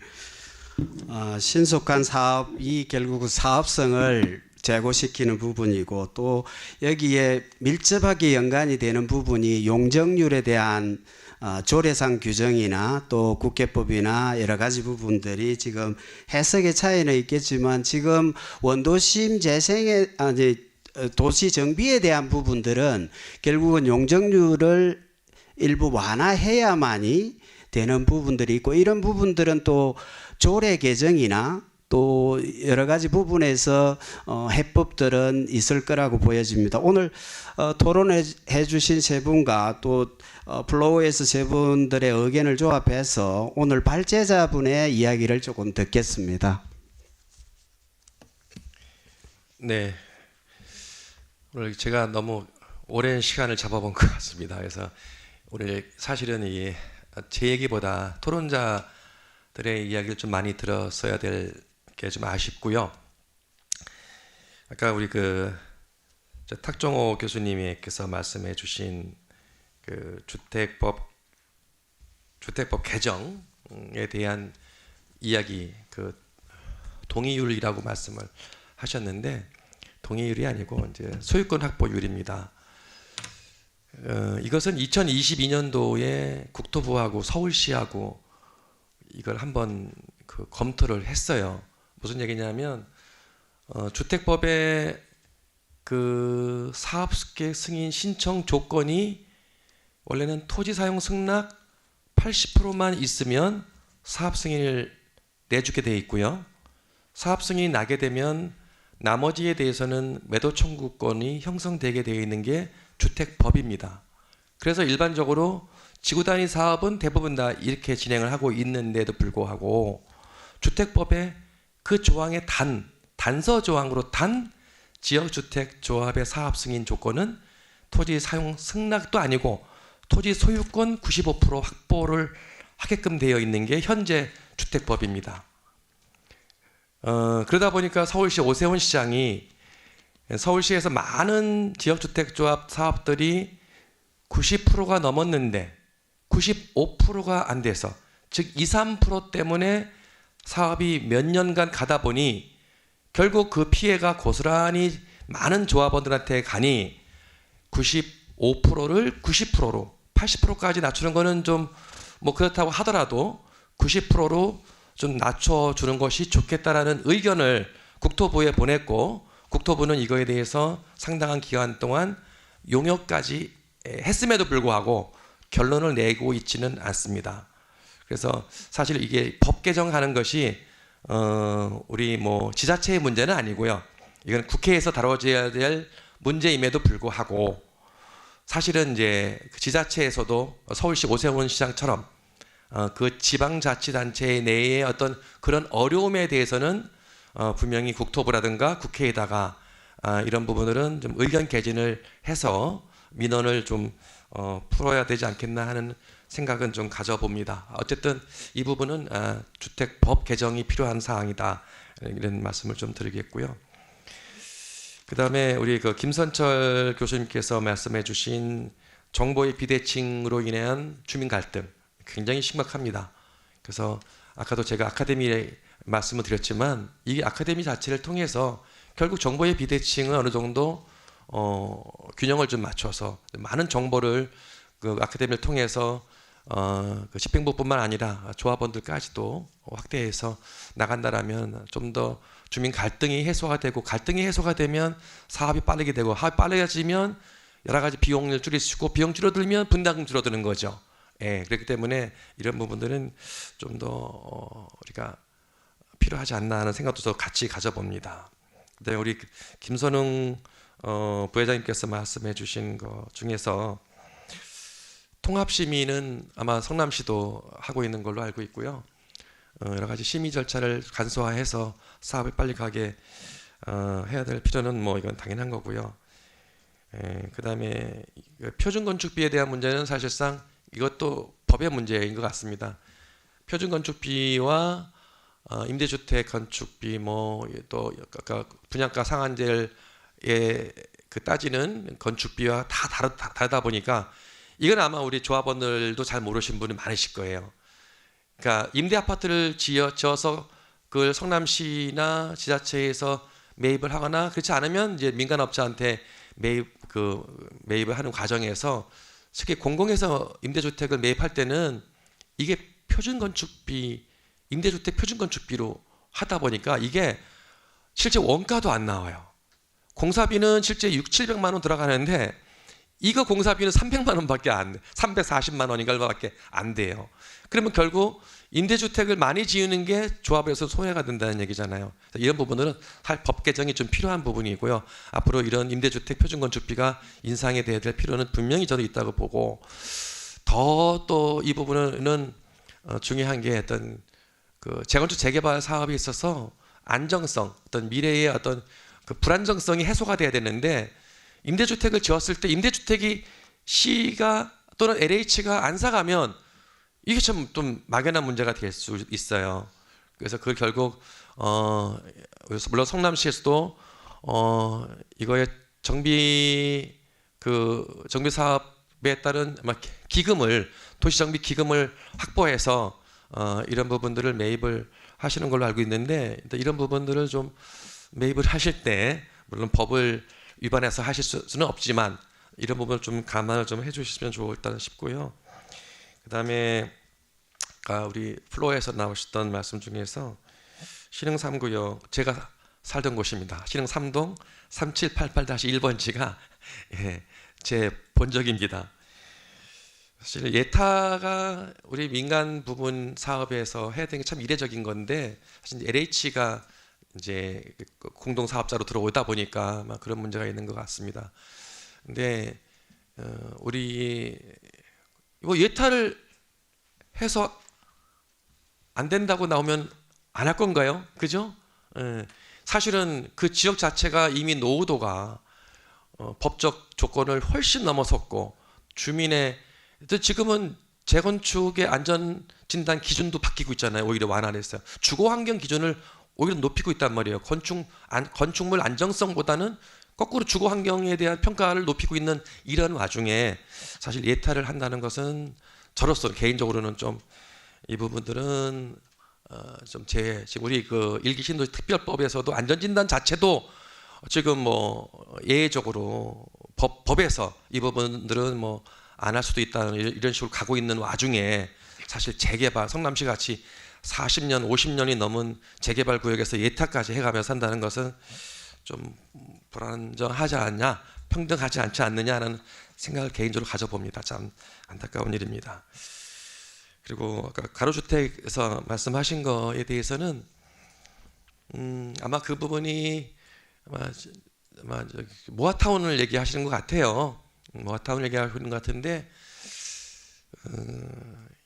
신속한 사업이 결국 사업성을 제고시키는 부분이고 또 여기에 밀접하게 연관이 되는 부분이 용적률에 대한 조례상 규정이나 또 국회법이나 여러 가지 부분들이 지금 해석의 차이는 있겠지만 지금 원도심 재생의 도시 정비에 대한 부분들은 결국은 용적률을 일부 완화해야만이 되는 부분들이 있고 이런 부분들은 또 조례 개정이나 또 여러 가지 부분에서 해법들은 있을 거라고 보여집니다. 오늘 토론해 주신 세 분과 또 플로우에서 세 분들의 의견을 조합해서 오늘 발제자분의 이야기를 조금 듣겠습니다. 네, 오늘 제가 너무 오랜 시간을 잡아본 것 같습니다. 그래서 오늘 사실은 제 얘기보다 토론자들의 이야기를 좀 많이 들었어야 될 게 좀 아쉽고요. 아까 우리 탁종호 교수님께서 말씀해주신 그 주택법 개정에 대한 이야기, 그 동의율이라고 말씀을 하셨는데 동의율이 아니고 이제 소유권 확보율입니다. 이것은 2022년도에 국토부하고 서울시하고 이걸 한번 검토를 했어요. 무슨 얘기냐면 주택법의 그 사업계획 승인 신청 조건이 원래는 토지 사용 승낙 80%만 있으면 사업 승인을 내주게 돼 있고요. 사업 승인이 나게 되면 나머지에 대해서는 매도 청구권이 형성되게 되어 있는 게 주택법입니다. 그래서 일반적으로 지구 단위 사업은 대부분 다 이렇게 진행을 하고 있는데도 불구하고 주택법의 그 조항의 단서 조항으로 단 지역주택 조합의 사업 승인 조건은 토지 사용 승낙도 아니고 토지 소유권 95% 확보를 하게끔 되어 있는 게 현재 주택법입니다. 그러다 보니까 서울시 오세훈 시장이 서울시에서 많은 지역주택조합 사업들이 90%가 넘었는데 95%가 안 돼서 즉 2, 3% 때문에 사업이 몇 년간 가다 보니 결국 그 피해가 고스란히 많은 조합원들한테 가니 95%를 90%로 80%까지 낮추는 거는 좀 뭐 그렇다고 하더라도 90%로 좀 낮춰주는 것이 좋겠다라는 의견을 국토부에 보냈고 국토부는 이거에 대해서 상당한 기간 동안 용역까지 했음에도 불구하고 결론을 내고 있지는 않습니다. 그래서 사실 이게 법 개정하는 것이 우리 뭐 지자체의 문제는 아니고요. 이건 국회에서 다뤄져야 될 문제임에도 불구하고 사실은 이제 그 지자체에서도 서울시 오세훈 시장처럼 그 지방자치단체 내의 어떤 그런 어려움에 대해서는 분명히 국토부라든가 국회에다가 이런 부분들은 좀 의견 개진을 해서 민원을 좀 풀어야 되지 않겠나 하는 생각은 좀 가져봅니다. 어쨌든 이 부분은 주택법 개정이 필요한 사항이다 이런 말씀을 좀 드리겠고요. 그다음에 우리 그 김선철 교수님께서 말씀해주신 정보의 비대칭으로 인한 주민 갈등 굉장히 심각합니다. 그래서 아까도 제가 아카데미에 말씀을 드렸지만 이 아카데미 자체를 통해서 결국 정보의 비대칭은 어느 정도 균형을 좀 맞춰서 많은 정보를 그 아카데미를 통해서 그 집행부뿐만 아니라 조합원들까지도 확대해서 나간다라면 좀 더 주민 갈등이 해소가 되고 갈등이 해소가 되면 사업이 빠르게 되고 사업이 빨라지면 여러 가지 비용을 줄일 수 있고 비용 줄어들면 분담금 줄어드는 거죠. 예, 그렇기 때문에 이런 부분들은 좀 더 우리가 필요하지 않나 하는 생각도 더 같이 가져봅니다. 그다음에 우리 김선웅 부회장님께서 말씀해주신 것 중에서 통합심의는 아마 성남시도 하고 있는 걸로 알고 있고요. 여러 가지 심의 절차를 간소화해서 사업을 빨리 가게 해야 될 필요는 뭐 이건 당연한 거고요. 그다음에 표준건축비에 대한 문제는 사실상 이것도 법의 문제인 것 같습니다. 표준건축비와 임대주택 건축비 뭐 또 분양가 상한제에 그 따지는 건축비와 다 다르다 보니까 이건 아마 우리 조합원들도 잘 모르신 분이 많으실 거예요. 그러니까 임대 아파트를 지어서 그걸 성남시나 지자체에서 매입을 하거나 그렇지 않으면 이제 민간업자한테 매입을 하는 과정에서 특히 공공에서 임대주택을 매입할 때는 이게 표준건축비, 임대주택 표준건축비로 하다 보니까 이게 실제 원가도 안 나와요. 공사비는 실제 700만 원 들어가는데 이거 공사비는 300만 원밖에 안 돼. 340만 원인가 얼마밖에 안 돼요. 그러면 결국 임대주택을 많이 지으는 게 조합에서 손해가 된다는 얘기잖아요. 이런 부분들은 법 개정이 좀 필요한 부분이고요. 앞으로 이런 임대주택 표준건축비가 인상이 돼야 될 필요는 분명히 저도 있다고 보고 더 또 이 부분은 중요한 게 어떤 그 재건축 재개발 사업에 있어서 안정성, 어떤 미래의 어떤 그 불안정성이 해소가 돼야 되는데 임대주택을 지었을 때 임대주택이 시가 또는 LH가 안 사가면 이게 좀 막연한 문제가 될 수 있어요. 그래서 그 결국 물론 성남시에서도 이거의 정비 사업에 따른 기금을 도시정비 기금을 확보해서 이런 부분들을 매입을 하시는 걸로 알고 있는데 이런 부분들을 좀 매입을 하실 때 물론 법을 위반해서 하실 수는 없지만 이런 부분을 좀 감안을 좀 해주시면 좋을까 싶고요. 그다음에 우리 플로어에서 나오셨던 말씀 중에서 신흥 3구역 제가 살던 곳입니다. 신흥 3동 3788-1번지가 제 본적입니다. 사실 예타가 우리 민간 부분 사업에서 해야 되는 게 참 이례적인 건데 사실 LH가 이제 공동 사업자로 들어오다 보니까 그런 문제가 있는 것 같습니다. 근데 우리 이거 예타를 해서 안 된다고 나오면 안 할 건가요? 그죠? 사실은 그 지역 자체가 이미 노후도가 법적 조건을 훨씬 넘어섰고 주민의 지금은 재건축의 안전 진단 기준도 바뀌고 있잖아요. 오히려 완화를 했어요. 주거 환경 기준을 오히려 높이고 있단 말이에요. 건축물 안정성보다는 거꾸로 주거 환경에 대한 평가를 높이고 있는 이런 와중에 사실 예타를 한다는 것은 저로서 개인적으로는 좀 이 부분들은 좀 지금 우리 그 일기 신도시 특별법에서도 안전진단 자체도 지금 뭐 예외적으로 법에서 이 부분들은 뭐 안 할 수도 있다는 이런 식으로 가고 있는 와중에 사실 재개발 성남시 같이 40년, 50년이 넘은 재개발 구역에서 예타까지 해가며 산다는 것은 좀 불안정하지 않냐, 평등하지 않지 않느냐 하는 생각을 개인적으로 가져봅니다. 참 안타까운 일입니다. 그리고 아까 가로주택에서 말씀하신 거에 대해서는 아마 그 부분이 아마 저기 모아타운을 얘기하시는 것 같아요. 모아타운을 얘기하시는 것 같은데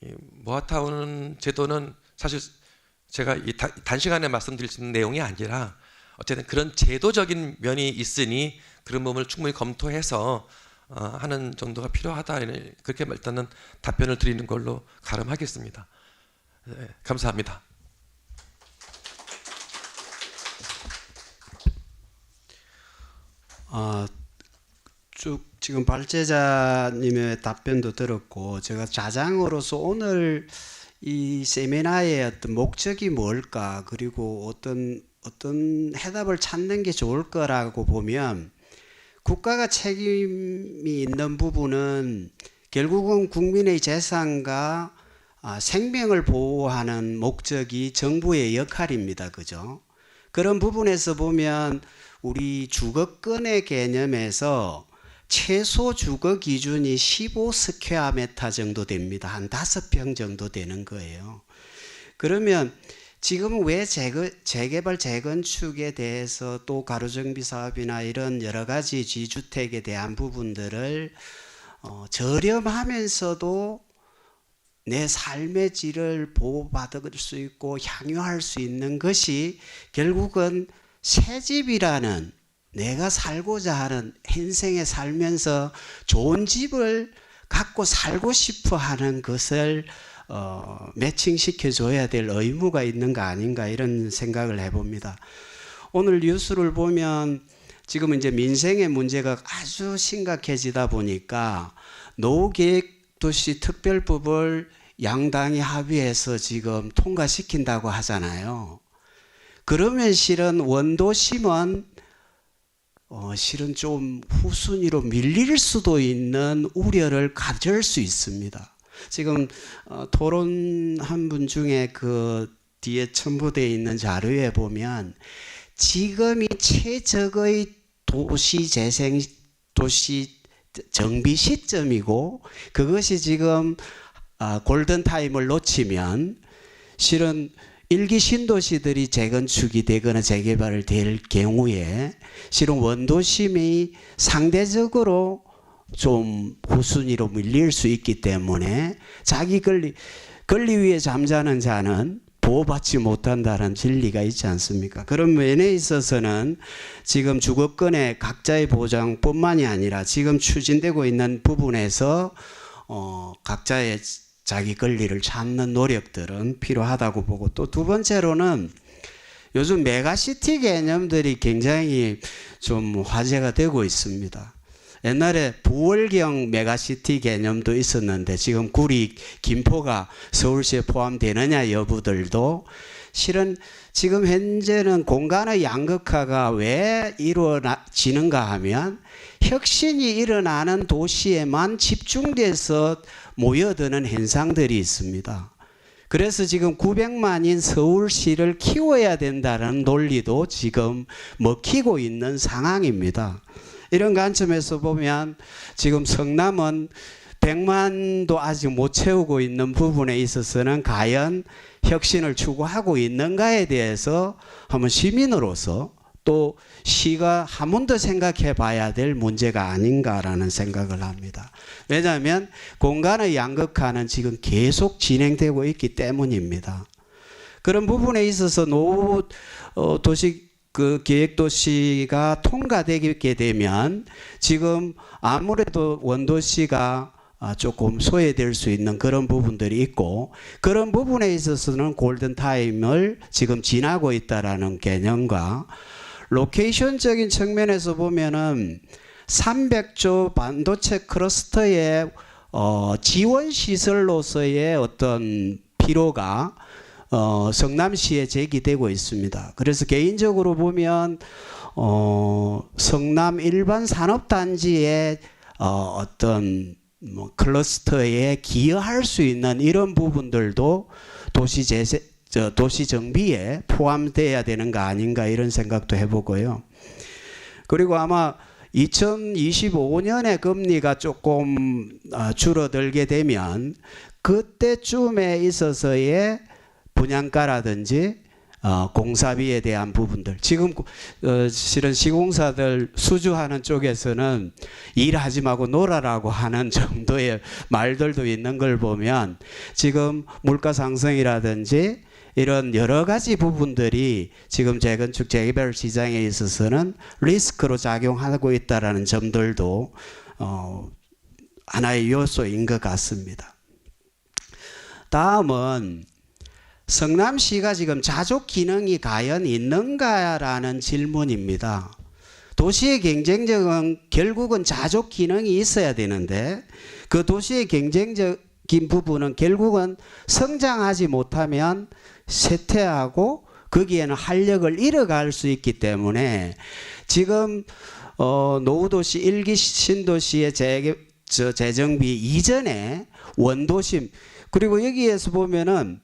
이 모아타운 제도는 사실 제가 이 단시간에 말씀드릴 수 있는 내용이 아니라 어쨌든 그런 제도적인 면이 있으니 그런 부분을 충분히 검토해서 하는 정도가 필요하다. 그렇게 일단은 답변을 드리는 걸로 가름하겠습니다. 네, 감사합니다. 쭉 지금 발제자님의 답변도 들었고 제가 자장으로서 오늘 이 세미나의 어떤 목적이 뭘까 그리고 어떤 해답을 찾는 게 좋을 거라고 보면 국가가 책임이 있는 부분은 결국은 국민의 재산과 생명을 보호하는 목적이 정부의 역할입니다. 그죠? 그런 부분에서 보면 우리 주거권의 개념에서 최소 주거 기준이 15스퀘어미터 정도 됩니다. 한 5평 정도 되는 거예요. 그러면 지금 왜 재개발 재건축에 대해서 또 가로정비 사업이나 이런 여러 가지 지주택에 대한 부분들을 저렴하면서도 내 삶의 질을 보호받을 수 있고 향유할 수 있는 것이 결국은 새집이라는 내가 살고자 하는 인생에 살면서 좋은 집을 갖고 살고 싶어 하는 것을 매칭시켜 줘야 될 의무가 있는 거 아닌가 이런 생각을 해봅니다. 오늘 뉴스를 보면 지금 이제 민생의 문제가 아주 심각해지다 보니까 노후계획도시 특별법을 양당이 합의해서 지금 통과시킨다고 하잖아요. 그러면 실은 원도심은 실은 좀 후순위로 밀릴 수도 있는 우려를 가질 수 있습니다. 지금 토론한 분 중에 그 뒤에 첨부되어 있는 자료에 보면 지금이 최적의 도시 재생, 도시 정비 시점이고 그것이 지금 골든타임을 놓치면 실은 일기 신도시들이 재건축이 되거나 재개발을 될 경우에 실은 원도심이 상대적으로 좀 후순위로 밀릴 수 있기 때문에 자기 권리 위에 잠자는 자는 보호받지 못한다는 진리가 있지 않습니까? 그런 면에 있어서는 지금 주거권의 각자의 보장뿐만이 아니라 지금 추진되고 있는 부분에서 각자의 자기 권리를 찾는 노력들은 필요하다고 보고 또 두 번째로는 요즘 메가시티 개념들이 굉장히 좀 화제가 되고 있습니다. 옛날에 부월경 메가시티 개념도 있었는데 지금 구리, 김포가 서울시에 포함되느냐 여부들도 실은 지금 현재는 공간의 양극화가 왜 이루어지는가 하면 혁신이 일어나는 도시에만 집중돼서 모여드는 현상들이 있습니다. 그래서 지금 900만인 서울시를 키워야 된다는 논리도 지금 먹히고 있는 상황입니다. 이런 관점에서 보면 지금 성남은 100만도 아직 못 채우고 있는 부분에 있어서는 과연 혁신을 추구하고 있는가에 대해서 한번 시민으로서 또 시가 한 번 더 생각해 봐야 될 문제가 아닌가라는 생각을 합니다. 왜냐하면 공간의 양극화는 지금 계속 진행되고 있기 때문입니다. 그런 부분에 있어서 노후 도시 그 계획도시가 통과되게 되면 지금 아무래도 원도시가 조금 소외될 수 있는 그런 부분들이 있고 그런 부분에 있어서는 골든타임을 지금 지나고 있다라는 개념과 로케이션적인 측면에서 보면은 300조 반도체 클러스터의 지원 시설로서의 어떤 필요가 성남시에 제기되고 있습니다. 그래서 개인적으로 보면 성남 일반 산업단지의 어떤 클러스터에 기여할 수 있는 이런 부분들도 도시 정비에 포함돼야 되는 거 아닌가 이런 생각도 해보고요. 그리고 아마 2025년에 금리가 조금 줄어들게 되면 그때쯤에 있어서의 분양가라든지 공사비에 대한 부분들, 지금 실은 시공사들 수주하는 쪽에서는 일하지 말고 놀아라고 하는 정도의 말들도 있는 걸 보면 지금 물가 상승이라든지 이런 여러 가지 부분들이 지금 재건축 재개발 시장에 있어서는 리스크로 작용하고 있다라는 점들도 하나의 요소인 것 같습니다. 다음은 성남시가 지금 자족 기능이 과연 있는가라는 질문입니다. 도시의 경쟁력은 결국은 자족 기능이 있어야 되는데 그 도시의 경쟁적인 부분은 결국은 성장하지 못하면 쇠퇴하고 거기에는 활력을 잃어갈 수 있기 때문에 지금 노후도시 1기 신도시의 재정비 이전에 원도심, 그리고 여기에서 보면은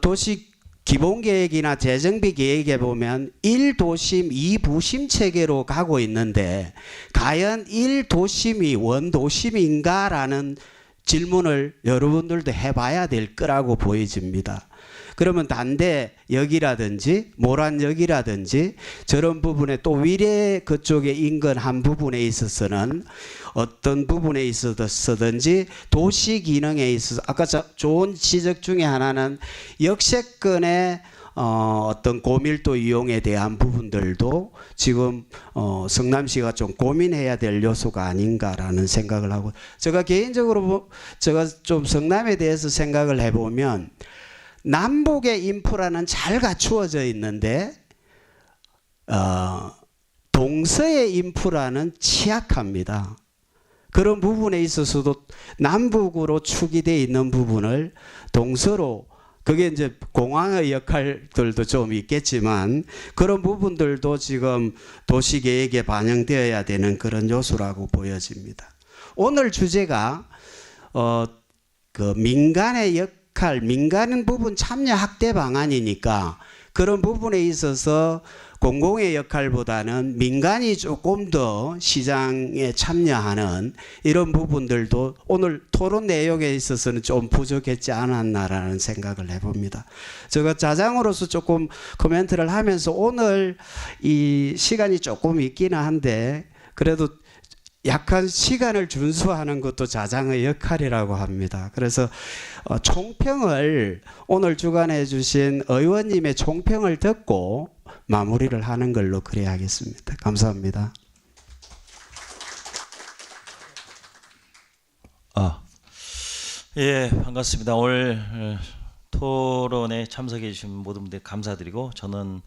도시 기본계획이나 재정비 계획에 보면 1도심 2부심 체계로 가고 있는데 과연 1도심이 원도심인가라는 질문을 여러분들도 해봐야 될 거라고 보여집니다. 그러면 단대역이라든지 모란역이라든지 저런 부분에 또 위례 그쪽에 인근한 부분에 있어서는 어떤 부분에 있어서든지 도시 기능에 있어서 아까 좋은 지적 중에 하나는 역세권의 어떤 고밀도 이용에 대한 부분들도 지금 성남시가 좀 고민해야 될 요소가 아닌가라는 생각을 하고, 제가 개인적으로 제가 좀 성남에 대해서 생각을 해보면 남북의 인프라는 잘 갖추어져 있는데 동서의 인프라는 취약합니다. 그런 부분에 있어서도 남북으로 축이 되어 있는 부분을 동서로, 그게 이제 공항의 역할들도 좀 있겠지만 그런 부분들도 지금 도시계획에 반영되어야 되는 그런 요소라고 보여집니다. 오늘 주제가 그 민간의 역할, 민간 부분 참여 확대 방안이니까 그런 부분에 있어서 공공의 역할보다는 민간이 조금 더 시장에 참여하는 이런 부분들도 오늘 토론 내용에 있어서는 좀 부족했지 않았나라는 생각을 해봅니다. 제가 자장으로서 조금 코멘트를 하면서 오늘 이 시간이 조금 있기는 한데 그래도 약간 시간을 준수하는 것도 자장의 역할이라고 합니다. 그래서 총평을 오늘 주관해 주신 의원님의 총평을 듣고 마무리를 하는 걸로 그래야 하겠습니다. 감사합니다. 예, 반갑습니다. 오늘 토론에 참석해 주신 모든 분들 감사드리고 저는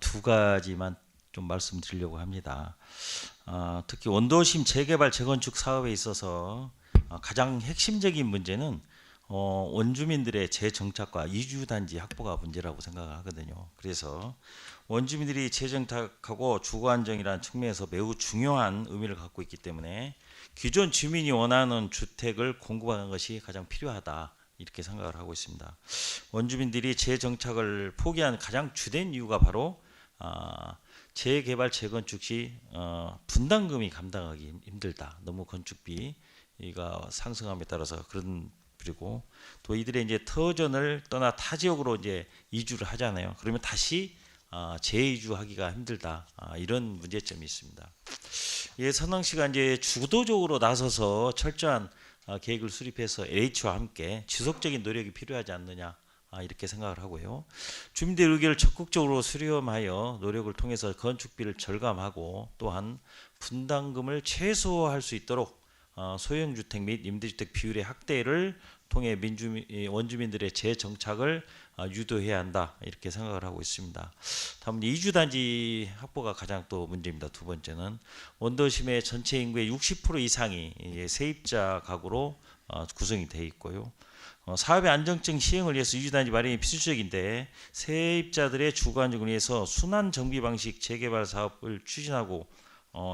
두 가지만 좀 말씀드리려고 합니다. 특히 원도심 재개발 재건축 사업에 있어서 가장 핵심적인 문제는 원주민들의 재정착과 이주단지 확보가 문제라고 생각하거든요. 그래서 원주민들이 재정착하고 주거안정이라는 측면에서 매우 중요한 의미를 갖고 있기 때문에 기존 주민이 원하는 주택을 공급하는 것이 가장 필요하다, 이렇게 생각을 하고 있습니다. 원주민들이 재정착을 포기한 가장 주된 이유가 바로 재개발 재건축 시 분담금이 감당하기 힘들다. 너무 건축비가 상승함에 따라서 그런, 그리고 또 이들의 이제 터전을 떠나 타 지역으로 이제 이주를 하잖아요. 그러면 다시 재이주하기가 힘들다. 이런 문제점이 있습니다. 예, 선왕시가 이제 주도적으로 나서서 철저한 계획을 수립해서 LH와 함께 지속적인 노력이 필요하지 않느냐, 이렇게 생각을 하고요. 주민들의 의견을 적극적으로 수렴하여 노력을 통해서 건축비를 절감하고 또한 분담금을 최소화할 수 있도록 소형주택 및 임대주택 비율의 확대를 통해 원주민들의 재정착을 유도해야 한다, 이렇게 생각을 하고 있습니다. 다음 이주단지 확보가 가장 또 문제입니다. 두 번째는 원도심의 전체 인구의 60% 이상이 세입자 가구로 구성이 되어 있고요. 사업의 안정적 시행을 위해서 이주단지 마련이 필수적인데 세입자들의 주거 안정을 위해서 순환 정비 방식 재개발 사업을 추진하고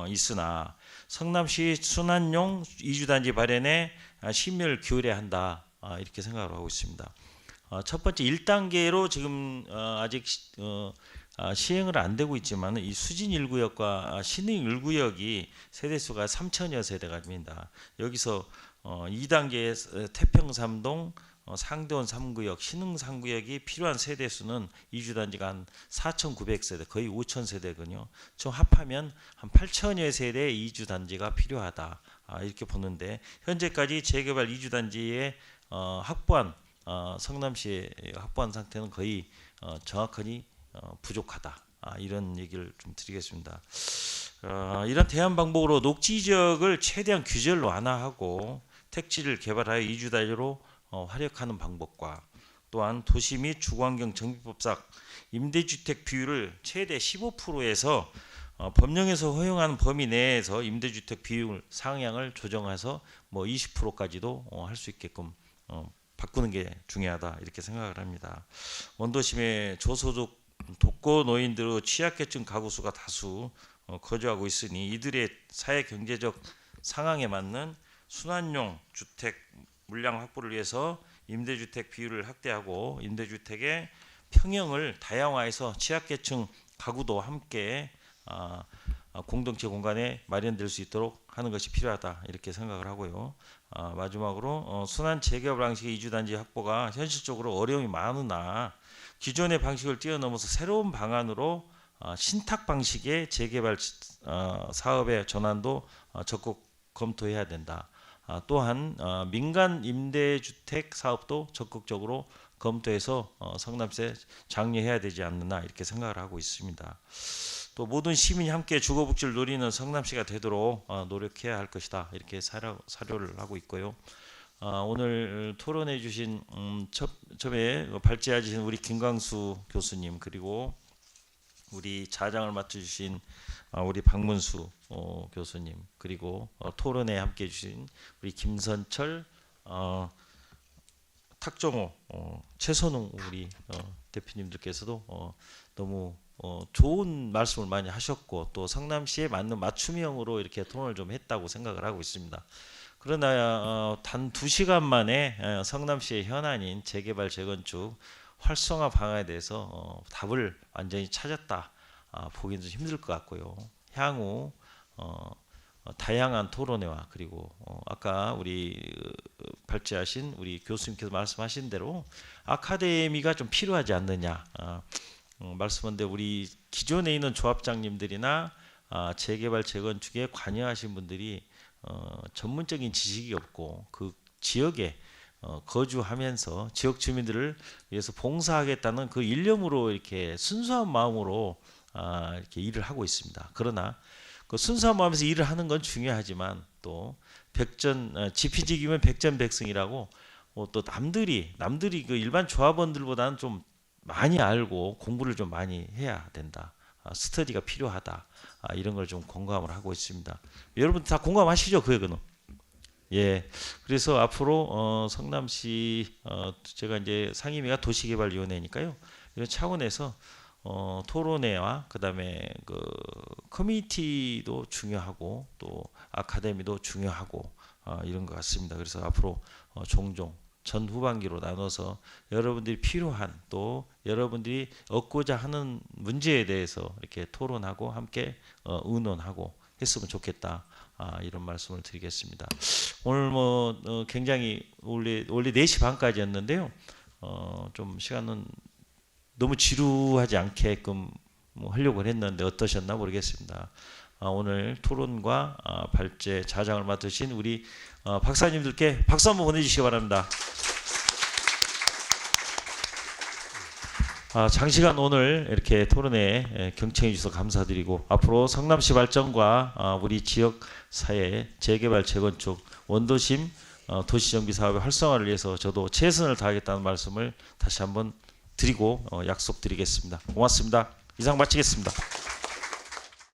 있으나 성남시 순환용 이주단지 발현에 심혈을 기울여야 한다, 이렇게 생각을 하고 있습니다. 첫 번째 1단계로 지금 아직 시행을 안 되고 있지만 이 수진 1구역과 신흥 1구역이 세대수가 3천여 세대가 됩니다. 여기서 2단계의 태평삼동 상대원 3구역, 신흥 3구역이 필요한 세대 수는 이주단지가 한 4,900세대, 거의 5,000세대거든요. 총 합하면 한 8,000여 세대의 이주단지가 필요하다. 이렇게 보는데 현재까지 재개발 이주단지의 확보한 성남시의 확보한 상태는 거의 정확하니 부족하다. 이런 얘기를 좀 드리겠습니다. 이런 대안 방법으로 녹지 지역을 최대한 규제를 완화하고 택지를 개발하여 이주단지로 활약하는 방법과 또한 도시 및 주거환경 정비법상 임대주택 비율을 최대 15%에서 법령에서 허용하는 범위 내에서 임대주택 비율 상향을 조정해서 뭐 20%까지도 할 수 있게끔 바꾸는 게 중요하다 이렇게 생각을 합니다. 원도심의 저소득 독거 노인들의 취약계층 가구 수가 다수 거주하고 있으니 이들의 사회 경제적 상황에 맞는 순환용 주택 물량 확보를 위해서 임대주택 비율을 확대하고 임대주택의 평형을 다양화해서 취약계층 가구도 함께 공동체 공간에 마련될 수 있도록 하는 것이 필요하다 이렇게 생각을 하고요. 마지막으로 순환 재개발 방식의 이주단지 확보가 현실적으로 어려움이 많으나 기존의 방식을 뛰어넘어서 새로운 방안으로 신탁 방식의 재개발 사업의 전환도 적극 검토해야 된다. 또한 민간 임대주택 사업도 적극적으로 검토해서 성남시에 장려해야 되지 않느냐 이렇게 생각을 하고 있습니다. 또 모든 시민이 함께 주거복지를 누리는 성남시가 되도록 노력해야 할 것이다 이렇게 사료를 하고 있고요. 오늘 토론해 주신 처음에 발제해 주신 우리 김광수 교수님 그리고 우리 자장을 맡아주신 우리 박문수 교수님 그리고 토론에 함께해 주신 우리 김선철, 탁정호, 최선웅 우리 대표님들께서도 너무 좋은 말씀을 많이 하셨고 또 성남시에 맞는 맞춤형으로 이렇게 토론을 좀 했다고 생각을 하고 있습니다. 그러나 단 2시간 만에 성남시의 현안인 재개발 재건축 활성화 방안에 대해서 답을 완전히 찾았다 보기는 좀 힘들 것 같고요. 향후 다양한 토론회와 그리고 아까 우리 발제하신 우리 교수님께서 말씀하신 대로 아카데미가 좀 필요하지 않느냐 말씀한데 우리 기존에 있는 조합장님들이나 재개발 재건축에 관여하신 분들이 전문적인 지식이 없고 그 지역에 거주하면서 지역 주민들을 위해서 봉사하겠다는 그 일념으로 이렇게 순수한 마음으로 이렇게 일을 하고 있습니다. 그러나 그 순수한 마음에서 일을 하는 건 중요하지만 또 지피지기면 백전백승이라고 또 남들이 그 일반 조합원들보다는 좀 많이 알고 공부를 좀 많이 해야 된다. 스터디가 필요하다. 이런 걸 좀 공감을 하고 있습니다. 여러분 다 공감하시죠? 그거는. 예. 그래서 앞으로 성남시 제가 이제 상임위가 도시개발위원회니까요. 이런 차원에서 토론회와 그다음에 그 커뮤니티도 중요하고 또 아카데미도 중요하고 이런 것 같습니다. 그래서 앞으로 종종 전 후반기로 나눠서 여러분들이 필요한 또 여러분들이 얻고자 하는 문제에 대해서 이렇게 토론하고 함께 의논하고 했으면 좋겠다. 이런 말씀을 드리겠습니다. 오늘 굉장히 원래 4시 반까지였는데요. 좀 시간은 너무 지루하지 않게끔 하려고 했는데 어떠셨나 모르겠습니다. 오늘 토론과 발제 자장을 맡으신 우리 박사님들께 박수 한번 보내주시기 바랍니다. 장시간 오늘 이렇게 토론에 경청해 주셔서 감사드리고 앞으로 성남시 발전과 우리 지역 사회 재개발 재건축 원도심 도시정비 사업의 활성화를 위해서 저도 최선을 다하겠다는 말씀을 다시 한번 드리고 약속드리겠습니다. 고맙습니다. 이상 마치겠습니다.